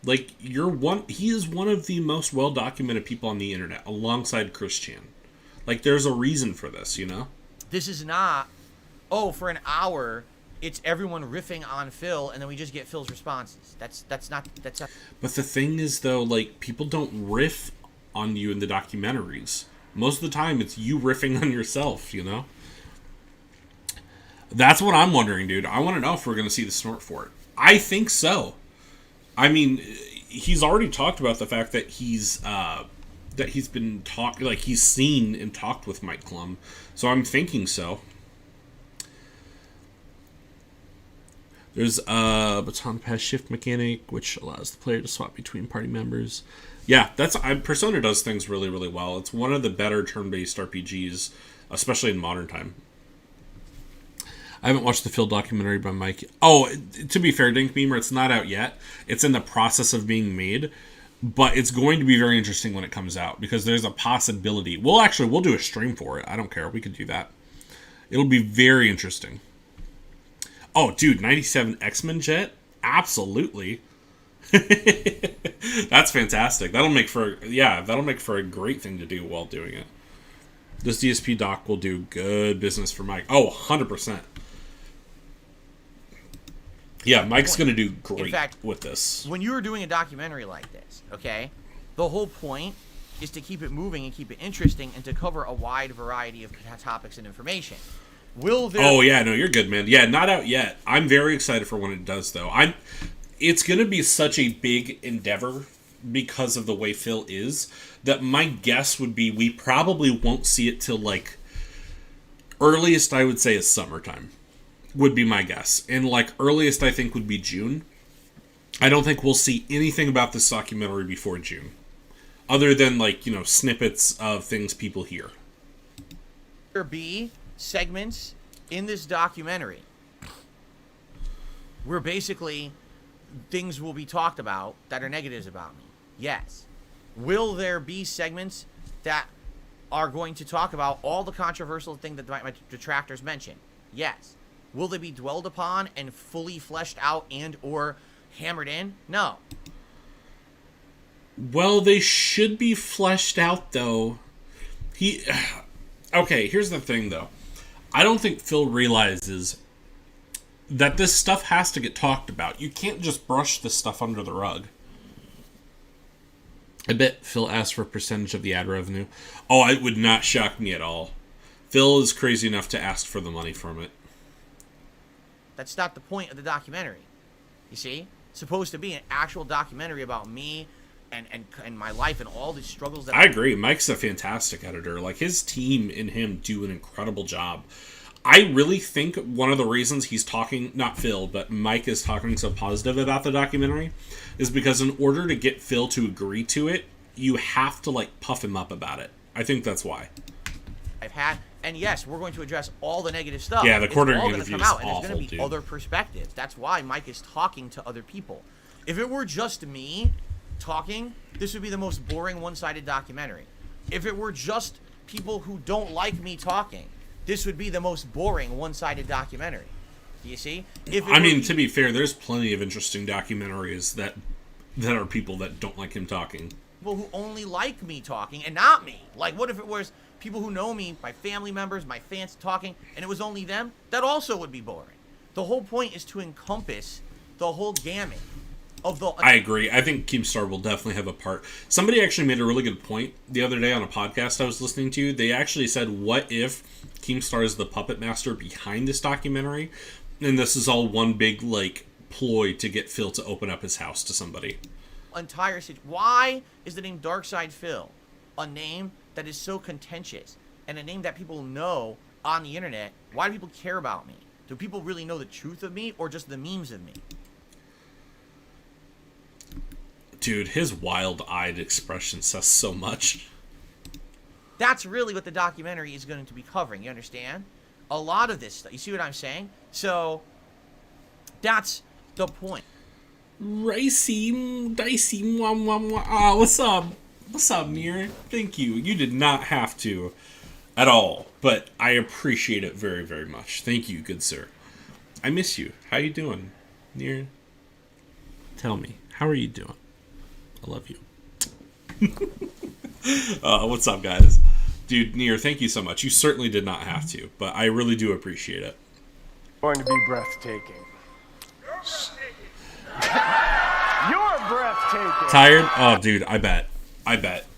Like, he is one of the most well-documented people on the internet, alongside Chris Chan. Like, there's a reason for this, you know?
This is not, for an hour, it's everyone riffing on Phil, and then we just get Phil's responses. That's not.
But the thing is, though, like, people don't riff on you in the documentaries. Most of the time, it's you riffing on yourself, you know? That's what I'm wondering, dude. I want to know if we're going to see the snort for it. I think so. I mean, he's already talked about the fact that he's been he's seen and talked with Mike Klum. So I'm thinking so. There's a baton pass shift mechanic, which allows the player to swap between party members. Yeah, Persona does things really, really well. It's one of the better turn-based RPGs, especially in modern time. I haven't watched the Phil documentary by Mike. Oh, to be fair, Dink Beamer, it's not out yet. It's in the process of being made. But it's going to be very interesting when it comes out, because there's a possibility. We'll do a stream for it. I don't care. We could do that. It'll be very interesting. Oh, dude, 97 X-Men jet? Absolutely. That's fantastic. That'll make for a great thing to do while doing it. This DSP doc will do good business for Mike. Oh, 100%. Yeah, Mike's going to do great with this.
When you're doing a documentary like this, okay, the whole point is to keep it moving and keep it interesting and to cover a wide variety of topics and information.
Oh, yeah, no, you're good, man. Yeah, not out yet. I'm very excited for when it does, though. It's going to be such a big endeavor because of the way Phil is that my guess would be we probably won't see it till, like, earliest I would say is summertime. Would be my guess. And, like, earliest I think would be June. I don't think we'll see anything about this documentary before June. Other than, like, snippets of things people hear.
There be segments in this documentary where basically things will be talked about that are negatives about me. Yes. Will there be segments that are going to talk about all the controversial things that my detractors mention? Yes. Will they be dwelled upon and fully fleshed out and or hammered in? No.
Well, they should be fleshed out, though. Okay, here's the thing, though. I don't think Phil realizes that this stuff has to get talked about. You can't just brush this stuff under the rug. I bet Phil asked for a percentage of the ad revenue. Oh, it would not shock me at all. Phil is crazy enough to ask for the money from it.
That's not the point of the documentary. You see? It's supposed to be an actual documentary about me and my life and all the struggles that
I agree. Mike's a fantastic editor. Like, his team and him do an incredible job. I really think one of the reasons he's talking, not Phil, but Mike is talking so positive about the documentary is because in order to get Phil to agree to it, you have to, like, puff him up about it. I think that's why.
I've had, and yes, we're going to address all the negative stuff.
Yeah, the quarter
interview
is
and
awful,
there's going to be other perspectives. That's why Mike is talking to other people. If it were just me talking, this would be the most boring one-sided documentary. If it were just people who don't like me talking, this would be the most boring one-sided documentary. Do you see?
To be fair, there's plenty of interesting documentaries that are people that don't like him talking.
People who only like me talking and not me. Like, what if it was people who know me, my family members, my fans talking, and it was only them? That also would be boring. The whole point is to encompass the whole gamut of the...
I agree. I think Keemstar will definitely have a part. Somebody actually made a really good point the other day on a podcast I was listening to. They actually said, what if Keemstar is the puppet master behind this documentary, and this is all one big, like, ploy to get Phil to open up his house to somebody?
Entire situation. Why is the name Darkside Phil a name that is so contentious and a name that people know on the internet? Why do people care about me? Do people really know the truth of me or just the memes of me?
Dude, his wild-eyed expression says so much.
That's really what the documentary is going to be covering. You understand? A lot of this stuff. You see what I'm saying? So, that's the point.
Dicey, mwah, mwah, mwah. Ah, what's up? What's up, Mir? Thank you. You did not have to at all, but I appreciate it very, very much. Thank you, good sir. I miss you. How you doing, Mir? Tell me, how are you doing? I love you. What's up, guys? Dude, Nier, thank you so much. You certainly did not have to, but I really do appreciate it.
Going to be breathtaking. You're breathtaking.
Tired? Oh, dude, I bet.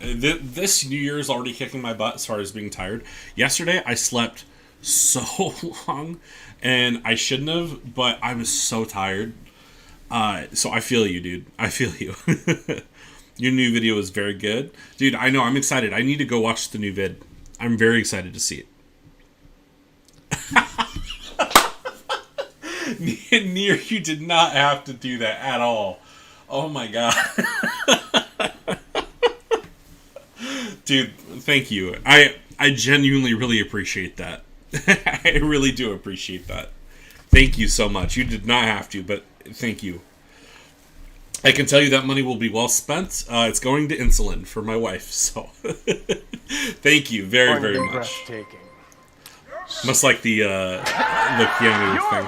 This New Year's already kicking my butt as far as being tired. Yesterday, I slept so long, and I shouldn't have, but I was so tired. So I feel you, dude. I feel you. Your new video is very good. Dude, I know, I'm excited. I need to go watch the new vid. I'm very excited to see it. Nier, you did not have to do that at all. Oh my god. Dude, thank you. I genuinely really appreciate that. I really do appreciate that. Thank you so much. You did not have to, but thank you. I can tell you that money will be well spent. It's going to insulin for my wife, so thank you very, very much. Must like the Keanu thing.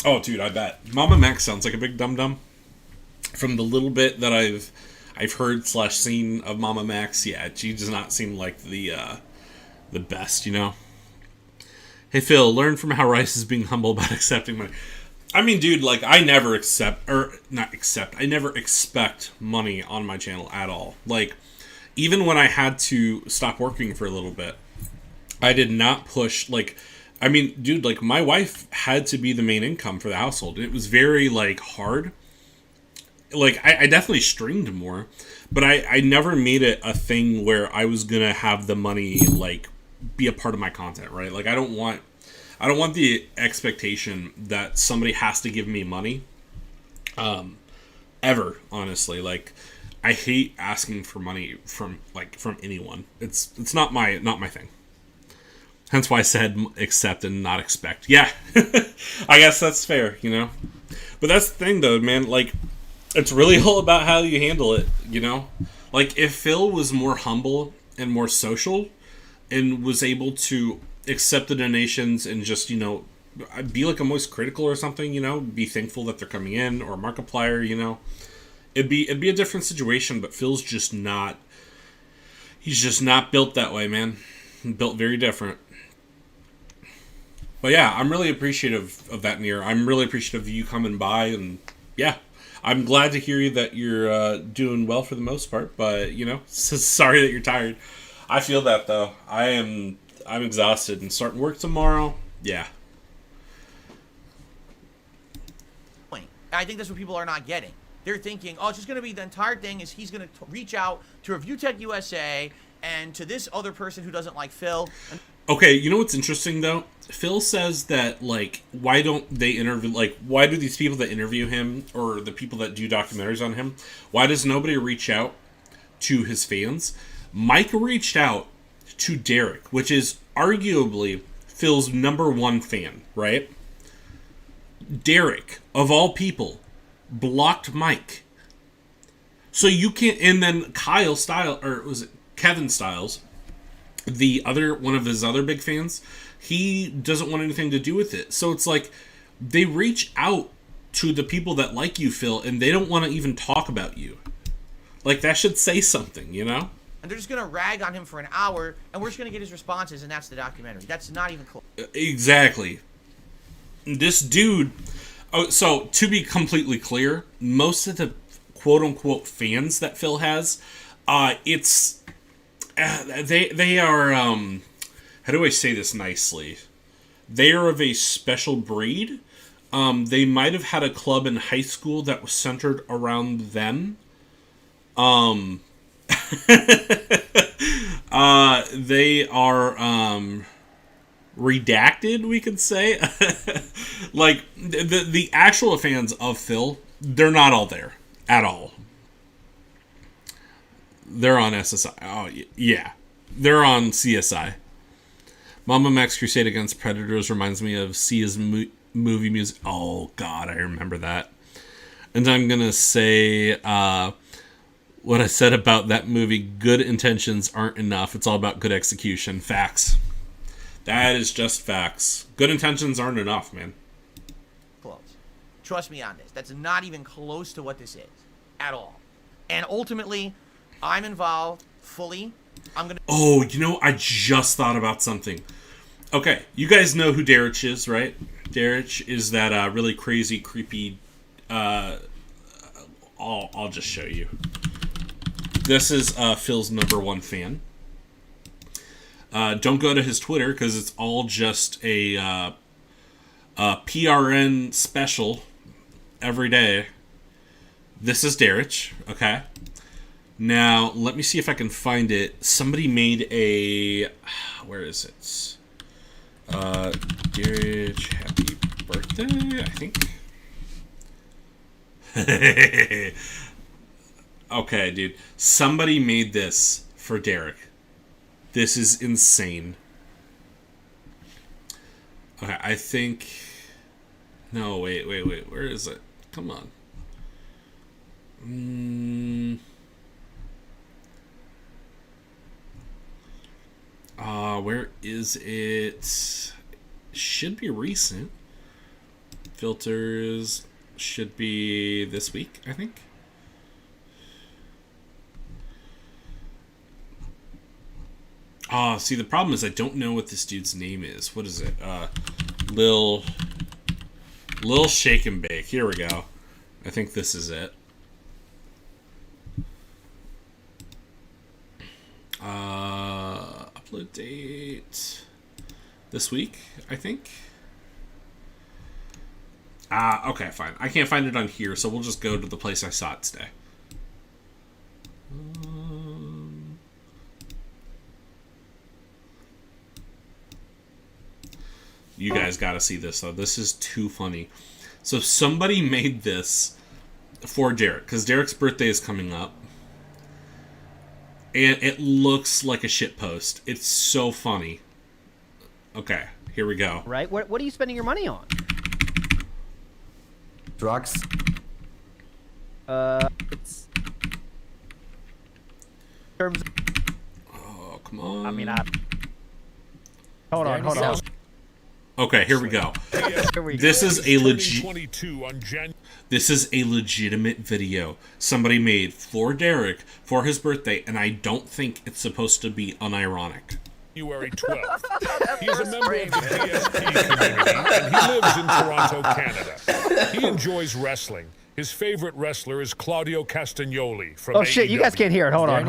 Oh, dude, I bet. Mama Max sounds like a big dum-dum. From the little bit that I've heard / seen of Mama Max, yeah, she does not seem like the best, you know? Hey, Phil, learn from how Rice is being humble about accepting money. I mean, dude, like, I never I never expect money on my channel at all. Like, even when I had to stop working for a little bit, I did not push, like, I mean, dude, like, my wife had to be the main income for the household. It was very, like, hard. Like, I definitely streamed more, but I never made it a thing where I was gonna have the money, like, be a part of my content, right? Like, I don't want the expectation that somebody has to give me money, ever, honestly. Like, I hate asking for money from anyone. It's not my thing. Hence why I said accept and not expect. Yeah, I guess that's fair, you know? But that's the thing, though, man. Like, it's really all about how you handle it, you know? Like, if Phil was more humble and more social and was able to accept the donations and just, you know, be like almost critical or something, you know? Be thankful that they're coming in, or a Markiplier, you know? It'd be a different situation, but Phil's just not... He's just not built that way, man. Built very different. But yeah, I'm really appreciative of that, Nier. I'm really appreciative of you coming by, and yeah, I'm glad to hear that you're doing well for the most part. But you know, sorry that you're tired. I feel that though. I'm exhausted and starting work tomorrow. Yeah.
I think that's what people are not getting. They're thinking, oh, it's just going to be the entire thing is he's going to reach out to Review Tech USA and to this other person who doesn't like Phil.
Okay, you know what's interesting, though? Phil says that, like, why don't they interview... Like, why do these people that interview him, or the people that do documentaries on him, why does nobody reach out to his fans? Mike reached out to Derek, which is arguably Phil's #1 fan, right? Derek, of all people, blocked Mike. So you can't... And then Kyle Stiles, or was it Kevin Stiles... the other one of his other big fans, he doesn't want anything to do with it. So it's like they reach out to the people that like you, Phil, and they don't want to even talk about you. Like, that should say something, you know?
And they're just going to rag on him for an hour, and we're just going to get his responses, and that's the documentary. That's not even close.
Exactly. This dude... Oh, so, to be completely clear, most of the quote-unquote fans that Phil has, it's... They are, how do I say this nicely? They are of a special breed. They might have had a club in high school that was centered around them. They are, redacted, we could say. Like, the actual fans of Phil, they're not all there. At all. They're on SSI. Oh, yeah. They're on CSI. Mama Max Crusade Against Predators reminds me of Sia's movie music. Oh, God, I remember that. And I'm going to say what I said about that movie. Good intentions aren't enough. It's all about good execution. Facts. That is just facts. Good intentions aren't enough, man.
Close. Trust me on this. That's not even close to what this is. At all. And ultimately... I'm involved fully. I'm gonna.
Oh, you know, I just thought about something. Okay, you guys know who Derek is, right? Derek is that really crazy, creepy. I'll just show you. This is Phil's #1 fan. Don't go to his Twitter because it's all just a PRN special every day. This is Derek, okay? Now, let me see if I can find it. Somebody made a... Where is it? Derek, happy birthday, I think. Okay, dude. Somebody made this for Derek. This is insane. Okay, I think... No, wait. Where is it? Come on. Where is it? Should be recent. Filters should be this week, I think. See, the problem is I don't know what this dude's name is. What is it? Lil Shake and Bake. Here we go. I think this is it. Upload date this week, I think. Okay, fine. I can't find it on here, so we'll just go to the place I saw it today. You guys gotta see this, though. This is too funny. So somebody made this for Derek, because Derek's birthday is coming up. And it looks like a shitpost. It's so funny. Okay, here we go.
Right? What are you spending your money on?
Drugs.
It's terms.
Oh, come on.
I mean, hold on.
Okay, here we go. This is a legitimate video somebody made for Derek for his birthday, and I don't think it's supposed to be unironic.
January 12th. He is a member of the DSP community, and he lives in Toronto, Canada. He enjoys wrestling. His favorite wrestler is Claudio Castagnoli from
Oh shit!
AEW.
You guys can't hear it. Hold on.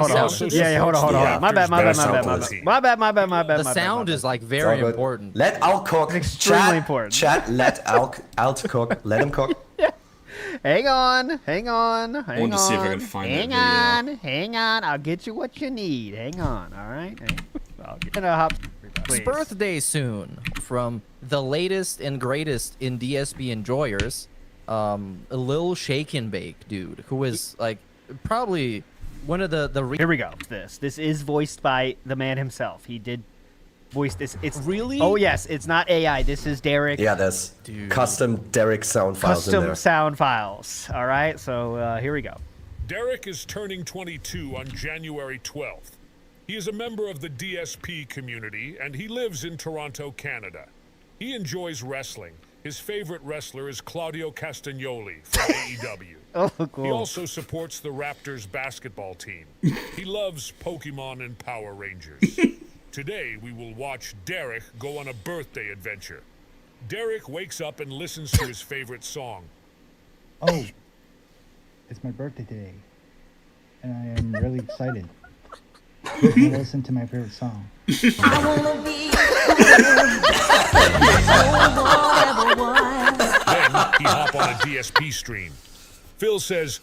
Yeah, hold on. My bad.
The sound is like very important.
Let Al cook.
Extremely important.
Chat. Let Al cook. Let him cook.
Hang on.
I want to see if I can find that video.
Hang on. I'll get you what you need. Hang on. All right. I'll get hop.
His birthday soon from the latest and greatest in DSP enjoyers. Lil Shake and Bake dude, who is like probably one of the
Here we go. This is voiced by the man himself. He did voice this. It's
really?
Oh yes, it's not AI. This is Derek.
Yeah, there's custom Derek sound files in there.
Custom sound files. All right, so here we go.
Derek is turning 22 on January 12th. He is a member of the DSP community, and he lives in Toronto, Canada. He enjoys wrestling. His favorite wrestler is Claudio Castagnoli from AEW.
Oh, cool.
He also supports the Raptors basketball team. He loves Pokemon and Power Rangers. Today, we will watch Derek go on a birthday adventure. Derek wakes up and listens to his favorite song.
Oh, it's my birthday today, and I am really excited. I'm gonna listen to my favorite song.
I wanna be
Then he hop on a DSP stream. Phil says,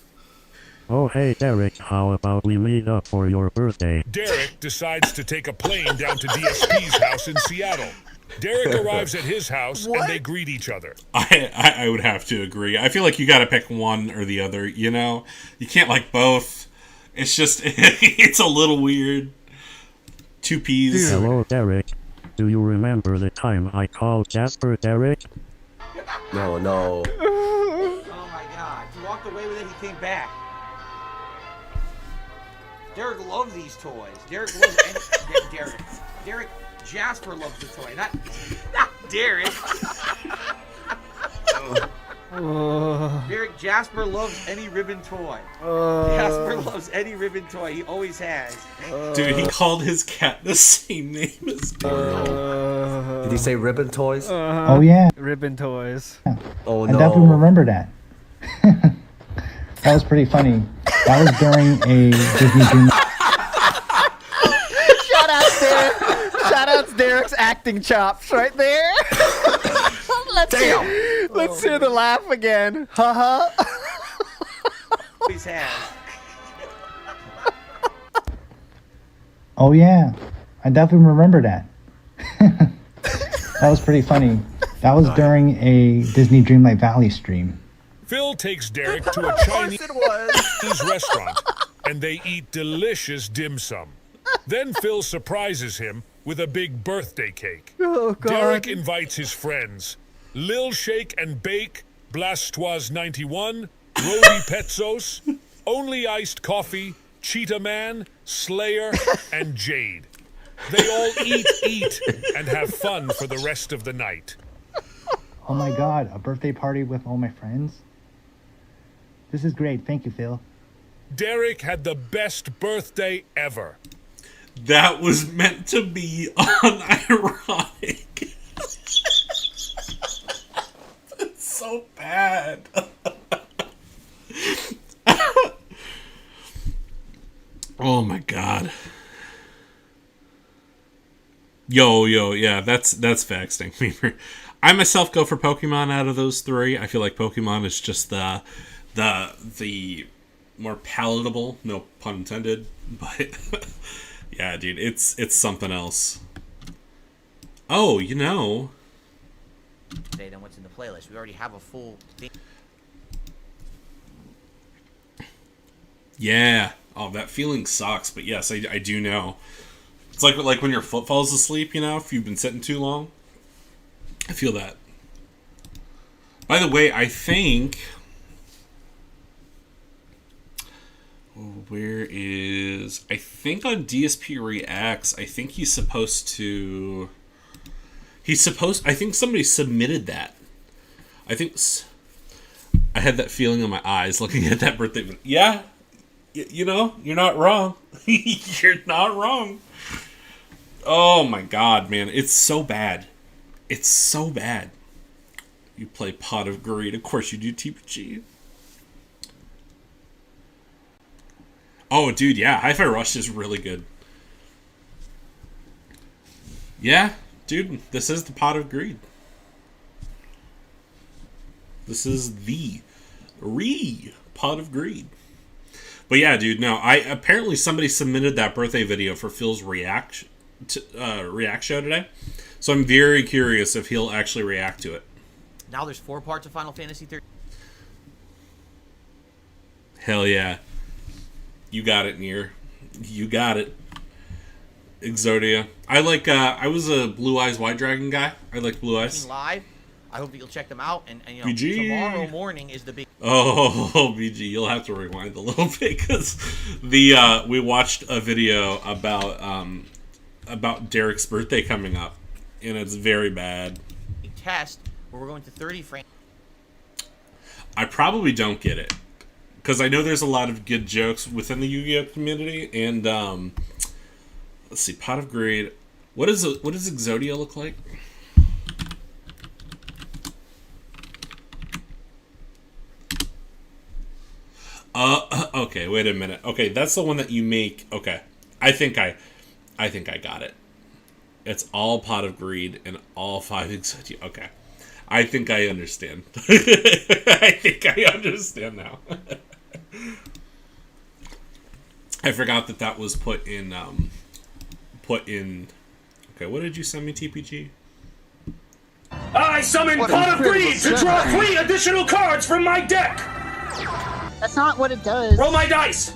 "Oh hey Derek, how about we meet up for your birthday?"
Derek decides to take a plane down to DSP's house in Seattle. Derek arrives at his house and they greet each other.
I would have to agree. I feel like you got to pick one or the other. You know, you can't like both. It's just it's a little weird. Two peas.
Hello Derek. Do you remember the time I called Jasper Derek?
No.
Oh my god. He walked away with it, he came back. Derek loves these toys. Derek Jasper loves the toy, not Derek. Derek Jasper loves any ribbon toy. Jasper loves any ribbon toy. He always has.
Dude, he called his cat the same name as
Did he say ribbon toys?
Oh yeah,
ribbon toys.
Oh
I
no.
definitely remember that. That was pretty funny. That was during a Disney Dream.
Shout out Derek. Shout out Derek's acting chops right there. Let's hear the laugh again. Haha.
Always has.
Oh yeah, I definitely remember that. That was pretty funny. That was during a Disney Dreamlight Valley stream.
Phil takes Derek to a Chinese restaurant, and they eat delicious dim sum. Then Phil surprises him with a big birthday cake.
Oh, God.
Derek invites his friends, Lil Shake and Bake, Blastoise 91, Rody Petzos, Only Iced Coffee, Cheetah Man, Slayer, and Jade. They all eat, and have fun for the rest of the night.
Oh my god, a birthday party with all my friends? This is great, thank you, Phil.
Derek had the best birthday ever.
That was meant to be unironic. That's so bad. Oh my god. Yo, yeah, that's faxing. I myself go for Pokemon out of those three. I feel like Pokemon is just the more palatable, no pun intended, but yeah, dude, it's something else. Oh, you know.
Then what's in the playlist? We already have a full thing.
Yeah. Oh, that feeling sucks, but yes, I do know. It's like when your foot falls asleep, you know, if you've been sitting too long. I feel that. By the way, I think... Where is... I think on DSP Reacts, I think he's supposed to... I think somebody submitted that. I think... I had that feeling in my eyes looking at that birthday video. Yeah. You know, you're not wrong. You're not wrong. Oh my god, man. It's so bad. It's so bad. You play Pot of Greed. Of course you do, TPG. Oh, dude, yeah. Hi-Fi Rush is really good. Yeah, dude. This is the Pot of Greed. This is the Pot of Greed. But yeah, dude, no. Apparently somebody submitted that birthday video for Phil's react show today. So I'm very curious if he'll actually react to it.
Now there's 4 parts of Final Fantasy 13.
Hell yeah. You got it, Nier. You got it. Exodia. I was a Blue Eyes White Dragon guy. I like Blue Eyes.
Live. I hope that you'll check them out. And you know,
BG.
Tomorrow morning is the big...
Oh, BG, you'll have to rewind a little bit because we watched a video about Derek's birthday coming up, and it's very bad.
Test where we're going to 30 frames.
I probably don't get it because I know there's a lot of good jokes within the Yu-Gi-Oh community, and let's see, Pot of Greed. What does Exodia look like? Okay, wait a minute. Okay, that's the one that you make. Okay, I think I got it. It's all Pot of Greed and all 5 Exodia. Okay, I think I understand. I think I understand now. I forgot that was put in. Okay, what did you send me, TPG?
I summon Pot of Greed to draw 3 additional cards from my deck!
That's not what it does.
Roll my dice!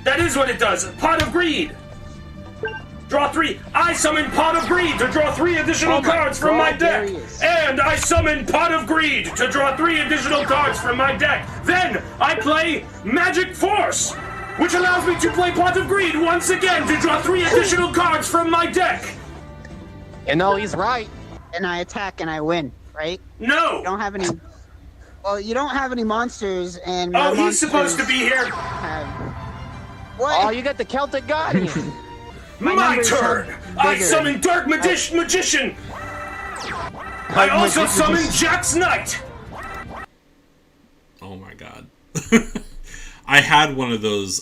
That is what it does. Pot of Greed! Draw 3. I summon Pot of Greed to draw 3 additional cards from my deck! And I summon Pot of Greed to draw 3 additional cards from my deck! Then I play Magic Force, which allows me to play Pot of Greed once again to draw 3 additional cards from my deck!
You know, he's right. And I attack and I win, right?
No!
You don't have any... Well, you don't have any monsters, and my
he's supposed to be here!
What?
Oh,
you got the Celtic God here.
My turn! I summon Dark Magician! I also summon Jack's Knight!
Oh my god. I had one of those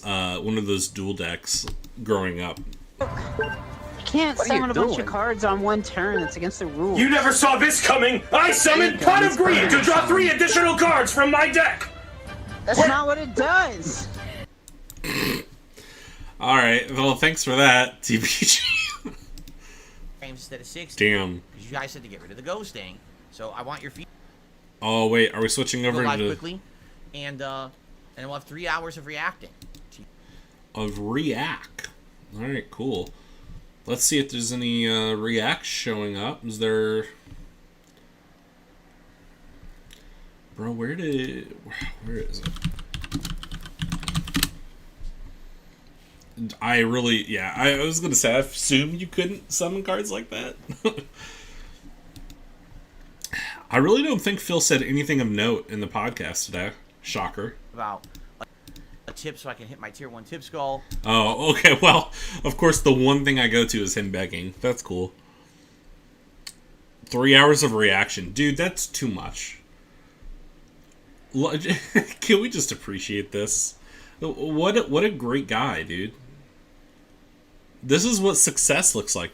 dual decks growing up.
You can't summon a bunch of cards on one turn. It's against the rules.
You never saw this coming! I summoned Pot of Greed to draw 3 additional cards from my deck!
That's not what it does!
Alright, well, thanks for that, TPG.
Frames instead of 60.
Damn.
Because you guys said to get rid of the ghosting. So I want your feet.
Oh, wait, are we switching over
live
to...
quickly, and we'll have 3 hours of reacting.
Of react. Alright, cool. Let's see if there's any reacts showing up. Is there... Bro, where is it? I was gonna say, I assumed you couldn't summon cards like that. I really don't think Phil said anything of note in the podcast today. Shocker.
About a tip so I can hit my tier 1 tip skull.
Oh, okay. Well, of course, the one thing I go to is him begging. That's cool. 3 hours of reaction. Dude, that's too much. Can we just appreciate this? What a great guy, dude. This is what success looks like.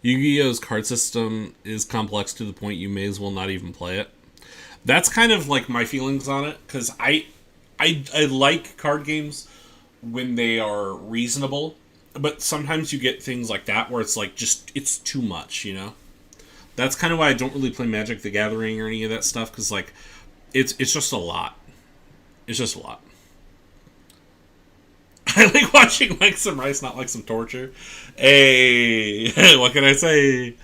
Yu-Gi-Oh's card system is complex to the point you may as well not even play it. That's kind of like my feelings on it, because I like card games when they are reasonable, but sometimes you get things like that where it's like it's too much, you know? That's kind of why I don't really play Magic the Gathering or any of that stuff, because like it's just a lot. It's just a lot. I like watching like some rice, not like some torture. Hey, what can I say?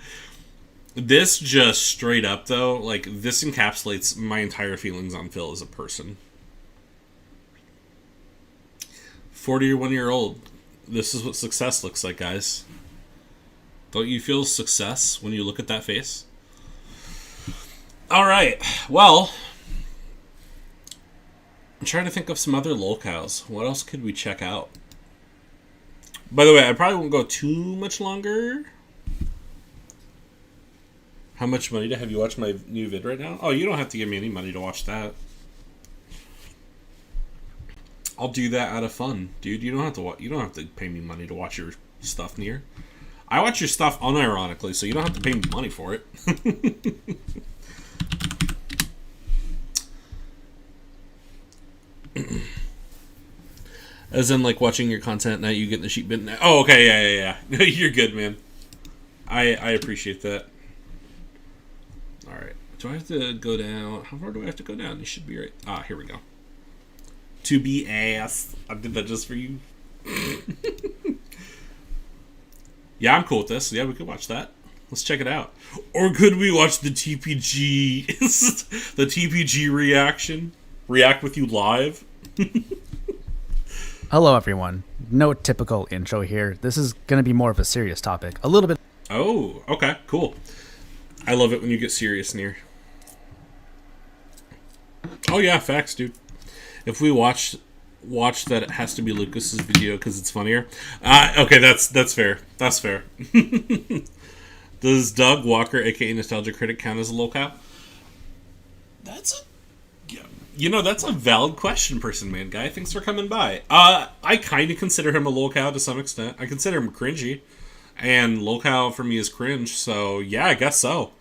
This just straight up though, like this encapsulates my entire feelings on Phil as a person. 41-year-old. This is what success looks like, guys. Don't you feel success when you look at that face? All right. Well, I'm trying to think of some other LOLCOWs. What else could we check out? By the way, I probably won't go too much longer. How much money to have you watch my new vid right now? Oh, you don't have to give me any money to watch that. I'll do that out of fun, dude. You don't have to pay me money to watch your stuff, Nier. I watch your stuff unironically, so you don't have to pay me money for it. As in, like, watching your content now, you get the sheep bitten. Oh, okay, yeah. You're good, man. I appreciate that. Alright. Do I have to go down? How far do I have to go down? You should be right. Ah, here we go. To be asked. I did that just for you. Yeah, I'm cool with this. Yeah, we could watch that. Let's check it out. Or could we watch the TPG... the TPG reaction? React with you live?
Hello, everyone. No typical intro here. This is going to be more of a serious topic. A little bit...
Oh, okay. Cool. I love it when you get serious, Nier. Oh, yeah. Facts, dude. If we watch that, it has to be Lucas's video because it's funnier. Okay, that's fair. That's fair. Does Doug Walker, aka Nostalgia Critic, count as a LOLCOW? That's a valid question, Person Man Guy. Thanks for coming by. I kind of consider him a LOLCOW to some extent. I consider him cringy, and LOLCOW for me is cringe. So yeah, I guess so.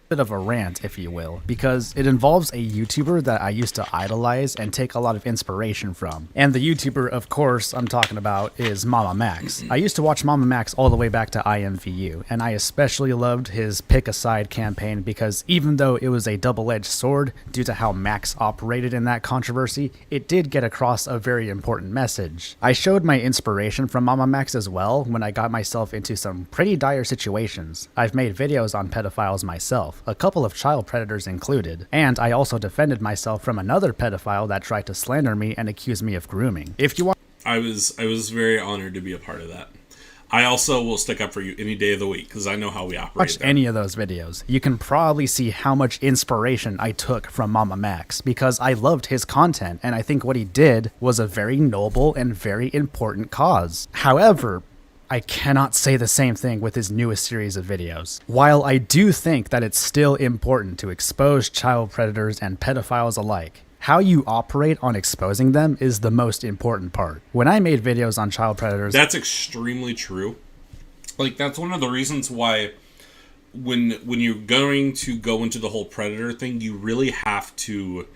Bit of a rant, if you will, because it involves a YouTuber that I used to idolize and take a lot of inspiration from. And the YouTuber, of course, I'm talking about is Mama Max. I used to watch Mama Max all the way back to IMVU, and I especially loved his Pick a Side campaign because even though it was a double-edged sword due to how Max operated in that controversy, it did get across a very important message. I showed my inspiration from Mama Max as well when I got myself into some pretty dire situations. I've made videos on pedophiles myself, a couple of child predators included, and I also defended myself from another pedophile that tried to slander me and accuse me of grooming. If you want,
I was very honored to be a part of that. I also will stick up for you any day of the week because I know how we operate.
Watch any of those videos. You can probably see how much inspiration I took from Mama Max because I loved his content and I think what he did was a very noble and very important cause. However, I cannot say the same thing with his newest series of videos. While I do think that it's still important to expose child predators and pedophiles alike, how you operate on exposing them is the most important part. When I made videos on child predators...
That's extremely true. Like, that's one of the reasons why when you're going to go into the whole predator thing, you really have to...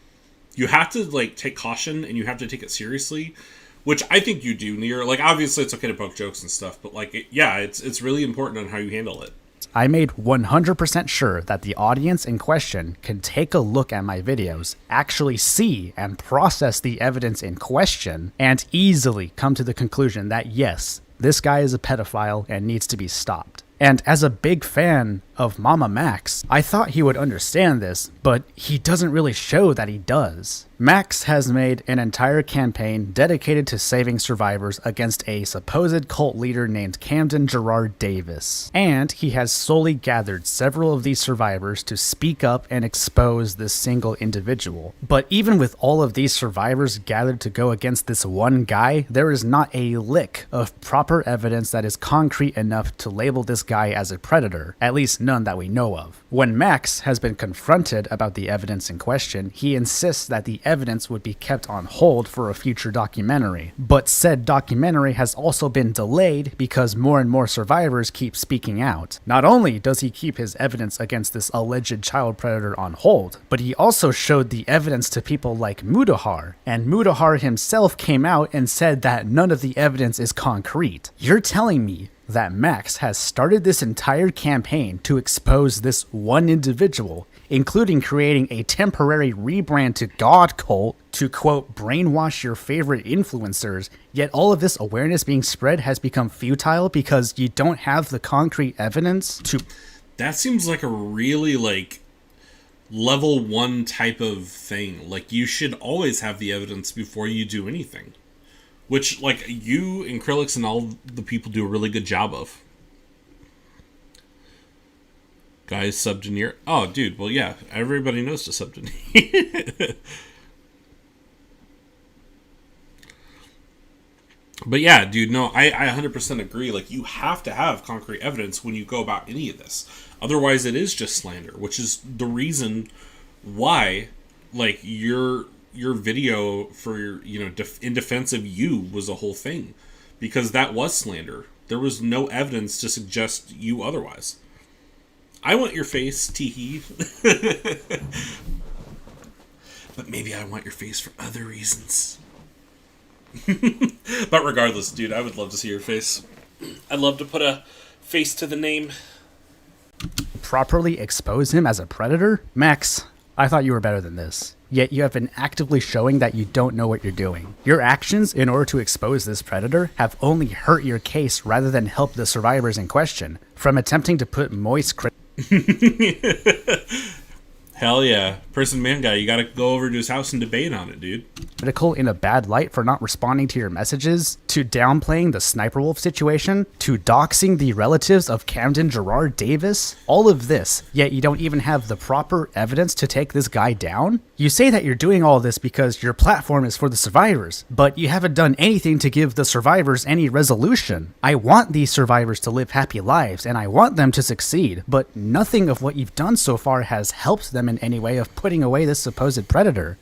You have to, like, take caution and you have to take it seriously. Which I think you do, Nier. Like, obviously it's okay to poke jokes and stuff, but, like, it's really important on how you handle it.
I made 100% sure that the audience in question can take a look at my videos, actually see and process the evidence in question, and easily come to the conclusion that yes, this guy is a pedophile and needs to be stopped. And as a big fan of Mama Max, I thought he would understand this, but he doesn't really show that he does. Max has made an entire campaign dedicated to saving survivors against a supposed cult leader named Camden Gerard Davis. And he has solely gathered several of these survivors to speak up and expose this single individual. But even with all of these survivors gathered to go against this one guy, there is not a lick of proper evidence that is concrete enough to label this guy as a predator, at least none that we know of. When Max has been confronted about the evidence in question, he insists that the evidence would be kept on hold for a future documentary. But said documentary has also been delayed because more and more survivors keep speaking out. Not only does he keep his evidence against this alleged child predator on hold, but he also showed the evidence to people like Mudahar, and Mudahar himself came out and said that none of the evidence is concrete. You're telling me that Max has started this entire campaign to expose this one individual, including creating a temporary rebrand to God Cult to, quote, brainwash your favorite influencers, yet all of this awareness being spread has become futile because you don't have the concrete evidence to...
That seems like a really, like, level 1 type of thing. Like, you should always have the evidence before you do anything. Which, like, you and Krillix and all the people do a really good job of. Guys, sub to Nier. Oh, dude, well, yeah, everybody knows to sub to Nier. But yeah, dude, no, I 100% agree. Like, you have to have concrete evidence when you go about any of this. Otherwise, it is just slander, which is the reason why, like, your video for your, you know, in defense of you was a whole thing, because that was slander. There was no evidence to suggest you otherwise. I want your face, teehee. But maybe I want your face for other reasons. But regardless, dude, I would love to see your face. I'd love to put a face to the name.
Properly expose him as a predator? Max, I thought you were better than this. Yet you have been actively showing that you don't know what you're doing. Your actions in order to expose this predator have only hurt your case rather than help the survivors in question. From attempting to put moist
Hell yeah. Person man guy, you gotta go over to his house and debate on it, dude.
Critical in a bad light for not responding to your messages, to downplaying the Sniper Wolf situation, to doxing the relatives of Camden Gerard Davis, all of this, yet you don't even have the proper evidence to take this guy down? You say that you're doing all this because your platform is for the survivors, but you haven't done anything to give the survivors any resolution. I want these survivors to live happy lives, and I want them to succeed, but nothing of what you've done so far has helped them in any way of putting away this supposed predator.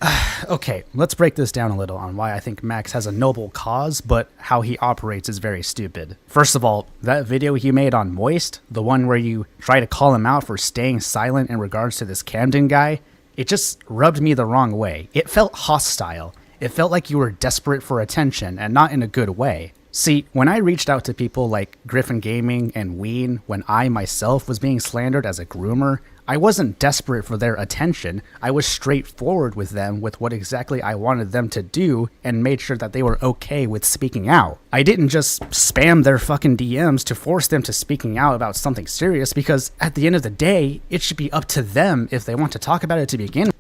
Okay, let's break this down a little on why I think Max has a noble cause, but how he operates is very stupid. First of all, that video he made on Moist, the one where you try to call him out for staying silent in regards to this Camden guy, it just rubbed me the wrong way. It felt hostile. It felt like you were desperate for attention, and not in a good way. See, when I reached out to people like Griffin Gaming and Ween, when I myself was being slandered as a groomer, I wasn't desperate for their attention. I was straightforward with them with what exactly I wanted them to do and made sure that they were okay with speaking out. I didn't just spam their fucking DMs to force them to speaking out about something serious, because at the end of the day, it should be up to them if they want to talk about it to begin with.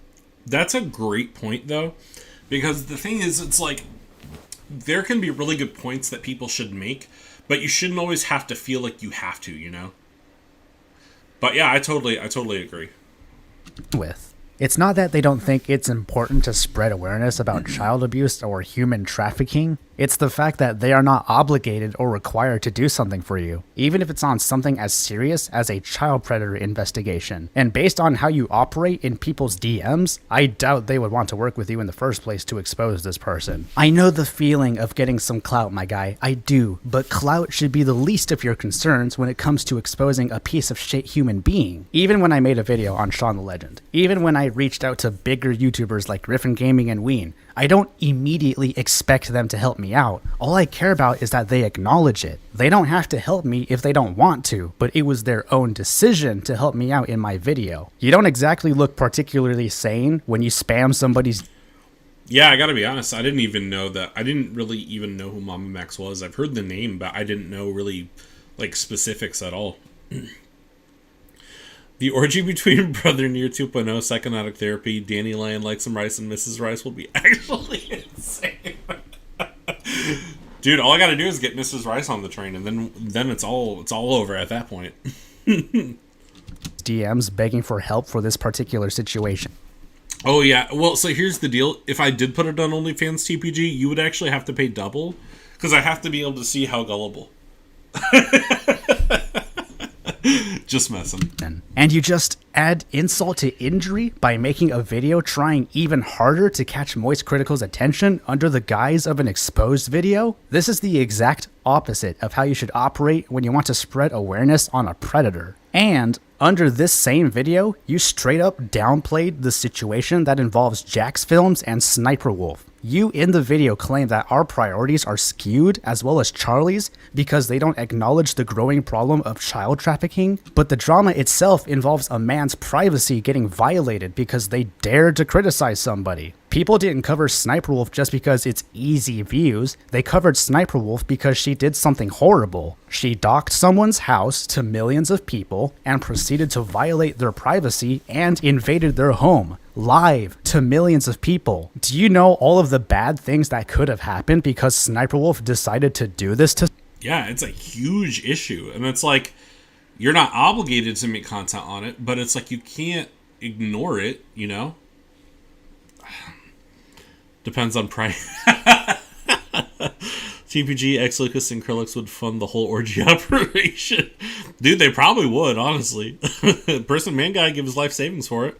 That's a great point, though, because the thing is, it's like, there can be really good points that people should make, but you shouldn't always have to feel like you have to, you know? But yeah, I totally agree.
It's not that they don't think it's important to spread awareness about child abuse or human trafficking. It's the fact that they are not obligated or required to do something for you, even if it's on something as serious as a child predator investigation. And based on how you operate in people's DMs, I doubt they would want to work with you in the first place to expose this person. I know the feeling of getting some clout, my guy, I do, but clout should be the least of your concerns when it comes to exposing a piece of shit human being. Even when I made a video on Shaun the Legend, even when I reached out to bigger YouTubers like Griffin Gaming and Ween, I don't immediately expect them to help me out. All I care about is that they acknowledge it. They don't have to help me if they don't want to, but it was their own decision to help me out in my video. You don't exactly look particularly sane when you spam somebody's...
Yeah, I gotta be honest, I didn't even know that. I didn't really even know who Mama Max was. I've heard the name, but I didn't know really, like, specifics at all. The orgy between Brother Near 2.0, psychonaut therapy, Danny Lion likes some rice, and Mrs. Rice will be actually insane. Dude, all I gotta do is get Mrs. Rice on the train, and then it's all over at that point.
DMs begging for help for this particular situation.
Oh yeah, well, so here's the deal. If I did put it on OnlyFans TPG, you would actually have to pay double, because I have to be able to see how gullible. Just messing.
And you just add insult to injury by making a video trying even harder to catch Moist Critical's attention under the guise of an exposed video? This is the exact opposite of how you should operate when you want to spread awareness on a predator. And under this same video, you straight up downplayed the situation that involves Jack's Films and Sniper Wolf. You in the video claim that our priorities are skewed as well as Charlie's because they don't acknowledge the growing problem of child trafficking, but the drama itself involves a man's privacy getting violated because they dared to criticize somebody. People didn't cover Sniper Wolf just because it's easy views. They covered Sniper Wolf because she did something horrible. She docked someone's house to millions of people and proceeded to violate their privacy and invaded their home. Live to millions of people. Do you know all of the bad things that could have happened because Sniper Wolf decided to do this to?
Yeah, it's a huge issue. And it's like, you're not obligated to make content on it, but it's like you can't ignore it, you know? Depends on price. TPG, X Lucas, and Krillix would fund the whole orgy operation. Dude, they probably would, honestly. Person Man Guy give his life savings for it.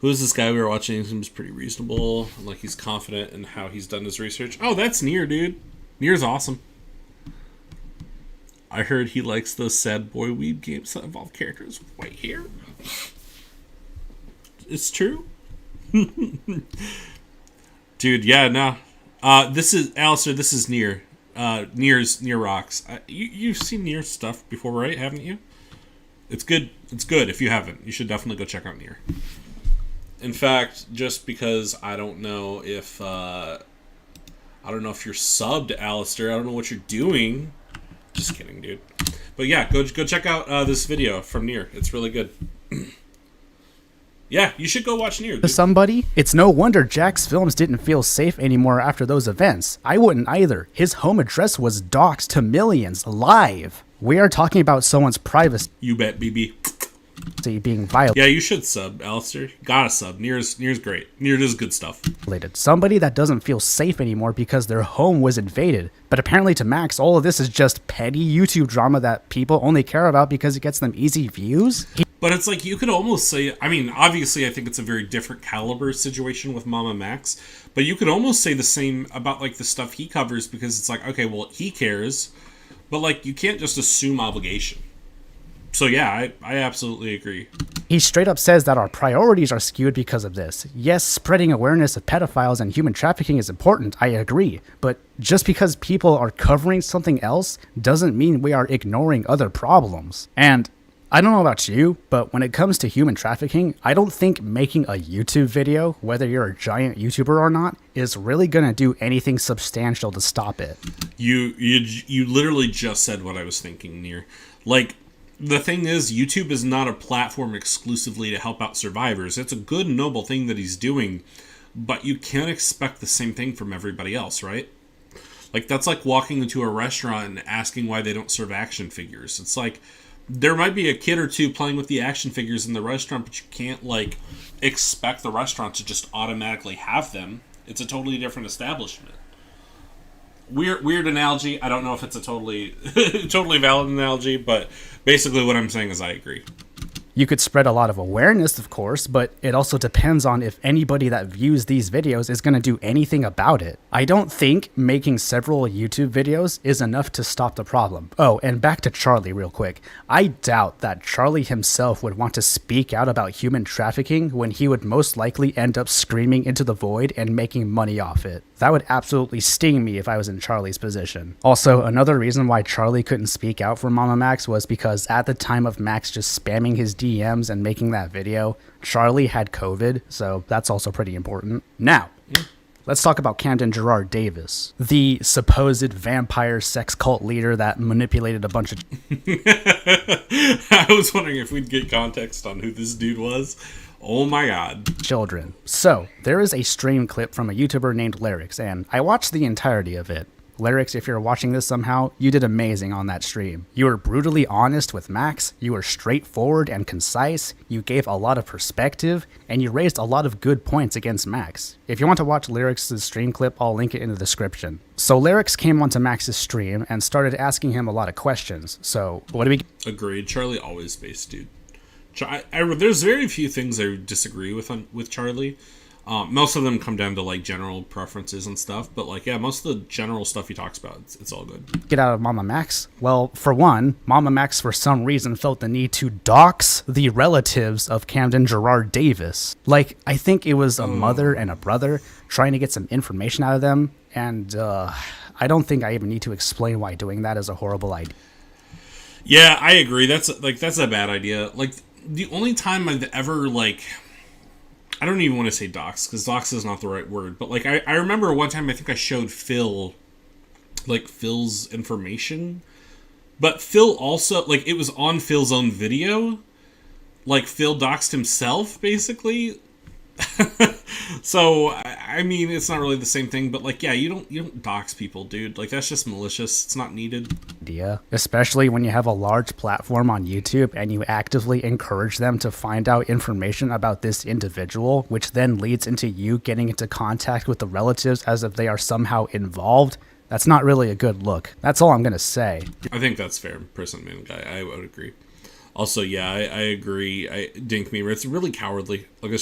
Who's this guy we were watching? He seems pretty reasonable. Like, he's confident in how he's done his research. Oh, that's Nier, dude. Nier's awesome. I heard he likes those sad boy weeb games that involve characters with white hair. It's true. Dude, yeah, no. This is, Alistair, this is Nier. Nier rocks. You've seen Nier stuff before, right? Haven't you? It's good. It's good. If you haven't, you should definitely go check out Nier. In fact, just because I don't know if you're subbed, Alistair. I don't know what you're doing. Just kidding, dude. But yeah, go check out this video from Nier. It's really good. Yeah, you should go watch Nier.
To somebody, it's no wonder Jack's Films didn't feel safe anymore after those events. I wouldn't either. His home address was doxed to millions live. We are talking about someone's privacy.
You bet, BB.
Being violated.
Yeah, you should sub, Alistair. Gotta sub. Nier's great. Nier does good stuff.
Somebody that doesn't feel safe anymore because their home was invaded. But apparently to Max, all of this is just petty YouTube drama that people only care about because it gets them easy views.
But it's like, you could almost say, I mean, obviously I think it's a very different caliber situation with Mama Max, but you could almost say the same about like the stuff he covers, because it's like, okay, well, he cares, but like, you can't just assume obligation. So yeah, I absolutely agree.
He straight up says that our priorities are skewed because of this. Yes, spreading awareness of pedophiles and human trafficking is important, I agree. But just because people are covering something else doesn't mean we are ignoring other problems. And I don't know about you, but when it comes to human trafficking, I don't think making a YouTube video, whether you're a giant YouTuber or not, is really gonna do anything substantial to stop it.
You literally just said what I was thinking, Nier. Like, the thing is, YouTube is not a platform exclusively to help out survivors. It's a good and noble thing that he's doing, but you can't expect the same thing from everybody else, right? Like, that's like walking into a restaurant and asking why they don't serve action figures. It's like, there might be a kid or two playing with the action figures in the restaurant, but you can't, like, expect the restaurant to just automatically have them. It's a totally different establishment. Weird analogy. I don't know if it's a totally valid analogy, but basically what I'm saying is I agree.
You could spread a lot of awareness, of course, but it also depends on if anybody that views these videos is going to do anything about it. I don't think making several YouTube videos is enough to stop the problem. Oh, and back to Charlie real quick. I doubt that Charlie himself would want to speak out about human trafficking when he would most likely end up screaming into the void and making money off it. That would absolutely sting me if I was in Charlie's position. Also, another reason why Charlie couldn't speak out for Mama Max was because at the time of Max just spamming his DMs and making that video, Charlie had COVID, so that's also pretty important. Now, let's talk about Camden Gerard Davis, the supposed vampire sex cult leader that manipulated a bunch of...
I was wondering if we'd get context on who this dude was. Oh my god.
Children. So, there is a stream clip from a YouTuber named Lyrics, and I watched the entirety of it. Lyrics, if you're watching this somehow, you did amazing on that stream. You were brutally honest with Max, you were straightforward and concise, you gave a lot of perspective, and you raised a lot of good points against Max. If you want to watch Lyrics' stream clip, I'll link it in the description. So Lyrics came onto Max's stream and started asking him a lot of questions. So, what do we...
Agreed. Charlie always space, dude. There's very few things I disagree with Charlie. Most of them come down to like general preferences and stuff, but like, yeah, most of the general stuff he talks about, it's all good.
Get out of Mama Max? Well, for one, Mama Max for some reason felt the need to dox the relatives of Camden Gerard Davis. Like, I think it was a mother and a brother trying to get some information out of them, and I don't think I even need to explain why doing that is a horrible idea.
Yeah, I agree. That's a bad idea. Like, the only time I've ever, like, I don't even want to say dox, because dox is not the right word, but like, I remember one time I think I showed Phil, like, Phil's information, but Phil also, like, it was on Phil's own video, like, Phil doxed himself, basically. So, I mean, it's not really the same thing, but like, yeah, you don't dox people, dude. Like, that's just malicious. It's not needed.
Especially when you have a large platform on YouTube and you actively encourage them to find out information about this individual, which then leads into you getting into contact with the relatives as if they are somehow involved. That's not really a good look. That's all I'm gonna say.
I think that's fair, person, man, guy. I would agree. Also, yeah, I agree. Dink me, it's really cowardly. Like,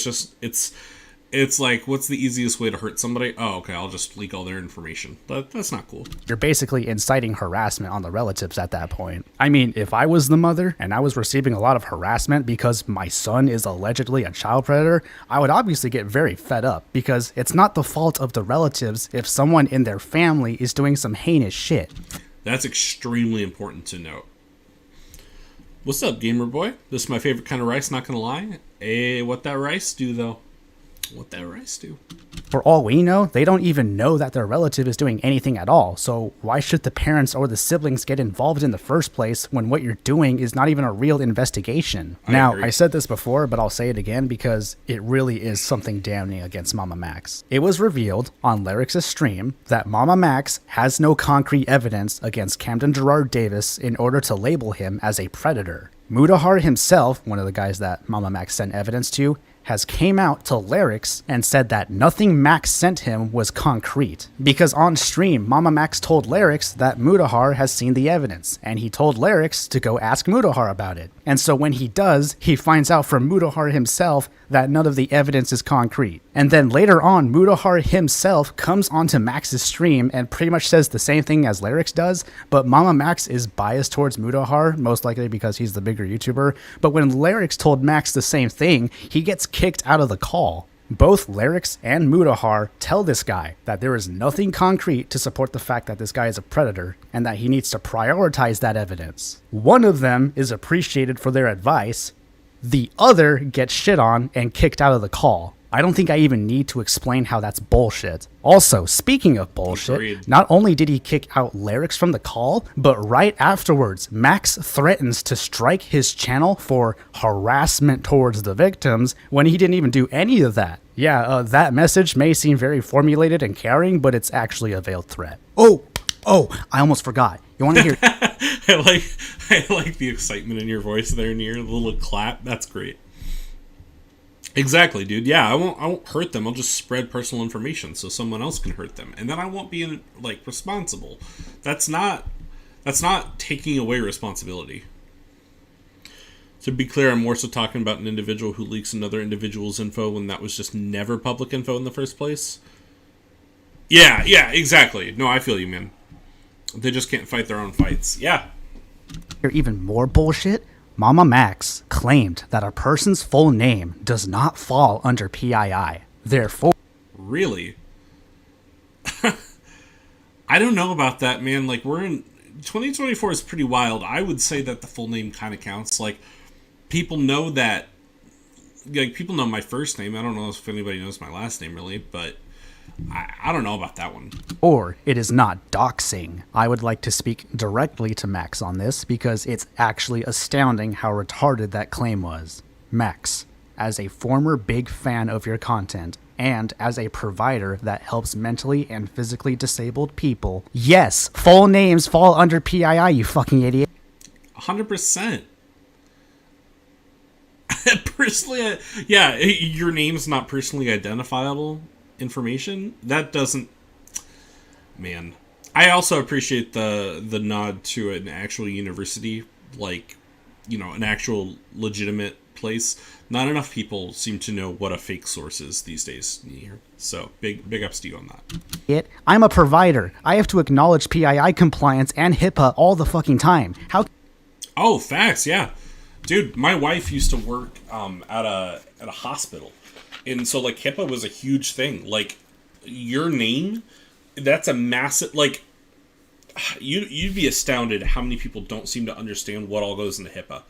it's like, what's the easiest way to hurt somebody? Oh, okay, I'll just leak all their information. That's not cool.
You're basically inciting harassment on the relatives at that point. I mean, if I was the mother and I was receiving a lot of harassment because my son is allegedly a child predator, I would obviously get very fed up, because it's not the fault of the relatives if someone in their family is doing some heinous shit.
That's extremely important to note. What's up, gamer boy? This is my favorite kind of rice, not gonna lie. Hey, what that rice do, though? What that rice do?
For all we know, they don't even know that their relative is doing anything at all, so why should the parents or the siblings get involved in the first place when what you're doing is not even a real investigation? I said this before, but I'll say it again because it really is something damning against Mama Max. It was revealed on Lyric's stream that Mama Max has no concrete evidence against Camden Gerard Davis in order to label him as a predator. Mudahar himself, one of the guys that Mama Max sent evidence to, has came out to Lyrics and said that nothing Max sent him was concrete. Because on stream, Mama Max told Lyrics that Mudahar has seen the evidence, and he told Lyrics to go ask Mudahar about it. And so when he does, he finds out from Mudahar himself that none of the evidence is concrete. And then later on, Mudahar himself comes onto Max's stream and pretty much says the same thing as Lyrics does, but Mama Max is biased towards Mudahar, most likely because he's the bigger YouTuber. But when Lyrics told Max the same thing, he gets kicked out of the call. Both Lyrics and Mudahar tell this guy that there is nothing concrete to support the fact that this guy is a predator and that he needs to prioritize that evidence. One of them is appreciated for their advice. The other gets shit on and kicked out of the call. I don't think I even need to explain how that's bullshit. Also, speaking of bullshit, not only did he kick out Lyrics from the call, but right afterwards, Max threatens to strike his channel for harassment towards the victims when he didn't even do any of that. Yeah, that message may seem very formulated and caring, but it's actually a veiled threat. Oh, I almost forgot. You want to hear...
I like the excitement in your voice there, Near. The little clap. That's great. Exactly, dude. Yeah, I won't hurt them. I'll just spread personal information so someone else can hurt them, and then I won't be responsible. That's not taking away responsibility. To be clear, I'm more so talking about an individual who leaks another individual's info when that was just never public info in the first place. Yeah, exactly. No, I feel you, man. They just can't fight their own fights. Yeah.
Even more bullshit. Mama Max claimed that a person's full name does not fall under PII. Therefore...
Really? I don't know about that, man. Like, we're in... 2024 is pretty wild. I would say that the full name kind of counts. Like, people know that... Like, people know my first name. I don't know if anybody knows my last name, really, but... I don't know about that one.
Or it is not doxing. I would like to speak directly to Max on this because it's actually astounding how retarded that claim was. Max, as a former big fan of your content and as a provider that helps mentally and physically disabled people, yes, full names fall under PII, you fucking idiot.
100%. Personally, yeah, your name's not personally identifiable information. That doesn't... Man. I also appreciate the nod to an actual university, like, you know, an actual legitimate place. Not enough people seem to know what a fake source is these days. So big ups to you on that.
I'm a provider. I have to acknowledge PII compliance and HIPAA all the fucking time. How?
Oh, facts, yeah. Dude, my wife used to work at a hospital. And so, like, HIPAA was a huge thing. Like, your name, that's a massive, like, you'd be astounded how many people don't seem to understand what all goes into HIPAA.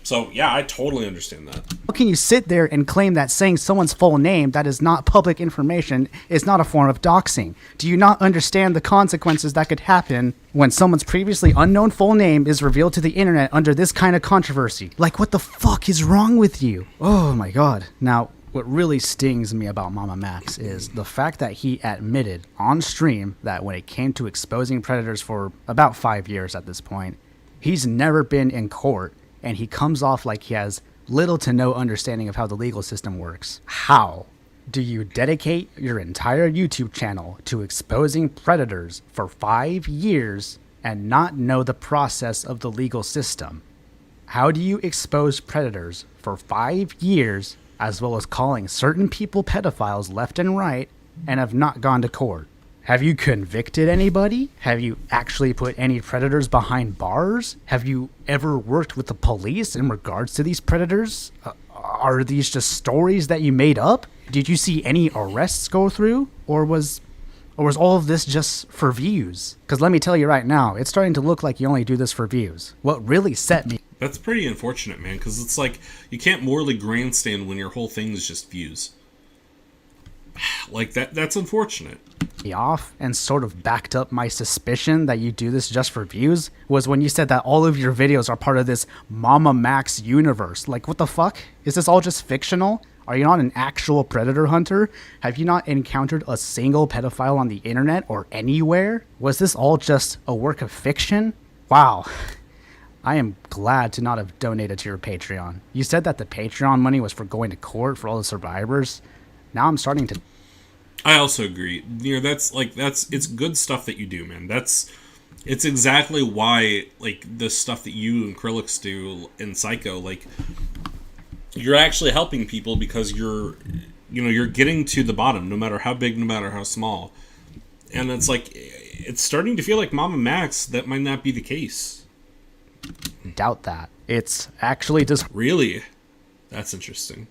So, yeah, I totally understand that.
How can you sit there and claim that saying someone's full name that is not public information is not a form of doxing? Do you not understand the consequences that could happen when someone's previously unknown full name is revealed to the internet under this kind of controversy? Like, what the fuck is wrong with you? Oh my god. Now, what really stings me about Mama Max is the fact that he admitted on stream that when it came to exposing predators for about 5 years at this point, he's never been in court, and he comes off like he has little to no understanding of how the legal system works. How do you dedicate your entire YouTube channel to exposing predators for 5 years and not know the process of the legal system? How do you expose predators for 5 years as well as calling certain people pedophiles left and right and have not gone to court? Have you convicted anybody? Have you actually put any predators behind bars? Have you ever worked with the police in regards to these predators? Are these just stories that you made up? Did you see any arrests go through? Or was all of this just for views? Because let me tell you right now, it's starting to look like you only do this for views. What really set me...
That's pretty unfortunate, man, because it's like, you can't morally grandstand when your whole thing is just views. Like, that's unfortunate.
Off and sort of backed up my suspicion that you do this just for views was when you said that all of your videos are part of this Mama Max universe. Like, what the fuck? Is this all just fictional? Are you not an actual predator hunter? Have you not encountered a single pedophile on the internet or anywhere? Was this all just a work of fiction? Wow. I am glad to not have donated to your Patreon. You said that the Patreon money was for going to court for all the survivors. Now I'm starting to...
I also agree. It's good stuff that you do, man. It's exactly why, like, the stuff that you and Krillix do in Psycho, like, you're actually helping people because you're getting to the bottom, no matter how big, no matter how small. And it's like, it's starting to feel like Mama Max, that might not be the case.
Doubt that. It's actually just...
Really? That's interesting.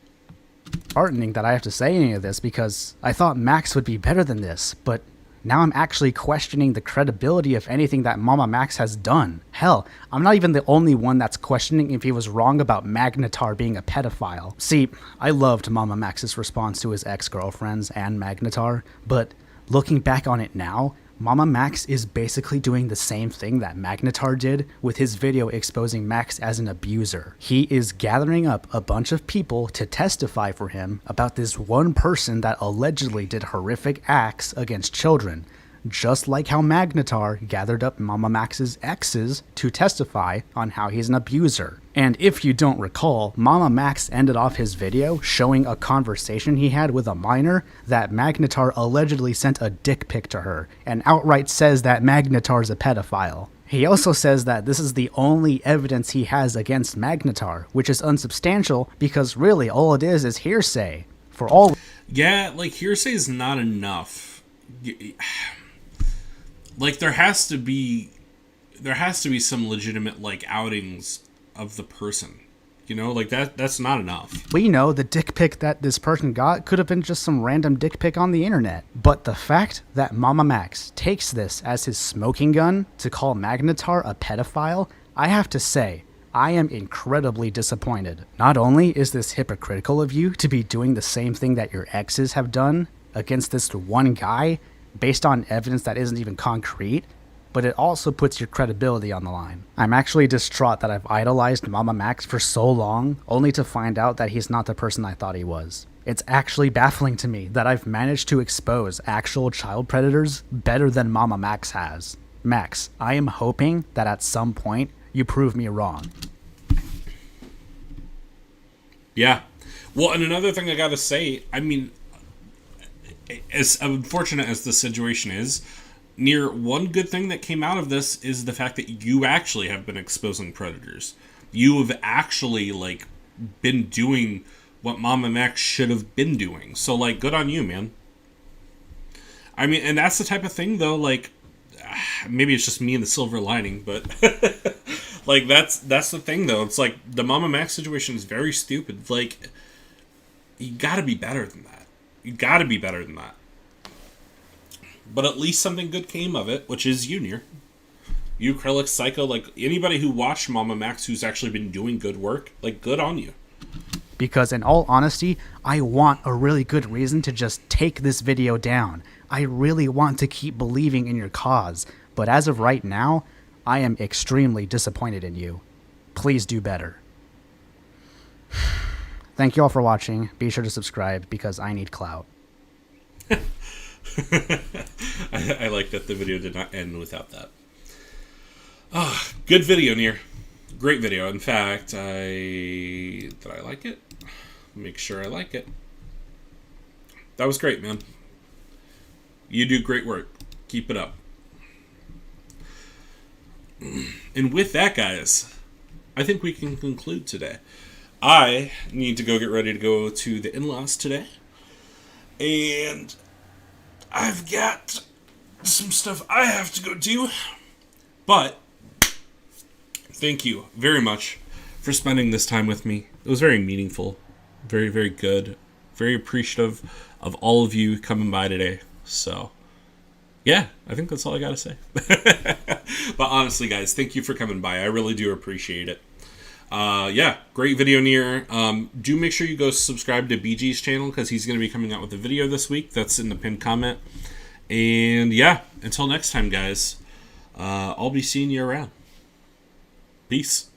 Heartening that I have to say any of this because I thought Max would be better than this, but now I'm actually questioning the credibility of anything that Mama Max has done. Hell, I'm not even the only one that's questioning if he was wrong about Magnetar being a pedophile. See, I loved Mama Max's response to his ex-girlfriends and Magnetar, but looking back on it now, Mama Max is basically doing the same thing that Magnetar did with his video exposing Max as an abuser. He is gathering up a bunch of people to testify for him about this one person that allegedly did horrific acts against children, just like how Magnetar gathered up Mama Max's exes to testify on how he's an abuser. And if you don't recall, Mama Max ended off his video showing a conversation he had with a minor that Magnetar allegedly sent a dick pic to her, and outright says that Magnetar's a pedophile. He also says that this is the only evidence he has against Magnetar, which is unsubstantial because really all it is hearsay. For all...
Yeah, like, hearsay is not enough. Like, there has to be some legitimate, like, outings of the person. You know, like, that's not enough.
We know the dick pic that this person got could have been just some random dick pic on the internet. But the fact that Mama Max takes this as his smoking gun to call Magnetar a pedophile, I have to say, I am incredibly disappointed. Not only is this hypocritical of you to be doing the same thing that your exes have done against this one guy, based on evidence that isn't even concrete, but it also puts your credibility on the line. I'm actually distraught that I've idolized Mama Max for so long, only to find out that he's not the person I thought he was. It's actually baffling to me that I've managed to expose actual child predators better than Mama Max has. Max, I am hoping that at some point you prove me wrong.
Yeah. Well, and another thing I gotta say, I mean, as unfortunate as the situation is, one good thing that came out of this is the fact that you actually have been exposing predators. You have actually, like, been doing what Mama Max should have been doing. So, like, good on you, man. I mean, and that's the type of thing, though, like, maybe it's just me and the silver lining, but, like, that's the thing, though. It's like, the Mama Max situation is very stupid. Like, you gotta be better than that. You gotta be better than that. But at least something good came of it, which is Junior. You, Acrylic, Psycho, like, anybody who watched Mama Max who's actually been doing good work, like, good on you.
Because in all honesty, I want a really good reason to just take this video down. I really want to keep believing in your cause, but as of right now, I am extremely disappointed in you. Please do better. Thank you all for watching. Be sure to subscribe because I need clout.
I like that the video did not end without that. Good video, Nier. Great video. In fact, did I like it? Make sure I like it. That was great, man. You do great work. Keep it up. And with that, guys, I think we can conclude today. I need to go get ready to go to the in-laws today. And I've got some stuff I have to go do. But thank you very much for spending this time with me. It was very meaningful. Very, very good. Very appreciative of all of you coming by today. So, yeah, I think that's all I got to say. But honestly, guys, thank you for coming by. I really do appreciate it. Yeah, great video, Nier. Do make sure you go subscribe to BG's channel because he's going to be coming out with a video this week. That's in the pinned comment. And yeah, until next time, guys, I'll be seeing you around. Peace.